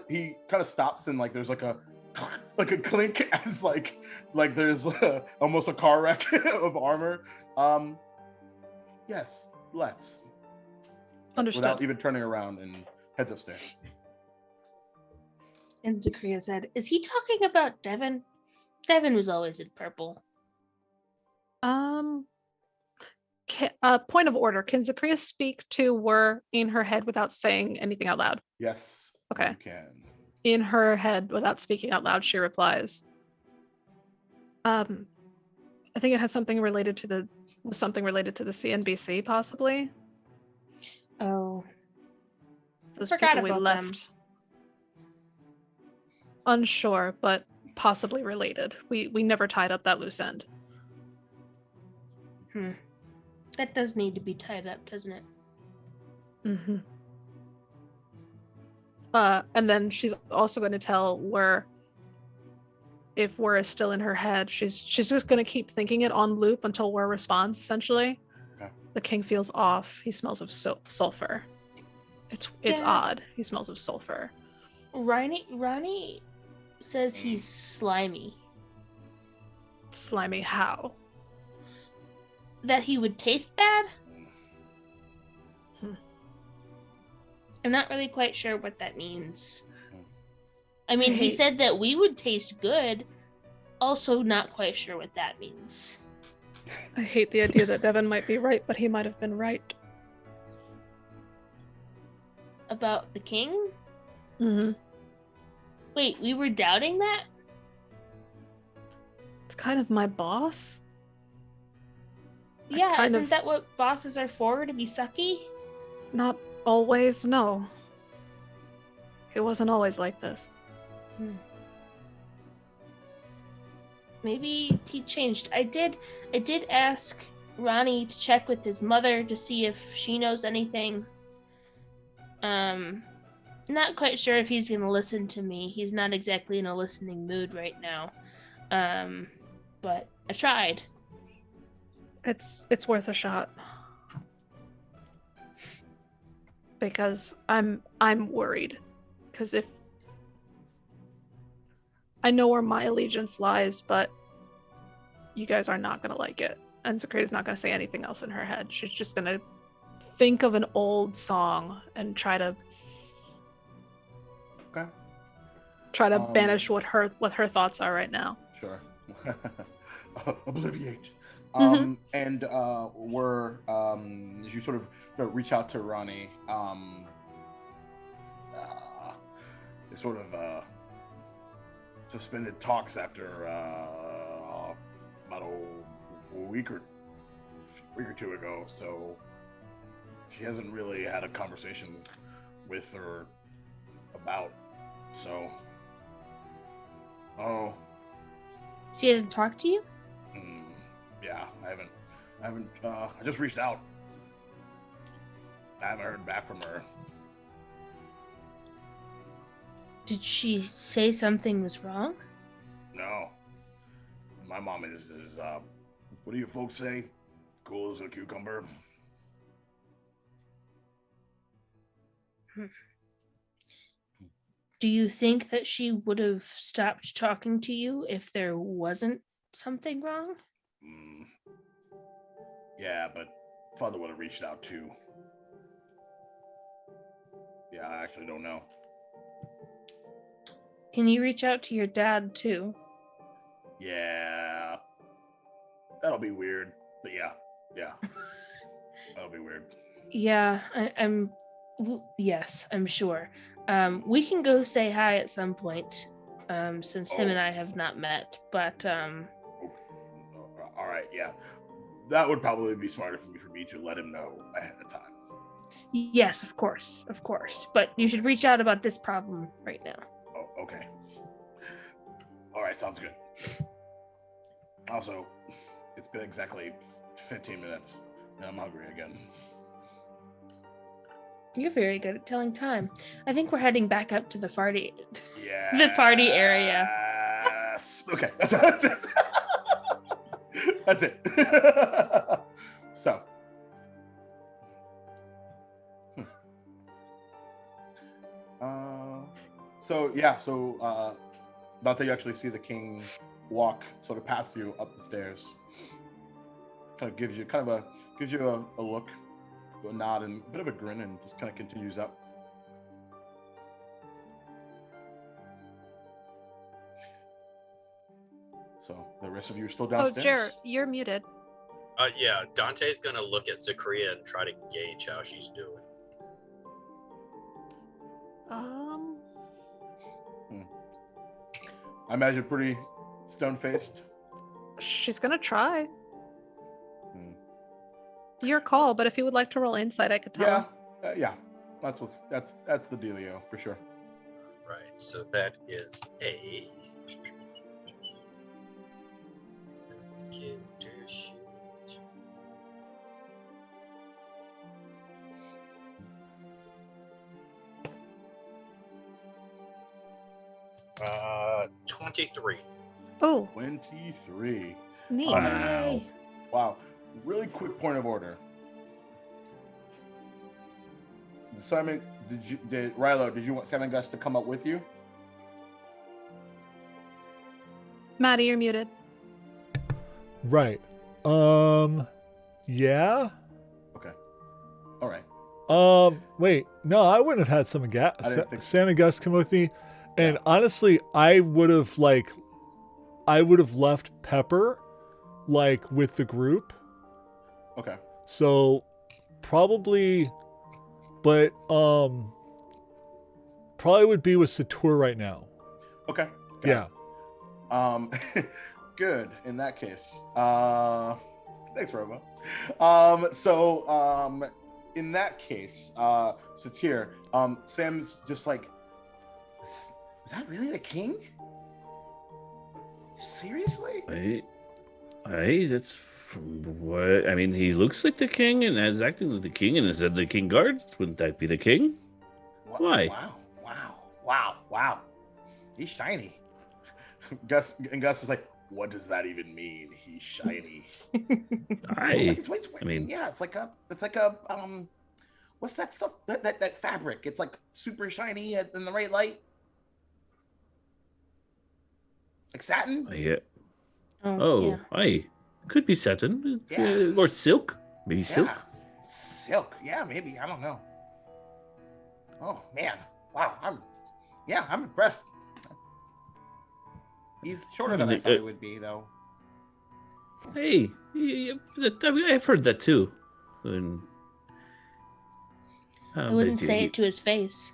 He kind of stops and like there's like a clink as like there's almost a car wreck of armor. Yes, let's. Understood. Without even turning around, and heads upstairs. And Zakaria said, is he talking about Devin? Devin was always in purple. Point of order. Can Zakaria speak to were in her head without saying anything out loud? Yes. Okay. You can. In her head, without speaking out loud, she replies, I think it had something related to the CNBC, possibly. Oh. Those Forgot people we about left. them. Unsure, but possibly related. We never tied up that loose end. That does need to be tied up, doesn't it? Mm-hmm. And then she's also going to tell where if Wur is still in her head, she's just gonna keep thinking it on loop until Wur responds. Essentially, Okay. the king feels off. He smells of sulfur. It's Dad. odd. He smells of sulfur. Ronnie says he's slimy. Slimy how? That he would taste bad? I'm not really quite sure what that means. I mean, he said that we would taste good. Also, not quite sure what that means. I hate the idea that Devin might be right, but he might have been right. About the king? Mm-hmm. Wait, we were doubting that? It's kind of my boss. Yeah, isn't that what bosses are for, to be sucky? Not always, no. It wasn't always like this. Maybe he changed. I did ask Ronnie to check with his mother to see if she knows anything. Not quite sure if he's gonna listen to me. He's not exactly in a listening mood right now. But I tried. It's worth a shot. Because I'm worried. Because if I know where my allegiance lies, but you guys are not gonna like it. And Zakria's not gonna say anything else in her head. She's just gonna think of an old song and try to banish what her thoughts are right now. Sure. Obliviate. Mm-hmm. And we're as you sort of reach out to Ronnie, it's sort of suspended talks after about a week or two ago. So she hasn't really had a conversation with her about. So, She hasn't talked to you? Yeah, I haven't. I just reached out. I haven't heard back from her. Did she say something was wrong? No. My mom is what do you folks say? Cool as a cucumber. Do you think that she would have stopped talking to you if there wasn't something wrong? Yeah, but Father would have reached out too. Yeah, I actually don't know. Can you reach out to your dad too? Yeah. That'll be weird. But yeah. That'll be weird. Yeah, yes, I'm sure. We can go say hi at some point, since him and I have not met, but all right, yeah. That would probably be smarter for me to let him know ahead of time. Yes, of course. But you should reach out about this problem right now. Oh, okay. All right, sounds good. Also, it's been exactly 15 minutes, and I'm hungry again. You're very good at telling time. I think we're heading back up to the party. Yeah. The party area. Yes. Okay. That's it. That's it. So. So not that you actually see the king walk sort of past you up the stairs. Kind of gives you a look, a nod, and a bit of a grin, and just kind of continues up. So the rest of you are still downstairs. Oh, Jer, you're muted. Yeah, Dante's gonna look at Zakria and try to gauge how she's doing. I imagine pretty stone-faced. She's gonna try. Your call, but if you would like to roll insight, I could tell. Yeah. That's the dealio for sure. Right. So that is a. Shoot. 23. Oh, 23. neat. Wow. Wow. Really quick point of order. Simon, Rilo, did you want Sam and Gus to come up with you? Maddie, you're muted. Right. Yeah. Okay. All right. Wait. No, I wouldn't have had I didn't think so. Sam and Gus come with me. And Yeah. honestly, I would have left Pepper like with the group. Okay. So probably, but probably would be with Sator right now. Okay. Yeah. Good. In that case. Thanks, Robo. In that case, Satir, Sam's just like, is that really the king? Seriously? That's from what I mean. He looks like the king and is acting like the king, and is that the king guards? Wouldn't that be the king? Why? Wow. He's shiny. Gus is like, what does that even mean? He's shiny. Wait, I mean, yeah, it's like a what's that stuff? That fabric. It's like super shiny in the right light. Like satin? yeah. Yeah. Could be satin, Yeah. or silk. Maybe silk. Yeah. Silk. Yeah, maybe. I don't know. Oh man. Wow. I'm impressed. He's shorter than I thought he would be, though. Hey, I've heard that too. And, I wouldn't say it to his face.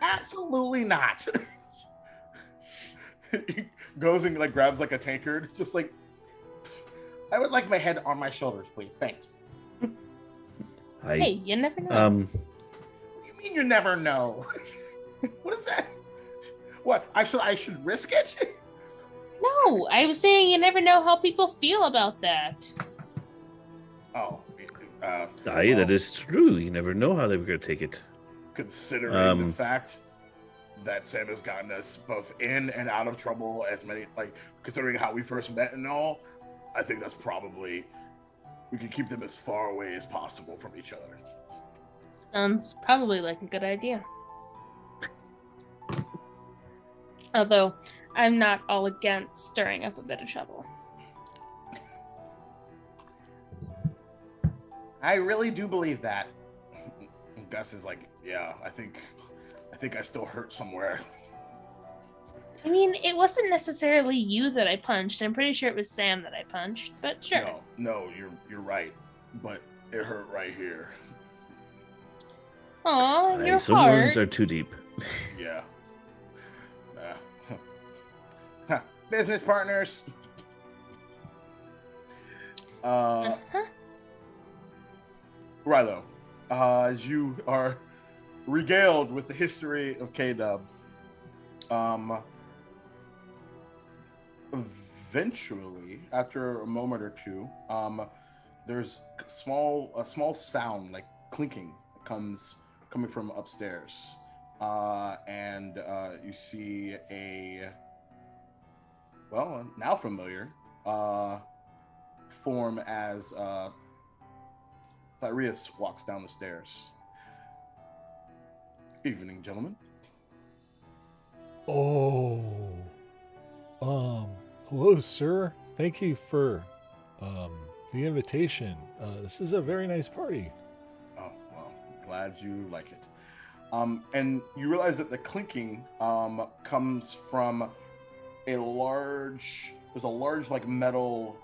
Absolutely not. He goes and like grabs like a tankard. It's just like, I would like my head on my shoulders, please. Thanks. Hey, you never know. What do you mean you never know? What is that? What? I should risk it? No, I was saying you never know how people feel about that. Oh. That is true. You never know how they were going to take it. Considering the fact that Sam has gotten us both in and out of trouble considering how we first met and all, I think that's probably, we can keep them as far away as possible from each other. Sounds probably like a good idea. Although, I'm not all against stirring up a bit of trouble. I really do believe that. And Gus is like, yeah, I think I still hurt somewhere. I mean, it wasn't necessarily you that I punched. I'm pretty sure it was Sam that I punched, but sure. No, you're right. But it hurt right here. Aw, your Some heart. wounds are too deep. Yeah. Business partners. Rilo, as you are regaled with the history of K-Dub, eventually, after a moment or two, there's a small sound like clinking coming from upstairs, and you see a now familiar form as Thyreus walks down the stairs. Evening, gentlemen. Oh. Hello, sir. Thank you for the invitation. This is a very nice party. Oh, well, glad you like it. And you realize that the clinking comes from there's a large like metal,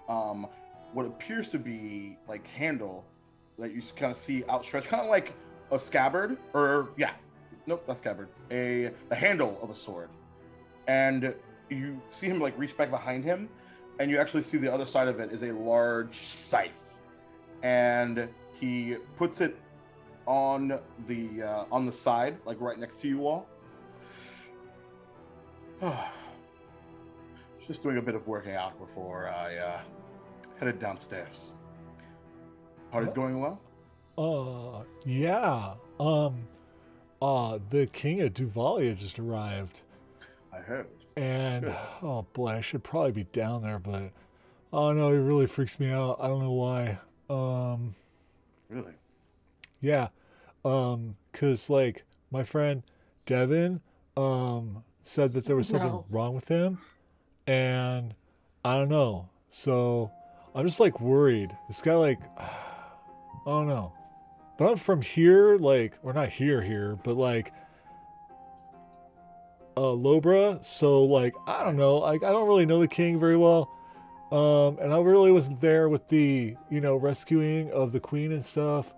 what appears to be like handle that you kind of see outstretched, kind of like a scabbard, not scabbard, the handle of a sword. And you see him like reach back behind him, and you actually see the other side of it is a large scythe, and he puts it on the side, like right next to you all. Just doing a bit of working out before I headed downstairs. Party's going well? Yeah. The king of Duvalia just arrived. I heard. And Good. oh boy, I should probably be down there, but oh no, he really freaks me out. I don't know why. Um, Really? yeah. 'Cause like my friend Devin said that there was something No. wrong with him, and I don't know. So I'm just like worried. This guy like I don't know. But I'm from here, like or not here, but like Lobra, so like I don't know, like I don't really know the king very well. And I really wasn't there with the, rescuing of the queen and stuff.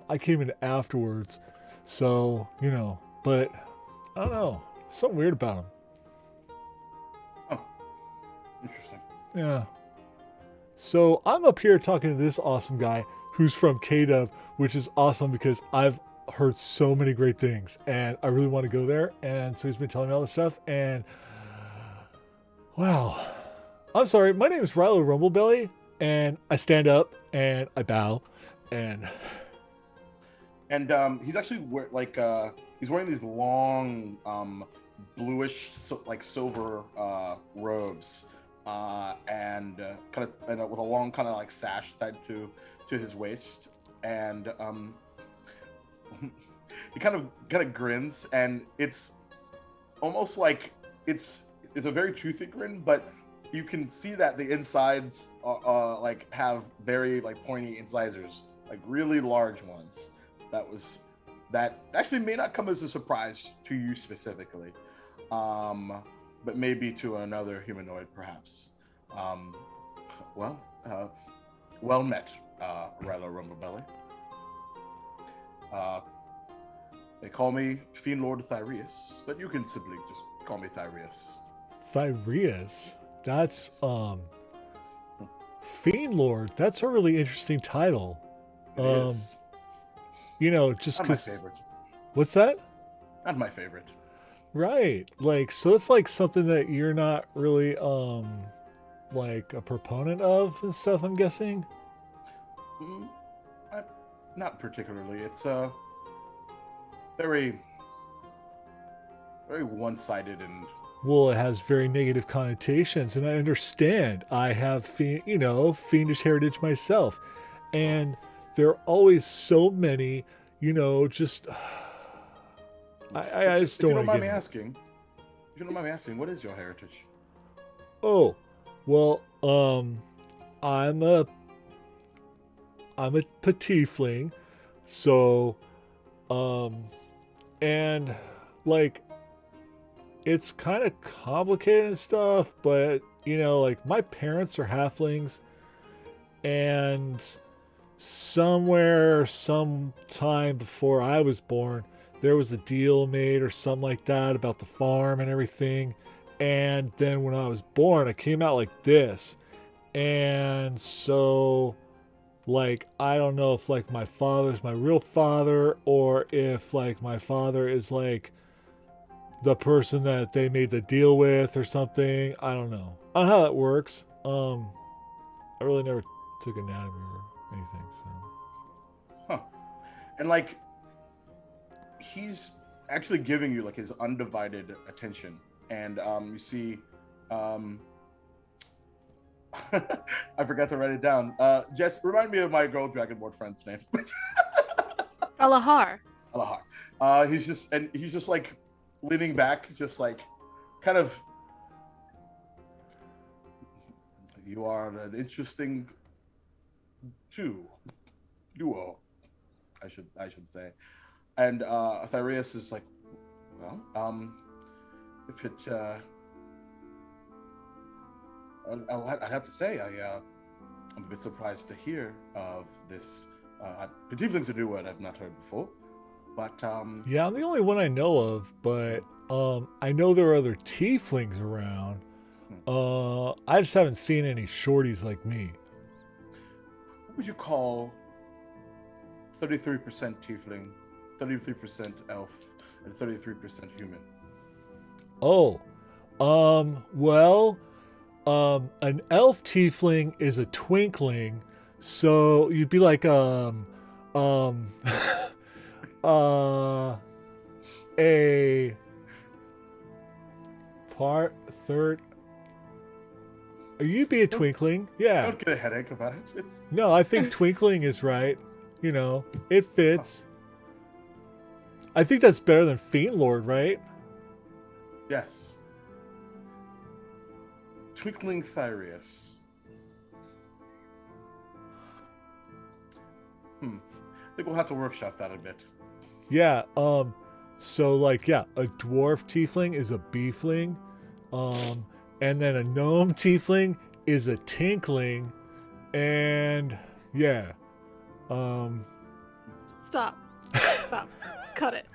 I came in afterwards. So, but I don't know. Something weird about him. Oh, interesting. Yeah. So I'm up here talking to this awesome guy who's from KW, which is awesome because I've heard so many great things and I really want to go there. And so he's been telling me all this stuff. And wow. I'm sorry. My name is Rilo Rumblebelly. And I stand up and I bow. And And he's actually he's wearing these long bluish silver robes and kind of with a long kind of like sash tied to his waist, and he kind of grins, and it's almost like it's a very toothy grin, but you can see that the insides like have very like pointy incisors, like really large ones. That actually may not come as a surprise to you specifically, but maybe to another humanoid perhaps. Well met, Rilo Rumblebelly. They call me Fiend Lord Thyreus, but you can simply just call me Thyreus. Thyreus. That's Fiend Lord. That's a really interesting title. It is. Just Not my because. favorite. What's that? Not my favorite. Right. Like, so it's like something that you're not really like a proponent of and stuff, I'm guessing. Not particularly. It's very, very one-sided and. Well, it has very negative connotations, and I understand. I have, fiendish heritage myself, and there are always so many, just. I just If you don't don't want mind to me get. asking, if you don't mind me asking, what is your heritage? Oh, well, I'm a petitfling, so, and like. It's kind of complicated and stuff, but like my parents are halflings, and sometime before I was born, there was a deal made or something like that about the farm and everything. And then when I was born, I came out like this. And so, like, I don't know if like my father's my real father or if like my father is like the person that they made the deal with or something. I don't know. I don't know how that works. I really never took anatomy or anything, so. Huh. And like, he's actually giving you like his undivided attention, and you see, I forgot to write it down. Jess, remind me of my girl Dragonborn friend's name. Alahar. Alahar. He's just like leaning back, just like kind of. You are an interesting duo, I should say. And Thyreus is like, well, if it, I'd have to say I'm a bit surprised to hear of this. Tieflings are new word I've not heard before, but Yeah, I'm the only one I know of, but I know there are other tieflings around. I just haven't seen any shorties like me. what would you call 33% tiefling, 33% elf, and 33% human? Oh, well, an elf tiefling is a twinkling, so you'd be like, a part third. You be a twinkling. Yeah. Don't get a headache about it. It's No, I think twinkling is right. You know, it fits. I think that's better than Fiend Lord, right? yes. Twinkling Thyreus. I think we'll have to workshop that a bit. Yeah. So like, yeah, a dwarf tiefling is a beefling, and then a gnome tiefling is a tinkling, and yeah, Stop. Stop. Cut it.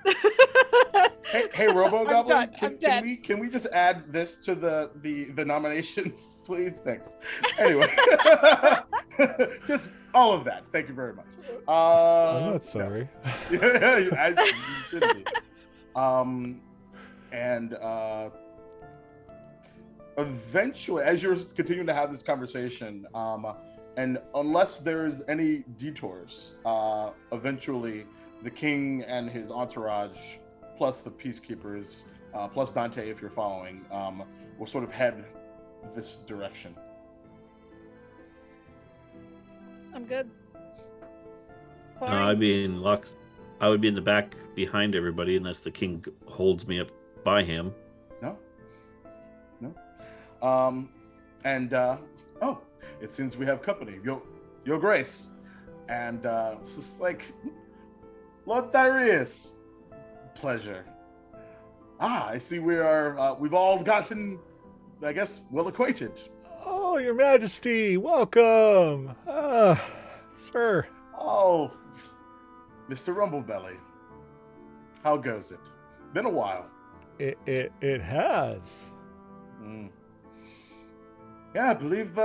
Hey, Robo Goblin, I'm dead. Can we just add this to the nominations, please? Thanks. Anyway, just all of that. Thank you very much. I'm not sorry. Yeah, you should be. And eventually, as you're continuing to have this conversation, and unless there's any detours, eventually the king and his entourage, plus the peacekeepers, plus Dante, if you're following, will sort of head this direction. I'm good. I'd be in Lux. I would be in the back behind everybody unless the king holds me up by him. No. And oh, it seems we have company. Your Grace, and it's just like Lord Darius. Pleasure. I see we've all gotten, I guess, well acquainted. Oh, Your Majesty, welcome. Sure. Oh, Mr. Rumblebelly, how goes it? Been a while. It has. Yeah, I believe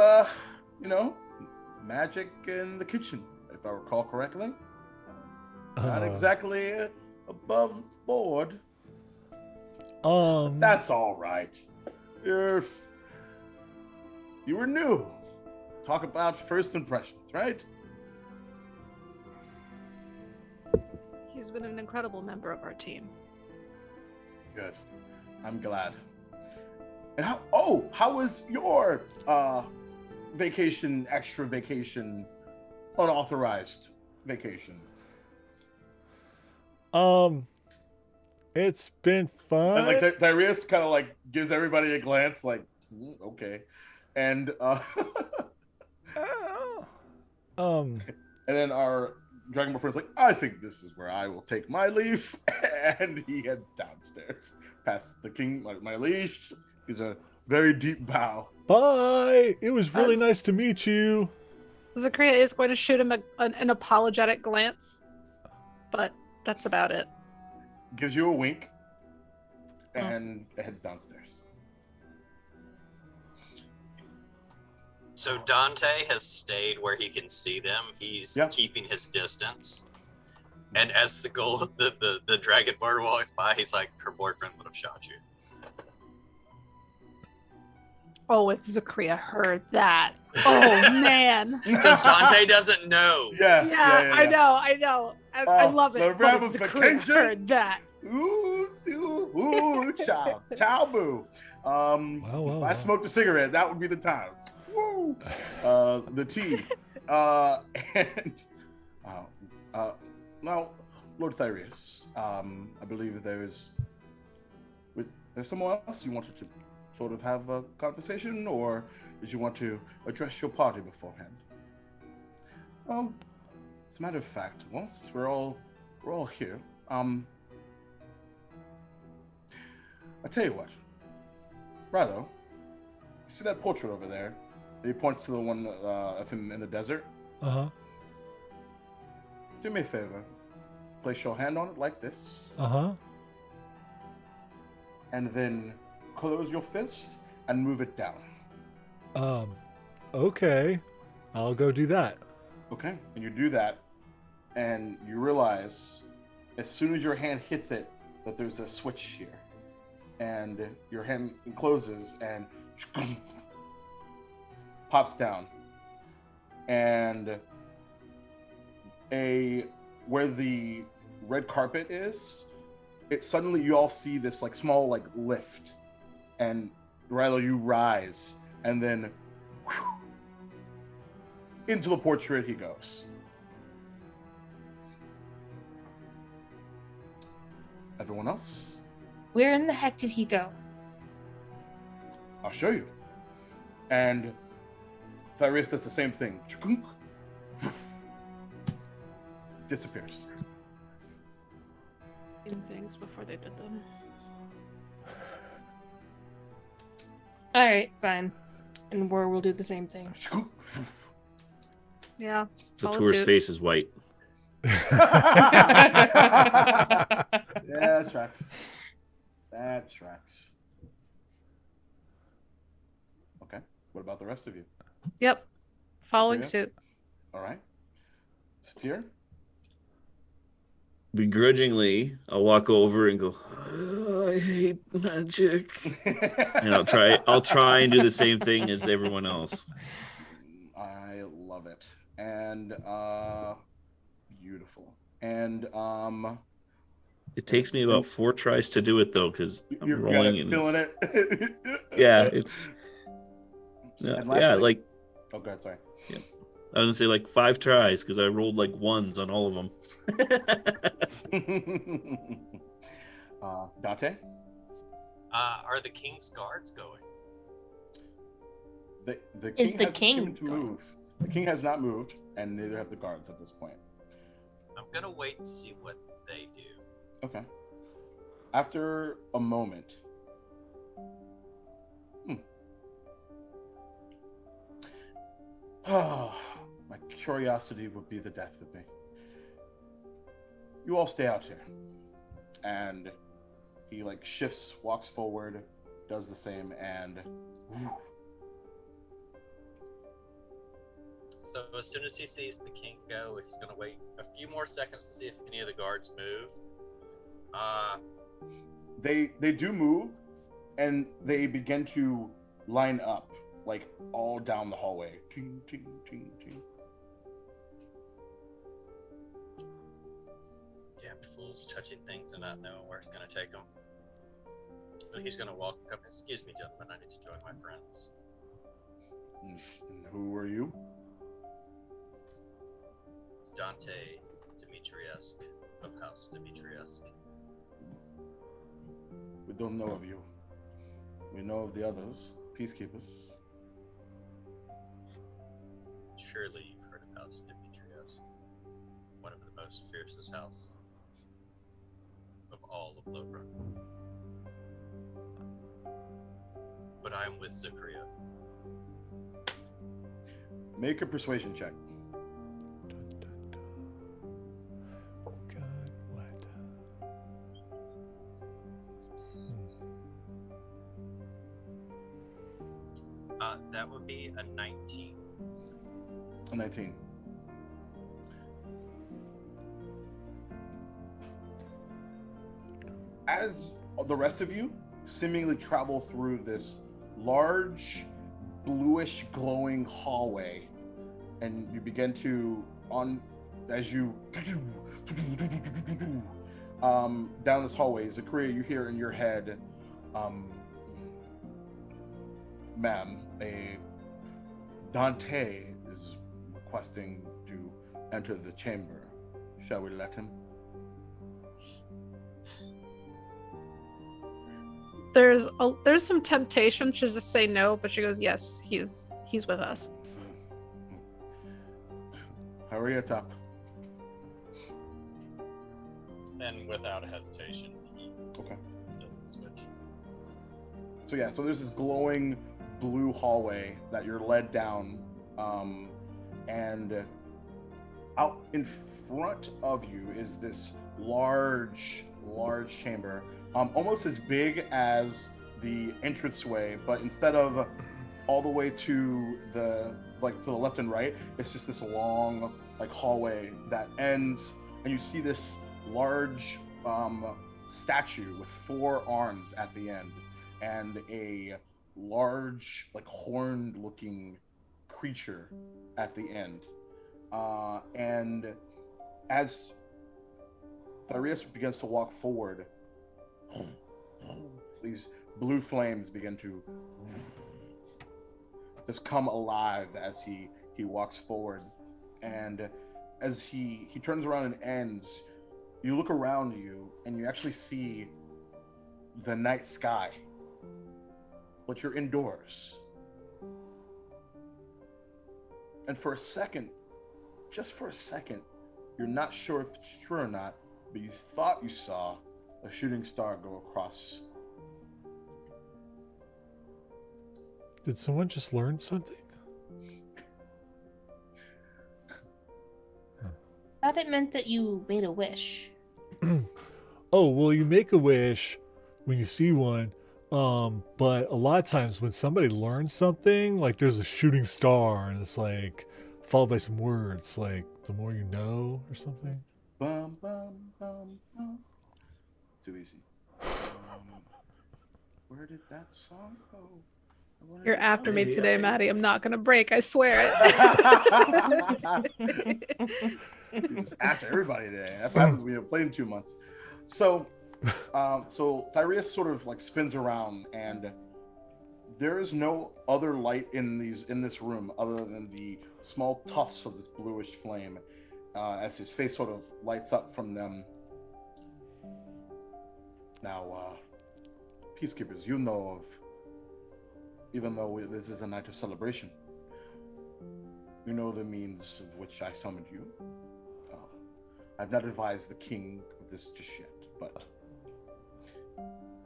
magic in the kitchen, if I recall correctly. Not exactly above board. That's all right. You were new. Talk about first impressions, right? He's been an incredible member of our team. Good. I'm glad. And how was your extra vacation, unauthorized vacation? It's been fun. And like Darius kind of like gives everybody a glance, like, okay, and and then our Dragonborn friend's like, I think this is where I will take my leave, and he heads downstairs past the king, like my leash. He's a very deep bow. Bye. It was really nice to meet you. Zachria is going to shoot him an apologetic glance, but that's about it. Gives you a wink, and heads downstairs. So Dante has stayed where he can see them. He's keeping his distance. And as the Dragonborn walks by, he's like, her boyfriend would have shot you. Oh, if Zachria heard that. Oh, man. Because Dante doesn't know. Yeah. I know. I love it. But if Zachria heard that. Ooh, ciao, boo. If I smoked a cigarette, that would be the time. Woo. The tea. Now, Lord Thyreus, I believe there's someone else you wanted to sort of have a conversation, or did you want to address your party beforehand? As a matter of fact, well, since we're all here, I tell you what, Rado, you see that portrait over there? He points to the one of him in the desert. Uh-huh. Do me a favor. Place your hand on it like this. Uh-huh. And then close your fist and move it down. Okay. I'll go do that. Okay. And you do that, and you realize as soon as your hand hits it that there's a switch here. And your hand closes and pops down. And where the red carpet is, it suddenly, you all see this like small like lift, and Rilo, you rise, and then into the portrait he goes. Everyone else, Where in the heck did he go? I'll show you. And Thyrius does the same thing. Disappears. In things before they did them. All right, fine. And War will do the same thing. Yeah. So follow Tour's suit. face is white. Yeah, that tracks. That tracks. Okay. What about the rest of you? Yep. Following Yeah. suit. All right. Satir? Begrudgingly, I'll walk over and go, "Oh, I hate magic." And I'll try and do the same thing as everyone else. I love it. And beautiful. And It takes me about 4 tries to do it though, because I'm you're rolling good and at feeling it. yeah, it's And yeah, lastly- like Oh, God, sorry. I was gonna say like 5 tries because I rolled like 1s on all of them. Dante? Are the king's guards going? The Is king the hasn't king seemed to going? move. The king has not moved, and neither have the guards at this point. I'm gonna wait and see what they do. Okay. After a moment, my curiosity would be the death of me. You all stay out here. And he like shifts, walks forward, does the same, and So as soon as he sees the king go, he's gonna wait a few more seconds to see if any of the guards move. they do move, and they begin to line up, like all down the hallway. Ting, ting, ting, ting. Damn fools touching things and not knowing where it's gonna take them. But he's gonna walk up. Excuse me, gentlemen. I need to join my friends. And who are you? Dante Dimitriesque of House Dimitriesque. We don't know of you. We know of the others, peacekeepers. Surely you've heard of House Dimitriesque, one of the most fiercest house of all of Lowrun. But I am with Zachria. Make a persuasion check. Dun, dun, dun. Oh God, what? That would be a 19. A 19. As the rest of you seemingly travel through this large, bluish glowing hallway, and you begin to, as you down this hallway, Zachria, you hear in your head, ma'am, Dante is requesting to enter the chamber. Shall we let him? There's some temptation to just say no, but she goes, yes, he's with us. Hurry it up. And without hesitation, he Okay. does the switch. So yeah, so there's this glowing blue hallway that you're led down, and out in front of you is this large chamber, almost as big as the entranceway, but instead of all the way to the left and right, it's just this long hallway that ends, and you see this large statue with 4 arms at the end, and a large horned looking creature at the end, and as Thyrius begins to walk forward, these blue flames begin to just come alive as he walks forward, and as he turns around and ends, you look around you and you actually see the night sky, but you're indoors. And for a second, just for a second, you're not sure if it's true or not, but you thought you saw a shooting star go across. Did someone just learn something? Thought it meant that you made a wish. Oh, well, you make a wish when you see one. But a lot of times when somebody learns something, like there's a shooting star and it's like followed by some words, like the more you know or something. Bum, bum, bum, bum. Too easy. Where did that song go? You're after me today, Maddie. I'm not gonna break. I swear it. You're just after everybody today. That's what happens when you play in 2 months. So Thyreus sort of like spins around, and there is no other light in this room other than the small tufts of this bluish flame. As his face sort of lights up from them. Now, peacekeepers, you know of, even though this is a night of celebration, you know the means of which I summoned you. I've not advised the king of this just yet, but...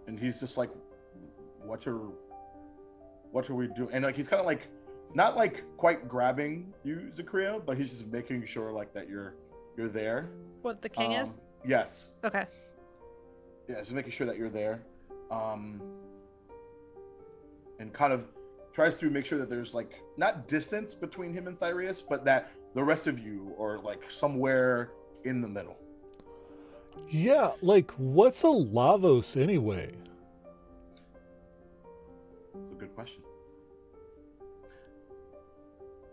And he's just like, what are we doing? And like he's kind of like, not like quite grabbing you, Zakria, but he's just making sure like that you're there. What the king is? Yes. Okay. Yeah, just making sure that you're there. And kind of tries to make sure that there's like not distance between him and Thyreus, but that the rest of you are like somewhere in the middle. Yeah, like what's a Lavos anyway? That's a good question.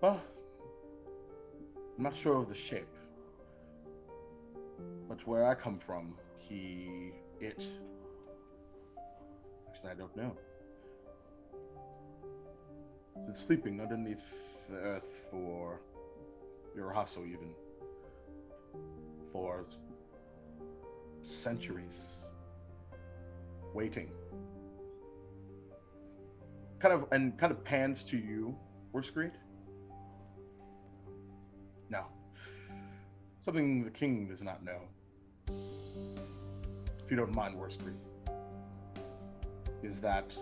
Well, I'm not sure of the shape, but where I come from, actually I don't know. It's been sleeping underneath the earth for Urahaso even, for centuries, waiting. Kind of pans to you, Worscreed. Now, something the king does not know, if you don't mind, Worscreed, is that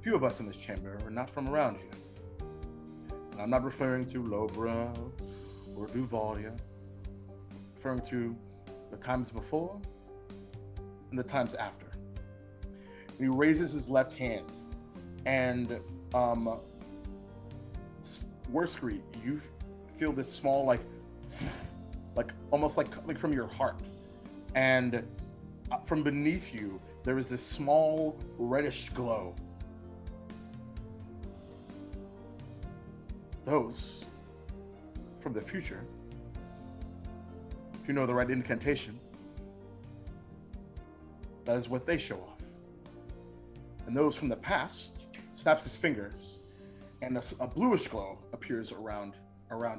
few of us in this chamber are not from around here. And I'm not referring to Lobra or Duvalia, referring to the times before and the times after. He raises his left hand, and Worscreed, you feel this small like almost like from your heart, and from beneath you there is this small reddish glow. Those from the future, if you know the right incantation, that is what they show off. And those from the past, snaps his fingers, and a bluish glow appears around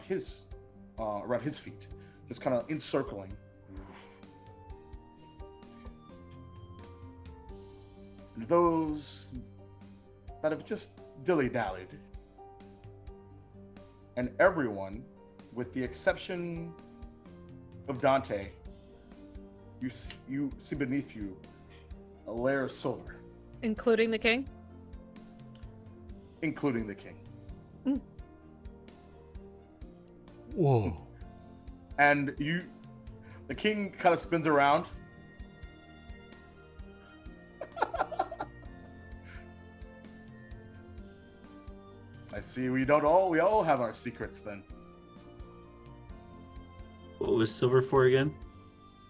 his feet, just kind of encircling. And those that have just dilly-dallied, and everyone, with the exception of Dante, you see beneath you a layer of silver. Including the king? Including the king. Mm. Whoa. And the king kind of spins around. I see we all have our secrets then. What was silver for again?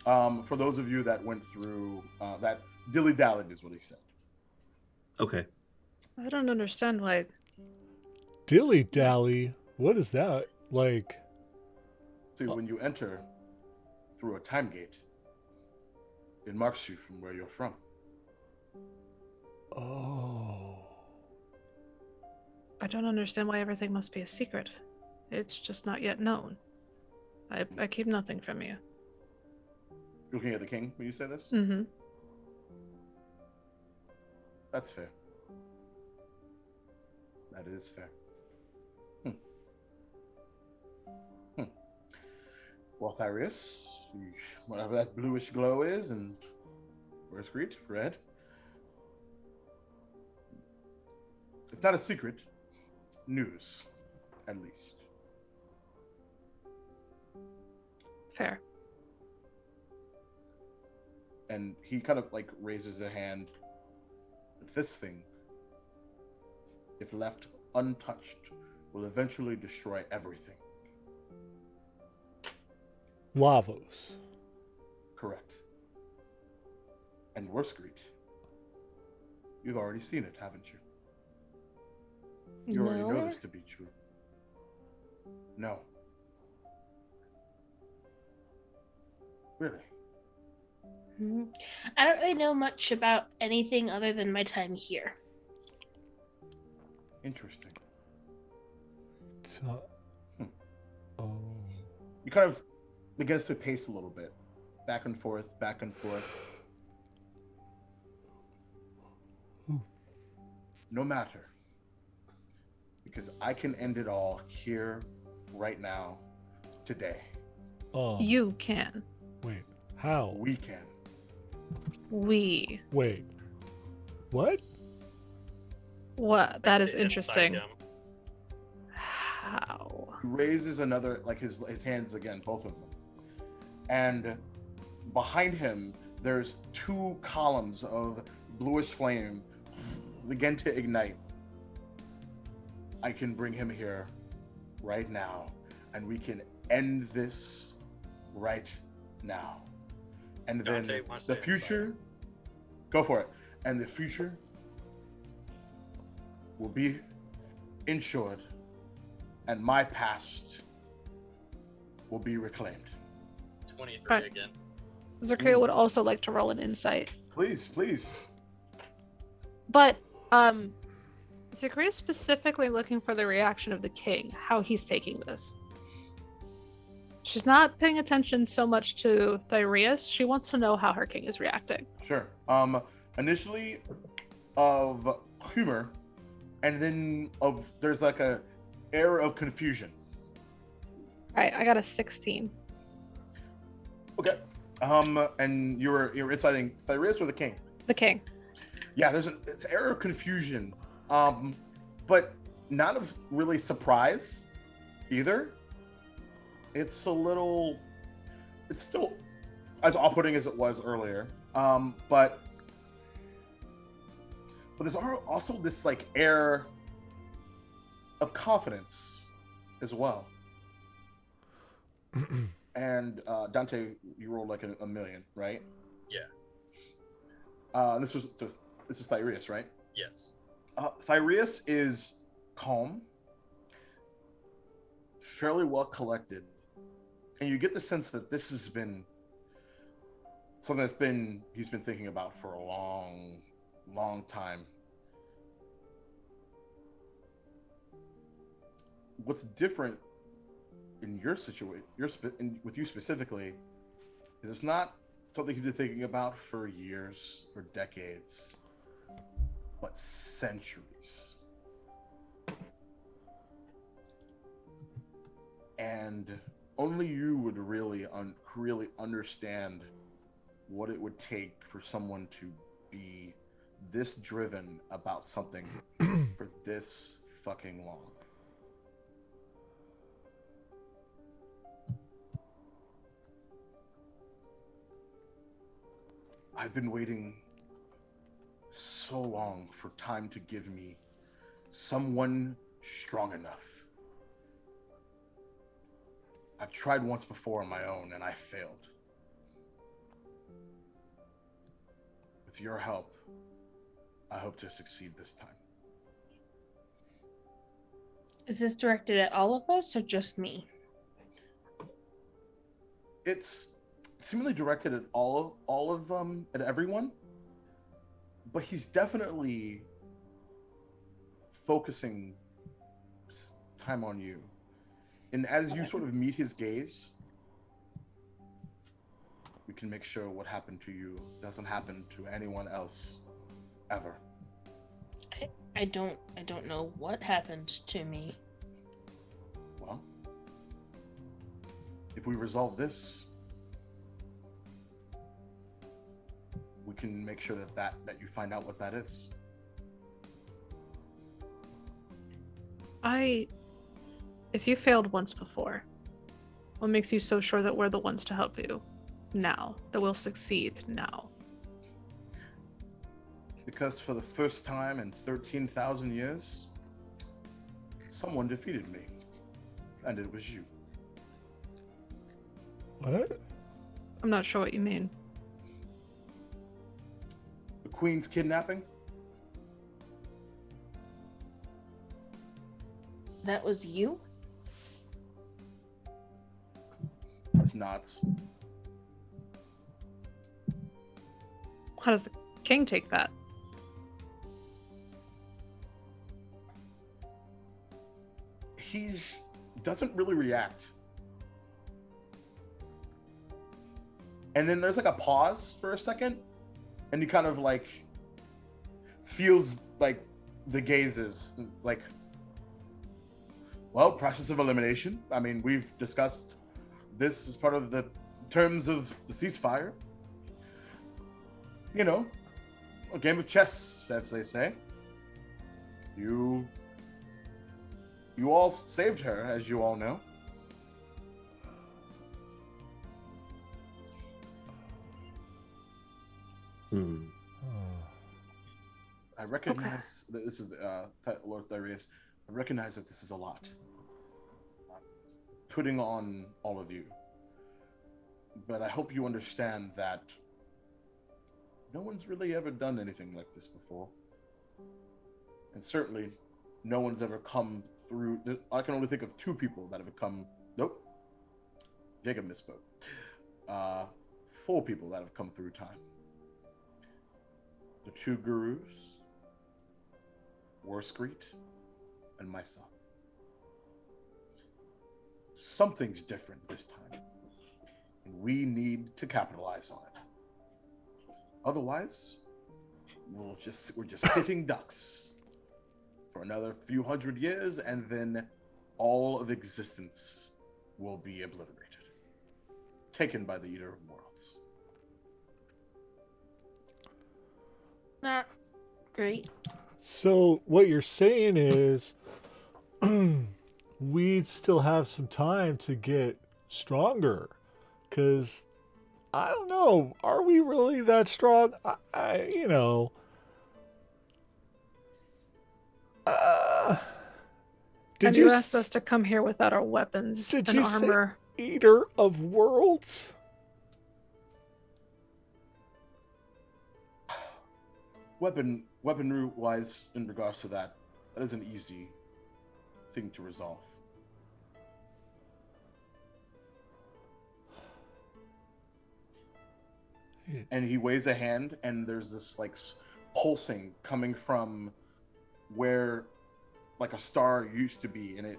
For those of you that went through that dilly-dallied is what he said. Okay. I don't understand why. Dilly dally? What is that? Like, See, when you enter through a time gate, it marks you from where you're from. Oh. I don't understand why everything must be a secret. It's just not yet known. I keep nothing from you. Looking at the king when you say this? Mm-hmm. That's fair. That is fair. Well, Thyrus, whatever that bluish glow is, and where's Greet? Red. If not a secret, news, at least. Fair. And he kind of like raises a hand. This thing, if left untouched, will eventually destroy everything. Lavos. Correct. And worse, Greet. You've already seen it, haven't you? You already know this to be true. No. Really? I don't really know much about anything other than my time here. Interesting. So, oh. You kind of begins to pace a little bit. Back and forth, back and forth. No matter. Because I can end it all here, right now, today. You can. Wait. How? We can. We. Wait. What? What? That is Inside interesting. him. How? He raises another, like his hands again, both of them. And behind him, there's two columns of bluish flame begin to ignite. I can bring him here right now, and we can end this right now. And then Dante wants the to future, go for it. And the future will be insured, and my past will be reclaimed. 23 Right. again. Zakria would also like to roll an insight. Please, please. But, Zakria is specifically looking for the reaction of the king, how he's taking this. She's not paying attention so much to Thyreus. She wants to know how her king is reacting. Sure. Initially of humor, and then there's like a air of confusion. Alright, I got a 16. Okay. And you're inciting Thyreus or the king? The king. Yeah, it's air of confusion. But not of really surprise either. It's still as off-putting as it was earlier. But there's also this like air of confidence as well. And Dante, you rolled like a million, right? Yeah. This was Thyreus, right? Yes. Thyreus is calm, fairly well collected, and you get the sense that this has been something he's been thinking about for a long time. What's different in your situation, with you specifically, is it's not something you've been thinking about for years or decades, but centuries. And only you would really understand what it would take for someone to be this driven about something for this fucking long. I've been waiting so long for time to give me someone strong enough. I've tried once before on my own and I failed. With your help, I hope to succeed this time. Is this directed at all of us or just me? It's seemingly directed at all of at everyone, but he's definitely focusing time on you. And as you sort of meet his gaze, we can make sure what happened to you doesn't happen to anyone else ever. I don't know what happened to me. Well, if we resolve this, we can make sure that you find out what that is. If you failed once before, what makes you so sure that we're the ones to help you now, that we'll succeed now? Because for the first time in 13,000 years, someone defeated me, and it was you. What? I'm not sure what you mean. The Queen's kidnapping? That was you? It's not. How does the king take that? He's doesn't really react. And then there's like a pause for a second, and he kind of like feels like the gazes. It's like, well, process of elimination. I mean, we've discussed this as part of the terms of the ceasefire. You know, a game of chess, as they say. You all saved her, as you all know. I recognize that this is Lord Therius. I recognize that this is a lot. Putting on all of you. But I hope you understand that no one's really ever done anything like this before. And certainly, no one's ever come through. I can only think of two people that have come. Nope. Jacob misspoke. 4 people that have come through time. The 2 gurus, Warscreet, and myself. Something's different this time, and we need to capitalize on it. Otherwise, we're just sitting ducks for another few hundred years, and then all of existence will be obliterated, taken by the Eater of Worlds. Not great. So what you're saying is we still have some time to get stronger, because I don't know, are we really that strong? You know, did And you asked us to come here without our weapons did and you armor. say Eater of Worlds? Weaponry wise, in regards to that is an easy thing to resolve. And he waves a hand, and there's this like pulsing coming from where like a star used to be, and it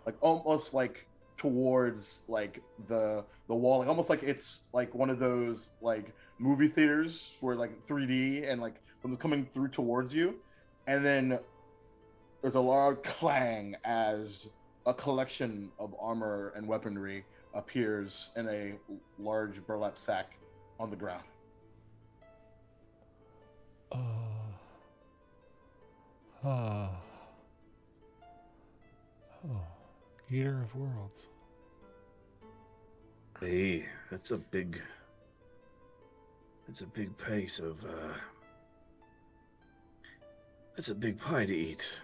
like almost like towards like the wall, like almost like it's like one of those like movie theaters where like 3D, and like something's coming through towards you, and then there's a loud clang as a collection of armor and weaponry appears in a large burlap sack on the ground. Eater of Worlds. Hey, that's a big piece of that's a big pie to eat.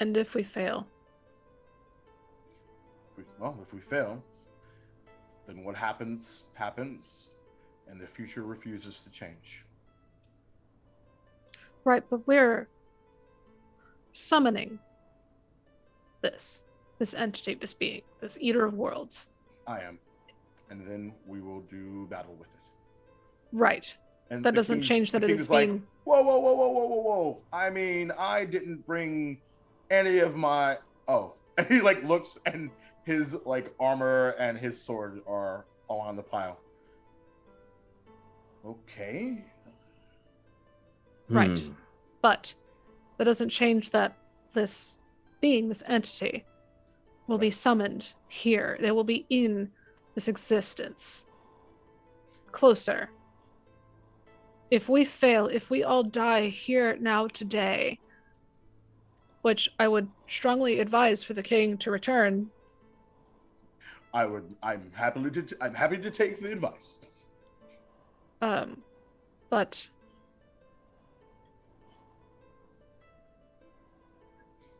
And if we fail? Well, if we fail, then what happens, and the future refuses to change. Right, but we're summoning this entity, this being, this Eater of Worlds. I am. And then we will do battle with it. Right. And That the doesn't change that the it king is like, being. whoa, whoa, whoa, whoa, whoa, whoa, whoa. I mean, I didn't bring any of my. Oh, and he like looks, and his like armor and his sword are all on the pile. Okay. Right. Hmm. But that doesn't change that this being, this entity, will be Right. summoned here. They will be in this existence. Closer. If we fail, if we all die here now today, which I would strongly advise for the king to return. I'm happy to take the advice. But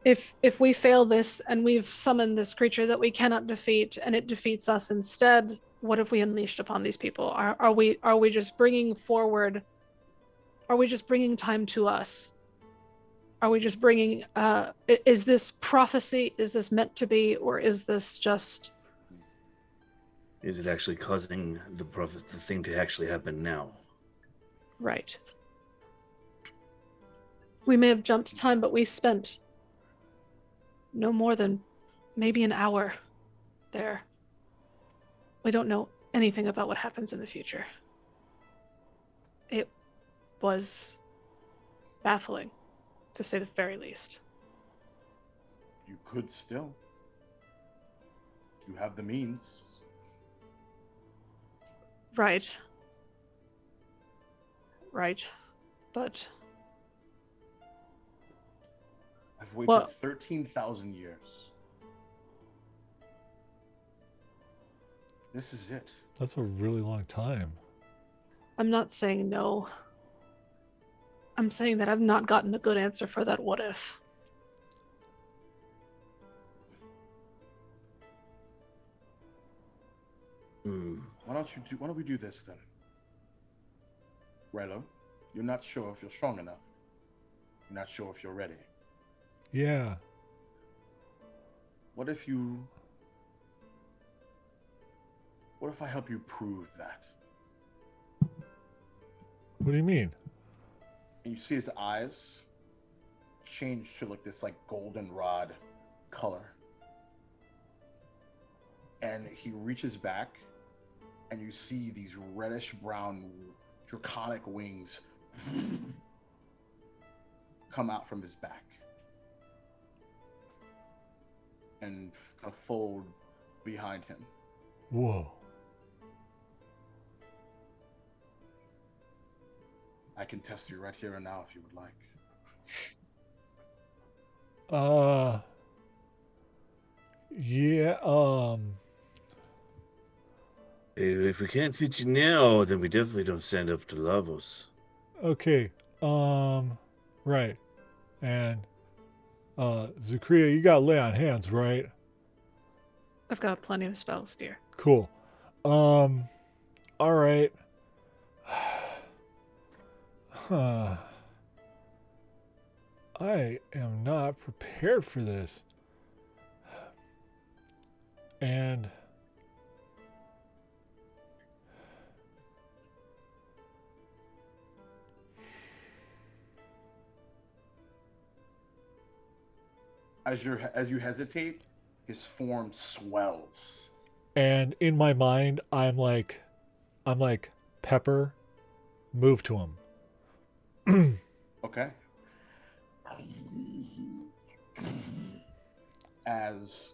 if we fail this and we've summoned this creature that we cannot defeat and it defeats us instead, what have we unleashed upon these people? Are we just bringing forward? Are we just bringing time to us? Are we just bringing? Is this prophecy? Is this meant to be, or is this just? Is it actually causing the thing to actually happen now? Right. We may have jumped time, but we spent no more than maybe an hour there. We don't know anything about what happens in the future. It was baffling, to say the very least. You could still. You have the means. Right. Right. But I've waited Well- 13,000 years. This is it. That's a really long time. I'm not saying no. I'm saying that I've not gotten a good answer for that what if. Hmm. Why don't we do this then? Relo, you're not sure if you're strong enough. You're not sure if you're ready. Yeah. What if I help you prove that? What do you mean? And you see his eyes change to like this like goldenrod color. And he reaches back and you see these reddish brown draconic wings come out from his back and kind of fold behind him. Whoa. I can test you right here and now if you would like. Yeah, If we can't hit you now, then we definitely don't stand up to Lavos. okay. Right. And, Zakria, you got lay on hands, right? I've got plenty of spells, dear. Cool. All right. Huh. I am not prepared for this. And As you hesitate, his form swells. in my mind, I'm like Pepper, move to him. Okay. As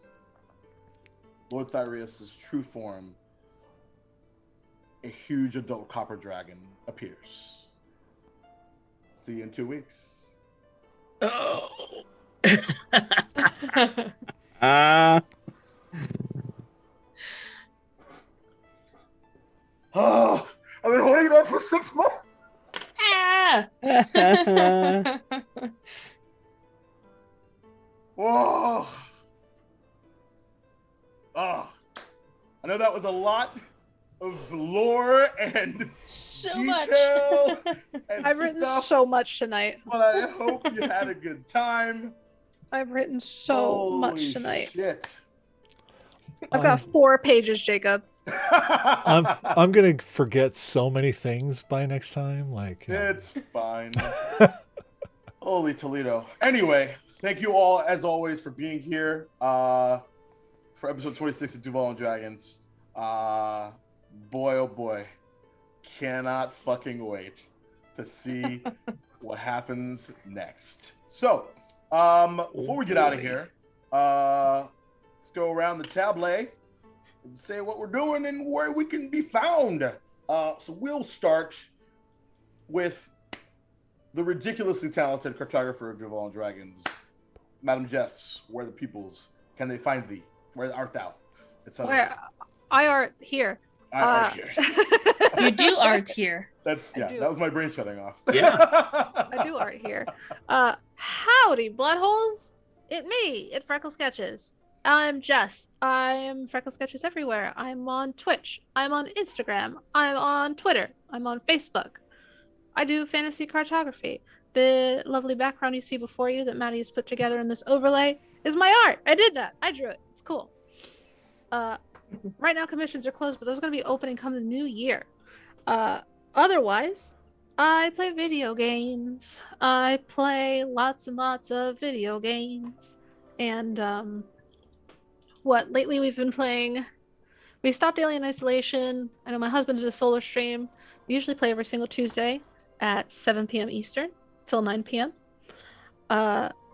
Lord Thyreus' true form, a huge adult copper dragon appears. See you in 2 weeks. Oh. Ah. Oh, I've been holding it on for 6 months. Ah! Whoa. Oh, I know that was a lot of lore and So detail much. and I've written stuff, so much tonight. but I hope you had a good time. I've written so Holy much tonight. Shit. I've got 4 pages, Jacob. I'm gonna forget so many things by next time. Like, It's fine. Holy Toledo. Anyway, thank you all as always for being here for episode 26 of Duval Dragons. Boy, oh boy, cannot fucking wait to see what happens next. So, before we get out of here, let's go around the table and say what we're doing and where we can be found. So we'll start with the ridiculously talented cartographer of Duval Dragons, Madam Jess. Where the peoples can they find thee? Where art thou? Where I art here. I art here. You do art here. That's I do. that was my brain shutting off. Yeah. I do art here. Howdy, bloodholes! It Freckle Sketches. I'm Jess. I'm Freckle Sketches everywhere. I'm on Twitch. I'm on Instagram. I'm on Twitter. I'm on Facebook. I do fantasy cartography. The lovely background you see before you that Maddie has put together in this overlay is my art. I did that. I drew it. It's cool. Right now commissions are closed, but those are going to be opening come the new year. Otherwise, I play video games. I play lots and lots of video games. And lately we've been playing. We stopped Alien Isolation. I know my husband did a solar stream. We usually play every single Tuesday at 7 p.m. Eastern till 9 p.m.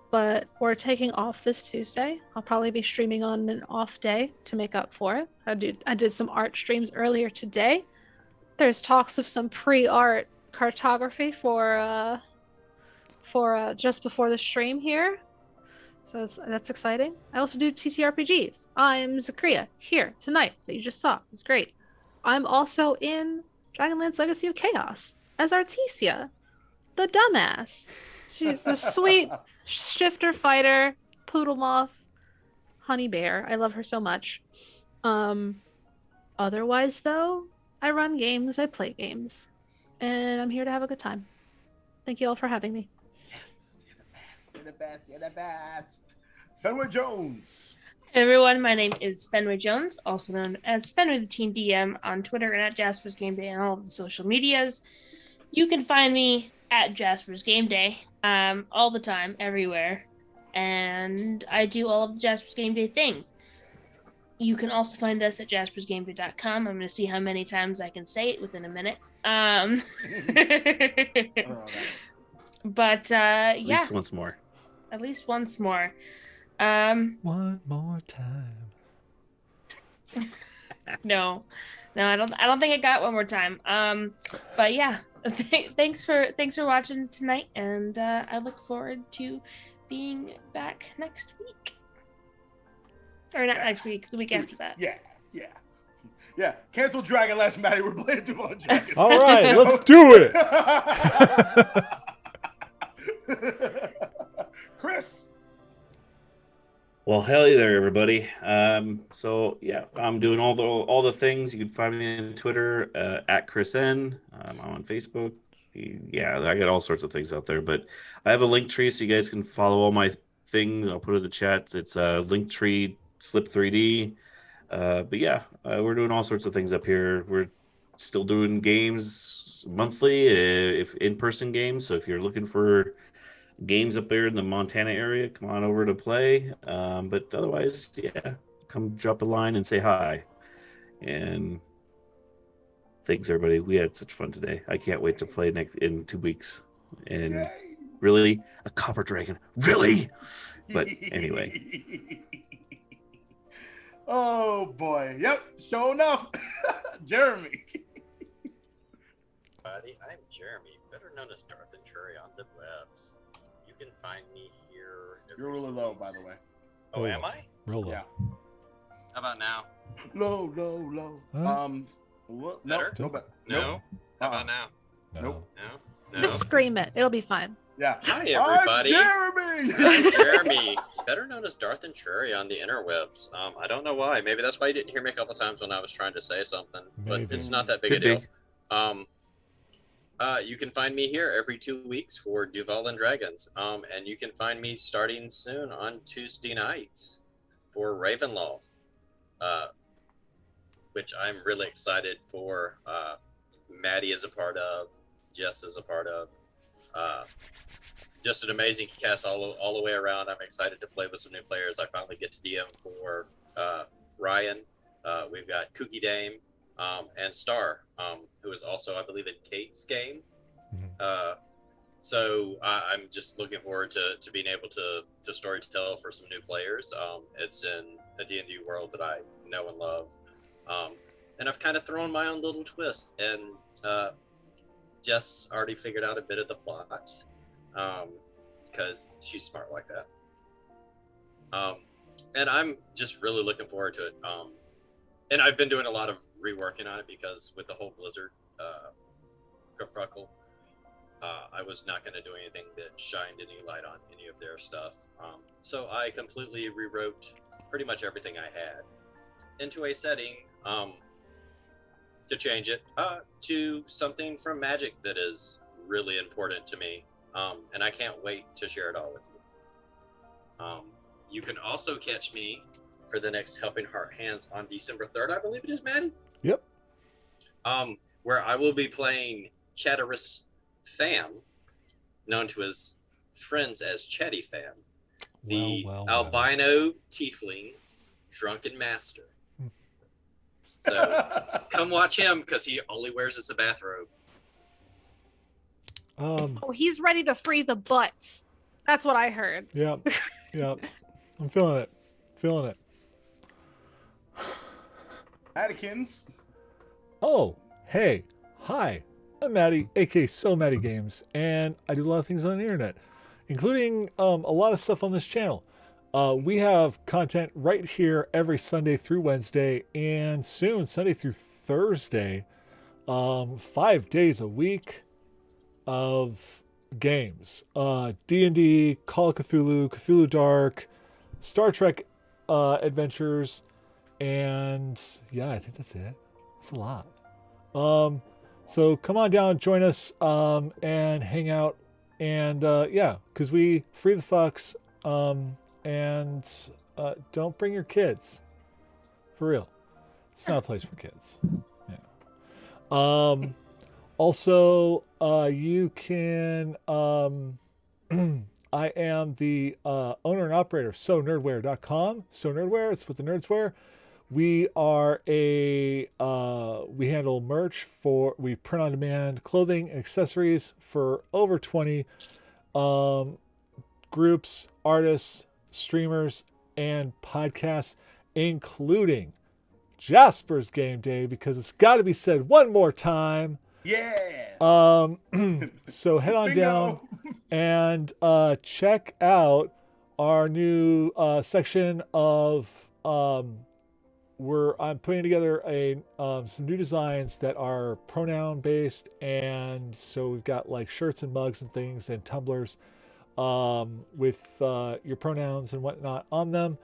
But we're taking off this Tuesday. I'll probably be streaming on an off day to make up for it. I did some art streams earlier today. There's talks of some pre-art cartography for just before the stream here. So that's exciting. I also do TTRPGs. I'm Zakria here tonight that you just saw. It's great. I'm also in Dragonlance Legacy of Chaos as Artesia, the dumbass. She's a sweet shifter fighter, poodle moth, honey bear. I love her so much. Otherwise, though, I run games, I play games, and I'm here to have a good time. Thank you all for having me. Yes, you're the best. You're the best. Fenway Jones. Hey everyone, my name is Fenway Jones, also known as Fenway the Teen DM on Twitter and at Jasper's Game Day on all of the social medias. You can find me at Jasper's Game Day all the time, everywhere. And I do all of the Jasper's Game Day things. You can also find us at jaspersgameday.com. I'm going to see how many times I can say it within a minute. But At yeah. least once more. At least once more. one more time. No, I don't think I got one more time. But yeah, thanks for watching tonight, and I look forward to being back next week. Or not next week, the week after that. Yeah. Cancel Dragonlance, Maddie. We're playing Duval Dragons. All right, let's do it. Chris. Well, hell there, everybody. So yeah, I'm doing all the things. You can find me on Twitter at Chris N. I'm on Facebook. Yeah, I got all sorts of things out there. But I have a link tree so you guys can follow all my things. I'll put it in the chat. It's a Linktree Slip 3D. But yeah, we're doing all sorts of things up here. We're still doing games monthly, if in-person games. So if you're looking for games up there in the Montana area, come on over to play. But otherwise, yeah, come drop a line and say hi. And thanks, everybody. We had such fun today. I can't wait to play in 2 weeks. And Yay. really, a copper dragon, really? But anyway. Oh boy. Yep. Sure enough. Jeremy. Buddy, I'm Jeremy, better known as Darth and Truri on the webs. You can find me here. You're really low, by the way. Oh, am I? Real low. Yeah. How about now? Low. Huh? What? Better? No, but No. How about now? No. Nope. No. Just scream it. It'll be fine. Yeah. Hi, everybody. I'm Jeremy. I'm Jeremy, better known as Darth and Truri on the interwebs. I don't know why. Maybe that's why you didn't hear me a couple times when I was trying to say something. But Maybe. it's not that big Could a deal. be. You can find me here every 2 weeks for Duval and Dragons. And you can find me starting soon on Tuesday nights for Ravenloft. which I'm really excited for. Maddie is a part of, Jess is a part of. Just an amazing cast all the way around. I'm excited to play with some new players. I finally get to DM for Ryan. We've got Kooky Dame and Star, who is also, I believe, in Kate's game. So I'm just looking forward to being able to storytell for some new players. It's in a D&D world that I know and love. And I've kind of thrown my own little twist. And Jess already figured out a bit of the plot. Because she's smart like that. And I'm just really looking forward to it. And I've been doing a lot of reworking on it because with the whole Blizzard kerfuffle, I was not going to do anything that shined any light on any of their stuff. So I completely rewrote pretty much everything I had into a setting to change it to something from Magic that is really important to me. And I can't wait to share it all with you. You can also catch me for the next Helping Heart Hands on December 3rd, I believe it is, Maddie? Yep. Where I will be playing Chatterus Pham, known to his friends as Chatty Pham, the albino tiefling drunken master. So come watch him because he only wears his bathrobe. Oh, he's ready to free the butts. That's what I heard. Yeah. I'm feeling it. Addikins. Oh, hey. Hi. I'm Maddie, aka So Maddie Games, and I do a lot of things on the internet, including a lot of stuff on this channel. We have content right here every Sunday through Wednesday, and soon Sunday through Thursday, 5 days a week of games. D&D, Call of Cthulhu, Cthulhu Dark, Star Trek adventures, and yeah, I think that's it. It's a lot. So come on down, join us, and hang out, and yeah, because we free the fucks, and don't bring your kids. For real. It's not a place for kids. Yeah. Also, you can, I am the owner and operator of SoNerdwear.com. So Nerdwear, it's what the nerds wear. We are we handle merch we print on demand clothing and accessories for over 20 groups, artists, streamers, and podcasts, including Jasper's Game Day, because it's got to be said one more time. Yeah. So head on down and check out our new section of I'm putting together some new designs that are pronoun based, and so we've got like shirts and mugs and things and tumblers with your pronouns and whatnot on them,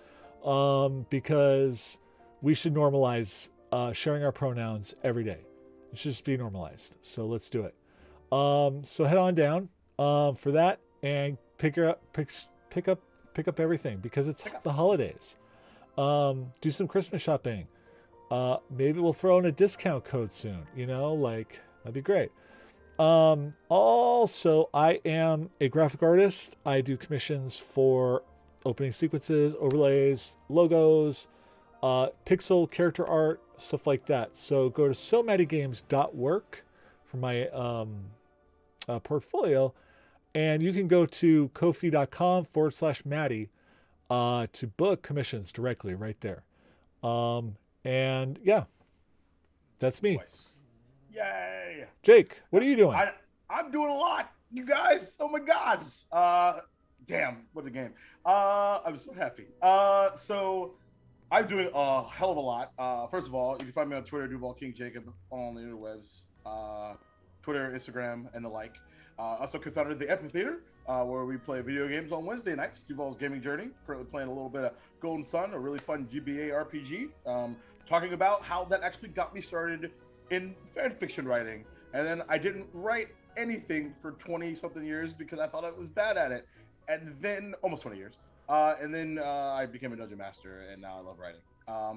because we should normalize sharing our pronouns every day. It should just be normalized. So let's do it. So head on down for that and pick up everything, because it's the holidays. Do some Christmas shopping. Maybe we'll throw in a discount code soon, that'd be great. Also, I am a graphic artist. I do commissions for opening sequences, overlays, logos, pixel character art, stuff like that. So go to somaddygames.work for my portfolio, and you can go to kofi.com/Maddie to book commissions directly right there. And yeah, that's me. Yay! Jake, what are you doing? I'm doing a lot, you guys. Oh my God! Damn, what a game! I'm so happy. So I'm doing a hell of a lot. First of all, you can find me on Twitter, Duval King Jacob, on the interwebs, Twitter, Instagram, and the like. Also co-founded the Epitheater, where we play video games on Wednesday nights. Duval's Gaming Journey. Currently playing a little bit of Golden Sun, a really fun GBA RPG. Talking about how that actually got me started in fan fiction writing. And then I didn't write anything for 20 something years because I thought I was bad at it. And then almost 20 years. And then I became a dungeon master, and now I love writing.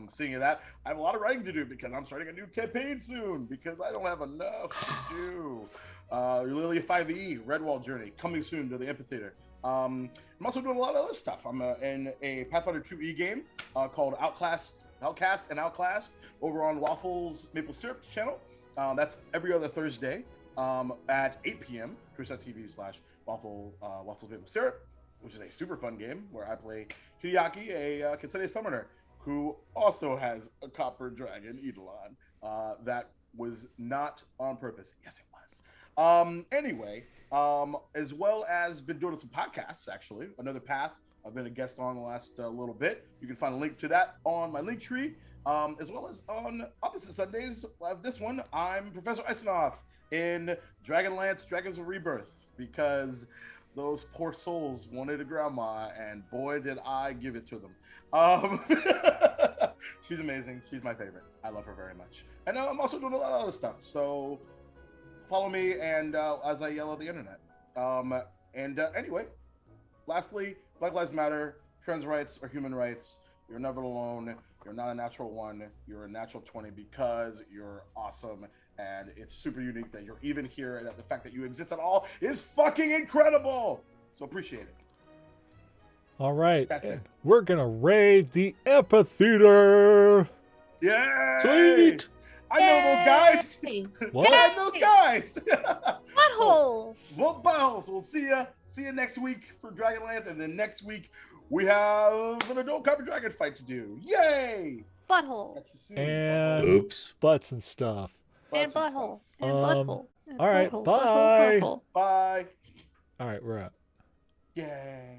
Seeing that, I have a lot of writing to do because I'm starting a new campaign soon because I don't have enough to do. Lilia 5e Redwall Journey coming soon to the amphitheater. I'm also doing a lot of other stuff. I'm in a Pathfinder 2e game called Outcast and Outclassed over on Waffles Maple Syrup channel. That's every other Thursday at 8 p.m. Twitch.tv/Waffles Maple Syrup, which is a super fun game where I play Hideaki, a Kisene summoner, who also has a copper dragon, Eidolon. That was not on purpose. Yes, it was. Anyway, as well as been doing some podcasts, actually. Another Path I've been a guest on the last little bit. You can find a link to that on my link tree, as well as on opposite Sundays. This one, I'm Professor Eisenoff in Dragonlance, Dragons of Rebirth, because those poor souls wanted a grandma, and boy, did I give it to them. She's amazing. She's my favorite. I love her very much. And I'm also doing a lot of other stuff. So follow me, and as I yell at the internet. Anyway, lastly, Black Lives Matter. Trans rights are human rights. You're never alone. You're not a natural 1. You're a natural 20 because you're awesome. And it's super unique that you're even here, and that the fact that you exist at all is fucking incredible. So appreciate it. All right. That's it. We're going to raid the amphitheater. Yeah. Sweet. I know those guys. Yay. What? I know those guys. Buttholes. Well, buttholes. We'll see ya next week for Dragonlance, and then next week we have an adult copper dragon fight to do. Yay! Butthole. Catch you soon. And Oops. butts and stuff. And Butts and butthole. stuff. And butthole. And all right, butthole, bye. butthole. Bye. All right, we're out. Yay.